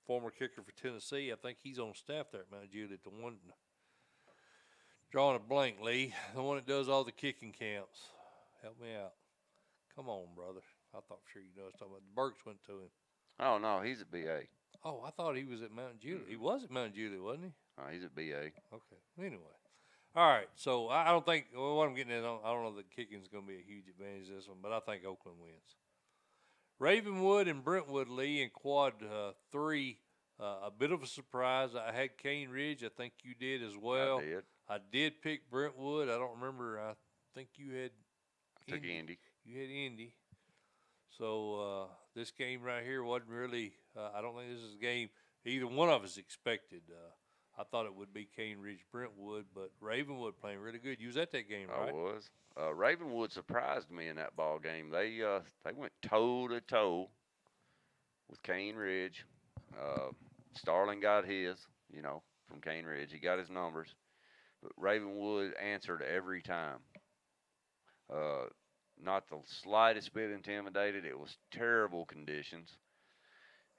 former kicker for Tennessee. I think he's on staff there at Mount Juliet, the one drawing a blank, Lee, the one that does all the kicking camps. Help me out. Come on, brother. I thought for sure you know what I was talking about. The Burks went to him. Oh, no, he's at BA. Oh, I thought he was at Mount Juliet. He was at Mount Juliet, wasn't he? Oh, he's at BA. Okay. Anyway. All right. So I don't think what I'm getting at, I don't know that kicking's going to be a huge advantage this one, but I think Oakland wins. Ravenwood and Brentwood, Lee, in quad 3. A bit of a surprise. I had Cane Ridge. I think you did as well. I did. I did pick Brentwood. I don't remember. I think you had I took Indy. You had Indy. So this game right here wasn't really I don't think this is a game either one of us expected. I thought it would be Cane Ridge Brentwood, but Ravenwood playing really good. You was at that game, right? I was. Ravenwood surprised me in that ball game. They went toe to toe with Cane Ridge. Starling got his, from Cane Ridge. He got his numbers, but Ravenwood answered every time. Not the slightest bit intimidated. It was terrible conditions,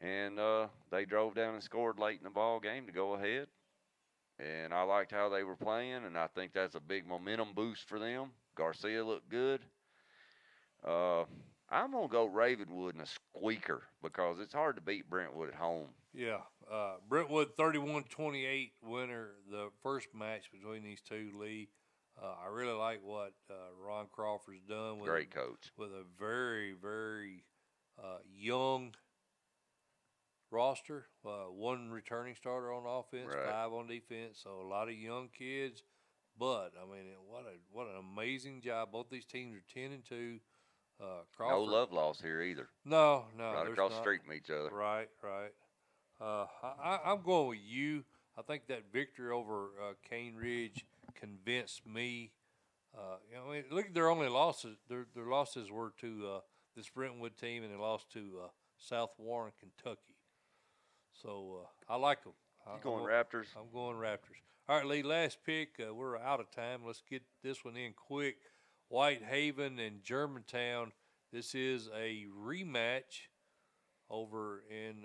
and they drove down and scored late in the ball game to go ahead. And I liked how they were playing, and I think that's a big momentum boost for them. Garcia looked good. I'm going to go Ravenwood in a squeaker because it's hard to beat Brentwood at home. Yeah. Brentwood 31-28 winner, the first match between these two, Lee. I really like what Ron Crawford's done. Great coach. With a very, very young roster. 1 returning starter on offense, Right. 5 on defense. So a lot of young kids. But, I mean, what an amazing job. Both these teams are 10-2. Crawford, No love lost here either. No. Right across the street from each other. Right. I'm going with you. I think that victory over Cane Ridge convinced me. Look at their only losses. Their losses were to this Brentwood team, and they lost to South Warren, Kentucky. So I like them. You going Raptors? I'm going Raptors. All right, Lee, last pick. We're out of time. Let's get this one in quick. Whitehaven and Germantown. This is a rematch over in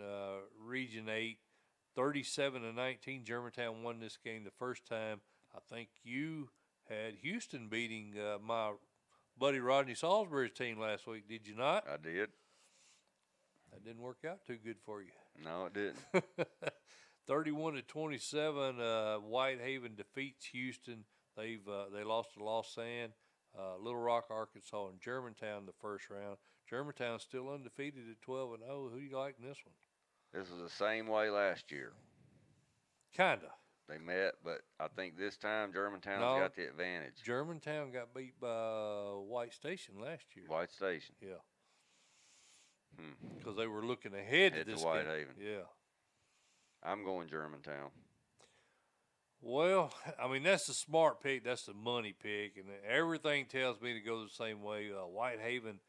Region 8. 37-19, Germantown won this game the first time. I think you had Houston beating my buddy Rodney Salisbury's team last week, did you not? I did. That didn't work out too good for you. No, it didn't. 31-27, Whitehaven defeats Houston. They lost to Lausanne, Little Rock, Arkansas, and Germantown the first round. Germantown's still undefeated at 12-0. Who do you like in this one? This was the same way last year. Kinda. They met, but I think this time Germantown's got the advantage. Germantown got beat by White Station last year. White Station. Yeah. Because they were looking ahead to this Whitehaven. game. Yeah. I'm going Germantown. Well, I mean, that's the smart pick. That's the money pick. And everything tells me to go the same way. Whitehaven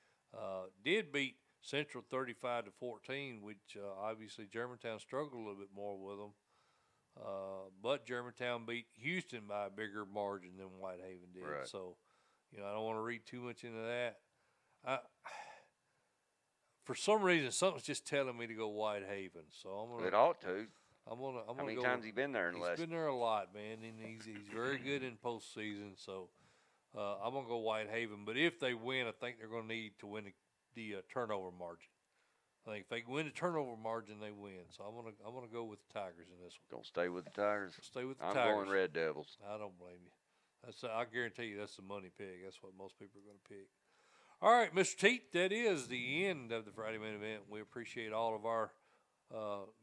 did beat Central 35-14, which obviously Germantown struggled a little bit more with them. But Germantown beat Houston by a bigger margin than Whitehaven did. Right. So, I don't want to read too much into that. For some reason, something's just telling me to go Whitehaven. So I'm gonna. It ought to. I'm gonna How many go, times he been there in the last? He's been there a lot, man, and he's very good in postseason. So I'm gonna go Whitehaven. But if they win, I think they're gonna need to win the turnover margin. I think if they win the turnover margin, they win. So I'm gonna go with the Tigers in this one. Gonna stay with the Tigers. Stay with the I'm Tigers. going Red Devils. I don't blame you. I guarantee you that's the money pick. That's what most people are going to pick. All right, Mr. Teat, that is the end of the Friday Main Event. We appreciate all of our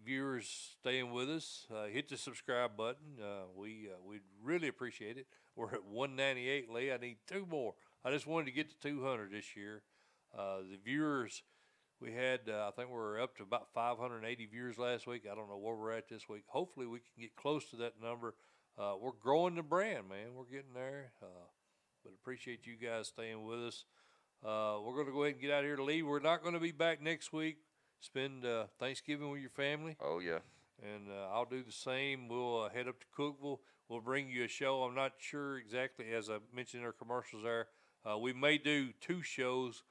viewers staying with us. Hit the subscribe button. We'd really appreciate it. We're at 198, Lee. I need 2 more. I just wanted to get to 200 this year. The viewers, we had, I think we're up to about 580 viewers last week. I don't know where we're at this week. Hopefully we can get close to that number. We're growing the brand, man. We're getting there. But appreciate you guys staying with us. We're going to go ahead and get out of here to leave. We're not going to be back next week. Spend Thanksgiving with your family. Oh, yeah. And I'll do the same. We'll head up to Cookeville. We'll bring you a show. I'm not sure exactly, as I mentioned in our commercials there. We may do 2 shows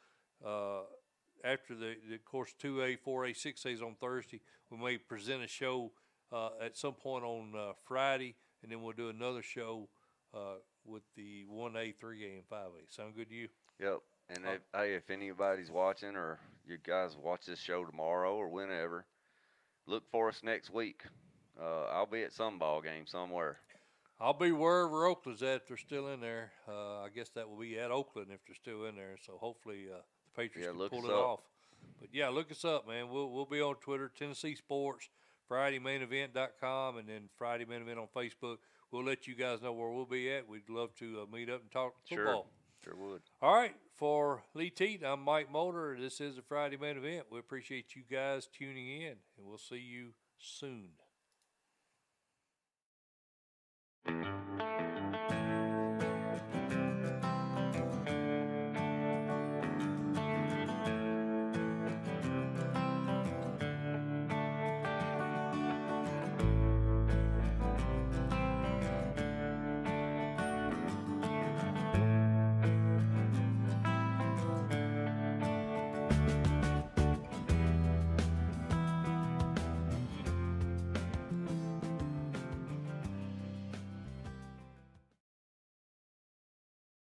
after the course 2A, 4A, 6A is on Thursday. We may present a show at some point on Friday, and then we'll do another show with the 1A, 3A, and 5A. Sound good to you? Yep. And if anybody's watching or you guys watch this show tomorrow or whenever, look for us next week. I'll be at some ball game somewhere. I'll be wherever Oakland's at if they're still in there. I guess that will be at Oakland if they're still in there. So hopefully the Patriots can pull it off. But, yeah, look us up, man. We'll be on Twitter, Tennessee Sports, FridayMainEvent.com, and then Friday Main Event on Facebook. We'll let you guys know where we'll be at. We'd love to meet up and talk football. Sure would. All right. For Lee Teat, I'm Mike Mulder. This is the Friday Main Event. We appreciate you guys tuning in, and we'll see you soon.